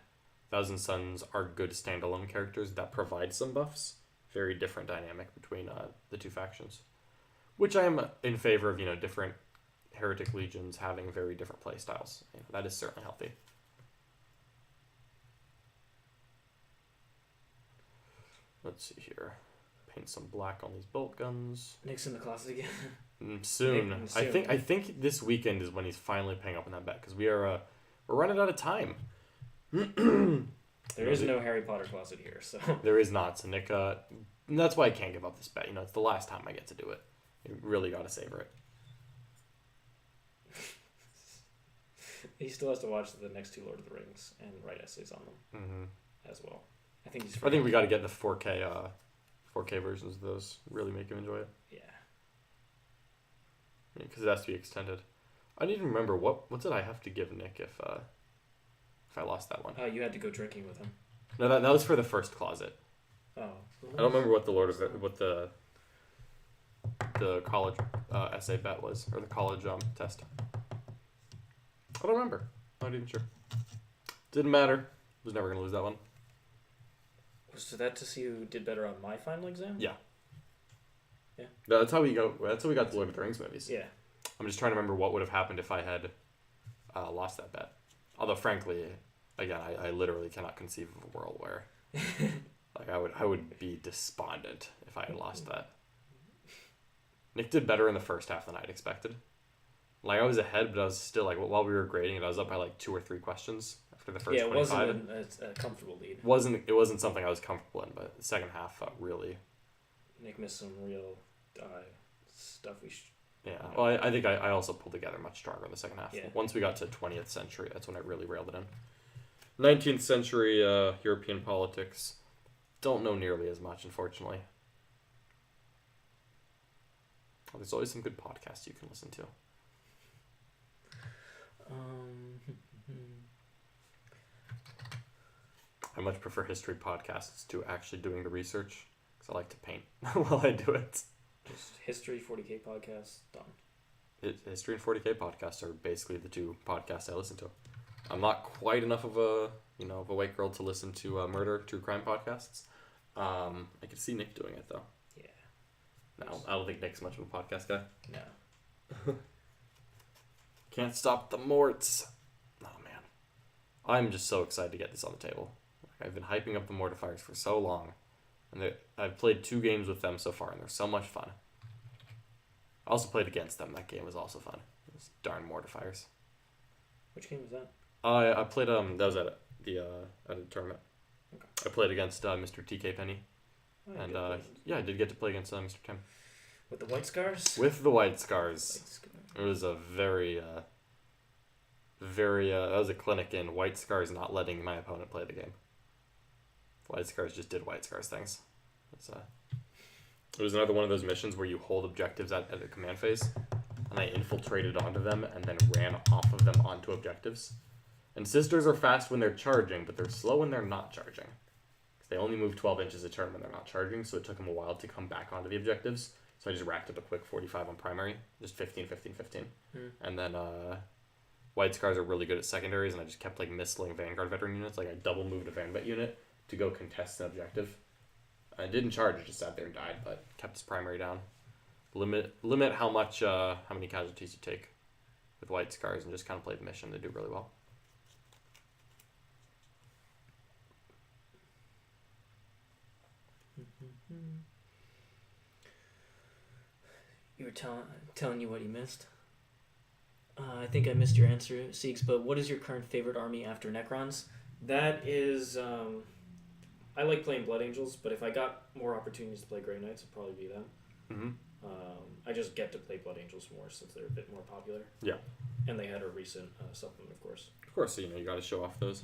Thousand Suns are good standalone characters that provide some buffs. Very different dynamic between the two factions. Which I am in favor of, different Heretic Legions having very different play styles. That is certainly healthy. Let's see here. Paint some black on these bolt guns. Nick's in the closet again. Soon. I think this weekend is when he's finally paying up on that bet, because we're running out of time. There is no Harry Potter closet here, so there is not. So Nick, that's why I can't give up this bet. It's the last time I get to do it. You really got to savor it. He still has to watch the next 2 Lord of the Rings and write essays on them as well. I think we got to get the 4K 4K versions of those really make you enjoy it. Yeah. Because it has to be extended. I need to remember what did I have to give Nick if I lost that one. You had to go drinking with him. No, that was for the first closet. Oh. I don't remember what the college essay bet was, or the college test. I don't remember. I'm not even sure. Didn't matter. Was never gonna lose that one. Was that to see who did better on my final exam? Yeah. Yeah. That's how we go. That's how we got the Lord of the Rings movies. Yeah. I'm just trying to remember what would have happened if I had lost that bet. Although, frankly, again, I literally cannot conceive of a world where like I would be despondent if I had lost that. Nick did better in the first half than I'd expected. Like, I was ahead, but I was still, like, while we were grading it, I was up by, like, 2 or 3 questions after the first 25. Yeah, it wasn't a comfortable lead. It wasn't something I was comfortable in, but the second half felt really... Nick missed some real stuff we should... Yeah, well, I think I also pulled together much stronger in the second half. Yeah. Once we got to 20th century, that's when I really railed it in. 19th century European politics, don't know nearly as much, unfortunately. Well, there's always some good podcasts you can listen to. I much prefer history podcasts to actually doing the research, because I like to paint while I do it. Just history, 40K podcasts, done. History and 40K podcasts are basically the two podcasts I listen to. I'm not quite enough of a white girl to listen to murder, true crime podcasts. I could see Nick doing it, though. Yeah. No, I don't think Nick's much of a podcast guy. No. Can't stop the morts. Oh, man. I'm just so excited to get this on the table. I've been hyping up the Mortifiers for so long. And I've played 2 games with them so far, and they're so much fun. I also played against them. That game was also fun. Those darn Mortifiers. Which game was that? I played, that was at a tournament. Okay. I played against Mr. TK Penny. Oh, And, I did get to play against Mr. Tim. With the white scars? With the white scars. It was a very, that was a clinic in white scars not letting my opponent play the game. White scars just did white scars things. It was another one of those missions where you hold objectives at a command phase, and I infiltrated onto them and then ran off of them onto objectives. And sisters are fast when they're charging, but they're slow when they're not charging. They only move 12 inches a turn when they're not charging, so it took them a while to come back onto the objectives. So I just racked up a quick 45 on primary, just 15, 15, 15. And then white scars are really good at secondaries, and I just kept like missling Vanguard veteran units. Like I double moved a Vanvet unit to go contest an objective. I didn't charge, it just sat there and died, but kept his primary down. Limit how many casualties you take with white scars, and just kind of play the mission. They do really well. You were telling you what you missed. I think I missed your answer, Siegs, but what is your current favorite army after Necrons? That is, I like playing Blood Angels, but if I got more opportunities to play Grey Knights, it'd probably be them. Mm-hmm. I just get to play Blood Angels more since they're a bit more popular. Yeah. And they had a recent supplement, of course. Of course, so, you got to show off those.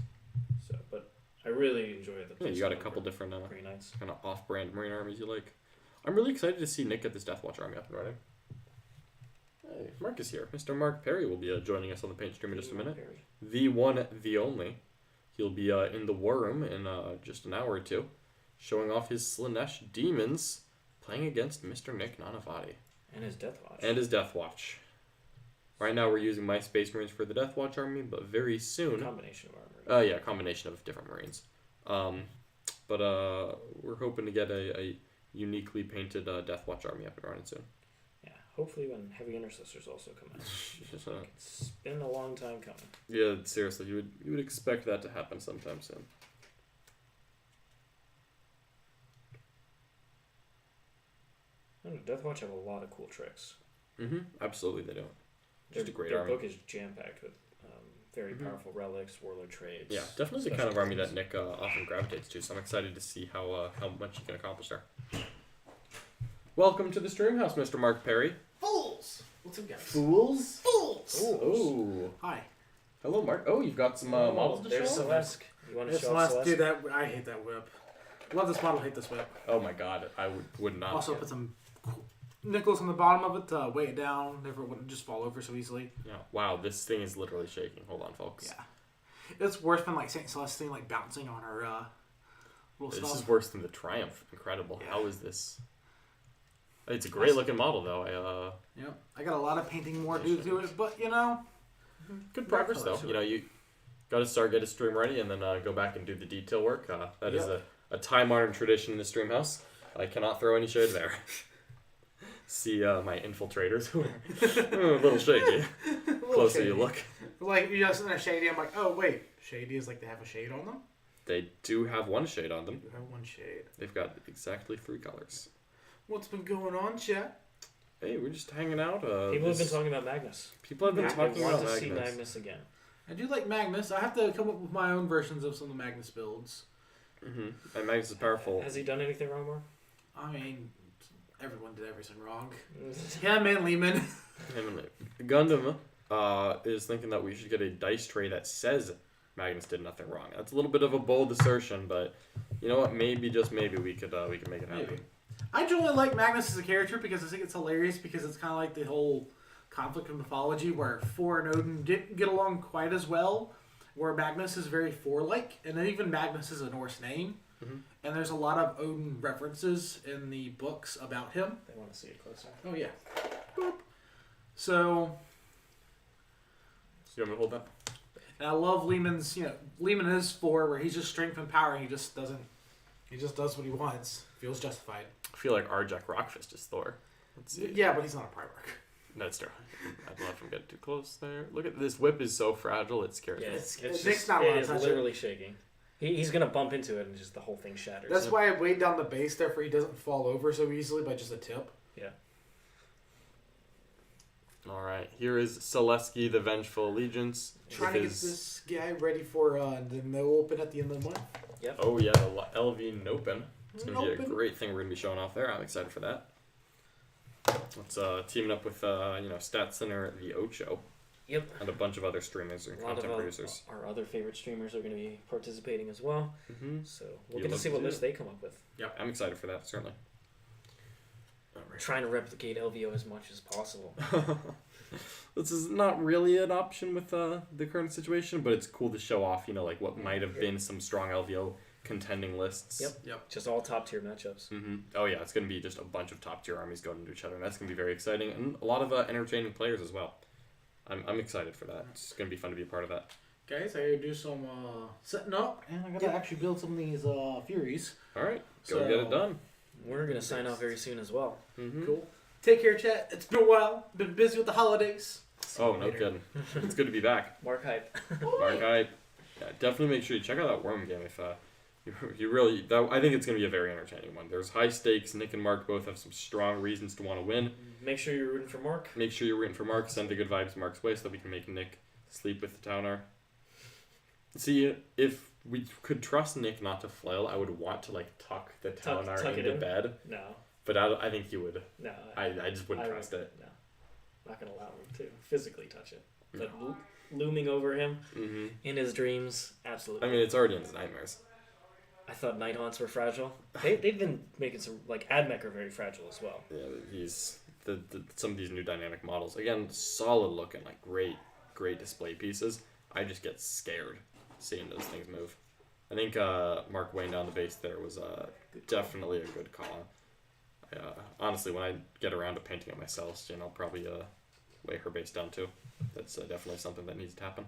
So, but I really enjoy the. Yeah, you got a couple different Grey Knights. kind of off-brand Marine armies you like. I'm really excited to see Nick get this Deathwatch army up and running. Hey, Mark is here. Mr. Mark Perry will be joining us on the paint stream in just a minute. Perry. The one, the only. He'll be in the war room in just an hour or two, showing off his Slanesh demons, playing against Mr. Nick Nanavati. And his Deathwatch. And his Deathwatch. Right now we're using my Space Marines for the Deathwatch army, but very soon... Combination of armor. Yeah, combination of different Marines. But we're hoping to get a uniquely painted Deathwatch army up and running soon. Yeah, hopefully when Heavy Intercessors also come out. It's been a long time coming. Yeah, seriously, you would expect that to happen sometime soon. I don't know, Deathwatch have a lot of cool tricks. Mm-hmm. Absolutely, they do. Just a great their army. book is jam-packed with very powerful relics, warlord trades. Yeah, definitely the kind of army that Nick often gravitates to, so I'm excited to see how much he can accomplish there. Welcome to the stream house, Mr. Mark Perry. Fools! What's up, guys? Fools? Fools! Oh. Hi. Hello, Mark. Oh, you've got some models to There's show off? Celeste. You want to It's show off last, Celeste? dude, I hate that whip. Love this model, hate this whip. Oh my god, I would not. Also put some nickels on the bottom of it to weigh it down, never wouldn't just fall over so easily. Yeah. Wow, this thing is literally shaking. Hold on, folks. Yeah. It's worse than like St. Celestine like bouncing on her little This stuff. is worse than the Triumph. Incredible. Yeah. How is this? It's a great looking model though. Yep. I got a lot of painting more to do to it, but Good progress though. Sure. You know, you got to start, get a stream ready, and then go back and do the detail work. That is a time-honored tradition in the stream house. I cannot throw any shade there. See my infiltrators who are a little shaky. Closer shady. you look. Like, you just in a shady, I'm like, oh, wait. Shady is like they have a shade on them? They do have one shade on them. You have one shade. They've got exactly 3 colors. What's been going on, chat? Hey, we're just hanging out. People have been talking about Magnus. People have been Magnus. talking I want about to see Magnus. Magnus again. I do like Magnus. I have to come up with my own versions of some of the Magnus builds. And Magnus is powerful. Has he done anything wrong, Mark? I mean, everyone did everything wrong. Yeah, man, Lehman. Gundam is thinking that we should get a dice tray that says Magnus did nothing wrong. That's a little bit of a bold assertion, but you know what? Maybe, just maybe, we could make it happen. Maybe. I generally like Magnus as a character because I think it's hilarious because it's kind of like the whole conflict of mythology where Thor and Odin didn't get along quite as well, where Magnus is very Thor-like, and then even Magnus is a Norse name, and there's a lot of Odin references in the books about him. They want to see it closer. Oh, yeah. Boop. So You want me to hold that? and I love Lehman's, Lehman is Thor, where he's just strength and power, and he just does what he wants. Feels justified. I feel like Arjak Rockfist is Thor. Let's see. Yeah, but he's not a Primarch. That's true. I don't know if I'm getting too close there. Look at this whip is so fragile. It scares Yeah, me. it's Nick's just, not it allowed to is touch it. literally shaking. He's gonna bump into it and just the whole thing shatters. That's why I weighed down the base there for he doesn't fall over so easily by just a tip. Yeah. All right, here is Selesky, the Vengeful Allegiance. Trying to get this guy ready for the no open at the end of the month. Yep. Oh yeah, the LV Nopen. It's gonna be a Nopen. great thing we're gonna be showing off there. I'm excited for that. It's teaming up with Stat Center, the Ocho, Yep. and a bunch of other streamers and A lot of content producers. our other favorite streamers are going to be participating as well. So we'll You get to love see to what see list it. they come up with. Yeah, I'm excited for that certainly. We're trying to replicate LVO as much as possible. This is not really an option with the current situation, but it's cool to show off, like what might have been some strong LVO contending lists. Yep. Just all top tier matchups. Oh yeah, it's going to be just a bunch of top tier armies going into each other, and that's going to be very exciting, and a lot of entertaining players as well. I'm excited for that. It's going to be fun to be a part of that. Guys, I gotta do some setting up, and I gotta actually build some of these Furies. All right, go So- get it done. We're going to sign off very soon as well. Cool. Take care, chat. It's been a while. Been busy with the holidays. Oh, no kidding. It's good to be back. Mark hype. Mark, definitely make sure you check out that Worm game if you really. I think it's going to be a very entertaining one. There's high stakes. Nick and Mark both have some strong reasons to want to win. Make sure you're rooting for Mark. Make sure you're rooting for Mark. Send the good vibes Mark's way so that we can make Nick sleep with the Towner. See, if we could trust Nick not to flail, I would want to tuck the Towner tuck it into in? bed. No. But I think he would. No. I just wouldn't trust it. No. Not going to allow him to physically touch it. But looming over him in his dreams, absolutely. I mean, it's already in his nightmares. I thought Night Haunts were fragile. They've been making some, Admech are very fragile as well. Yeah, some of these new dynamic models, again, solid looking, great display pieces. I just get scared seeing those things move. I think Mark weighing down the base there was definitely a good call. Honestly, when I get around to painting it myself, I'll probably weigh her base down too. That's definitely something that needs to happen.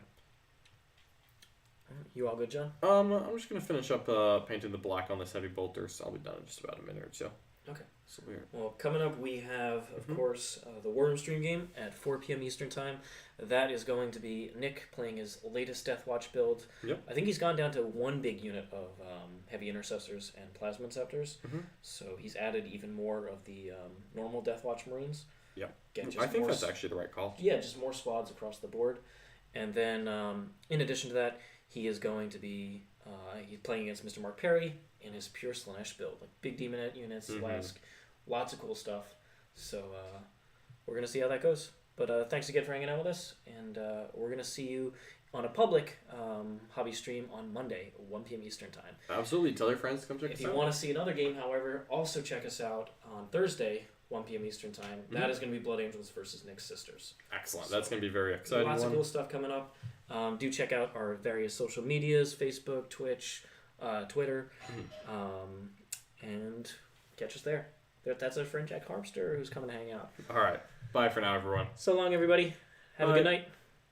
You all good, John? I'm just gonna finish up painting the black on this heavy bolter, so I'll be done in just about a minute or so. Okay. So weird. Well, coming up, we have, of course, the Worm Stream game at 4 p.m. Eastern Time. That is going to be Nick playing his latest Death Watch build. Yep. I think he's gone down to one big unit of heavy intercessors and plasma inceptors. So he's added even more of the normal Death Watch Marines. Yeah. Just I think more that's actually the right call. Yeah, just more squads across the board. And then, in addition to that, he is going to be he's playing against Mr. Mark Perry in his pure Slanesh build, big demonette units, Lask, lots of cool stuff. So we're gonna see how that goes. But thanks again for hanging out with us, and we're gonna see you on a public hobby stream on Monday, 1 p.m. Eastern Time. Absolutely. Tell your friends to come check us If out. you want to see another game, however, also check us out on Thursday, 1 p.m. Eastern Time. That is going to be Blood Angels versus Nyx Sisters. Excellent. That's going to be very exciting. Lots of cool stuff coming up. Do check out our various social medias, Facebook, Twitch, Twitter, and catch us there. That's our friend Jack Harpster who's coming to hang out. All right. Bye for now, everyone. So long, everybody. Have a good night.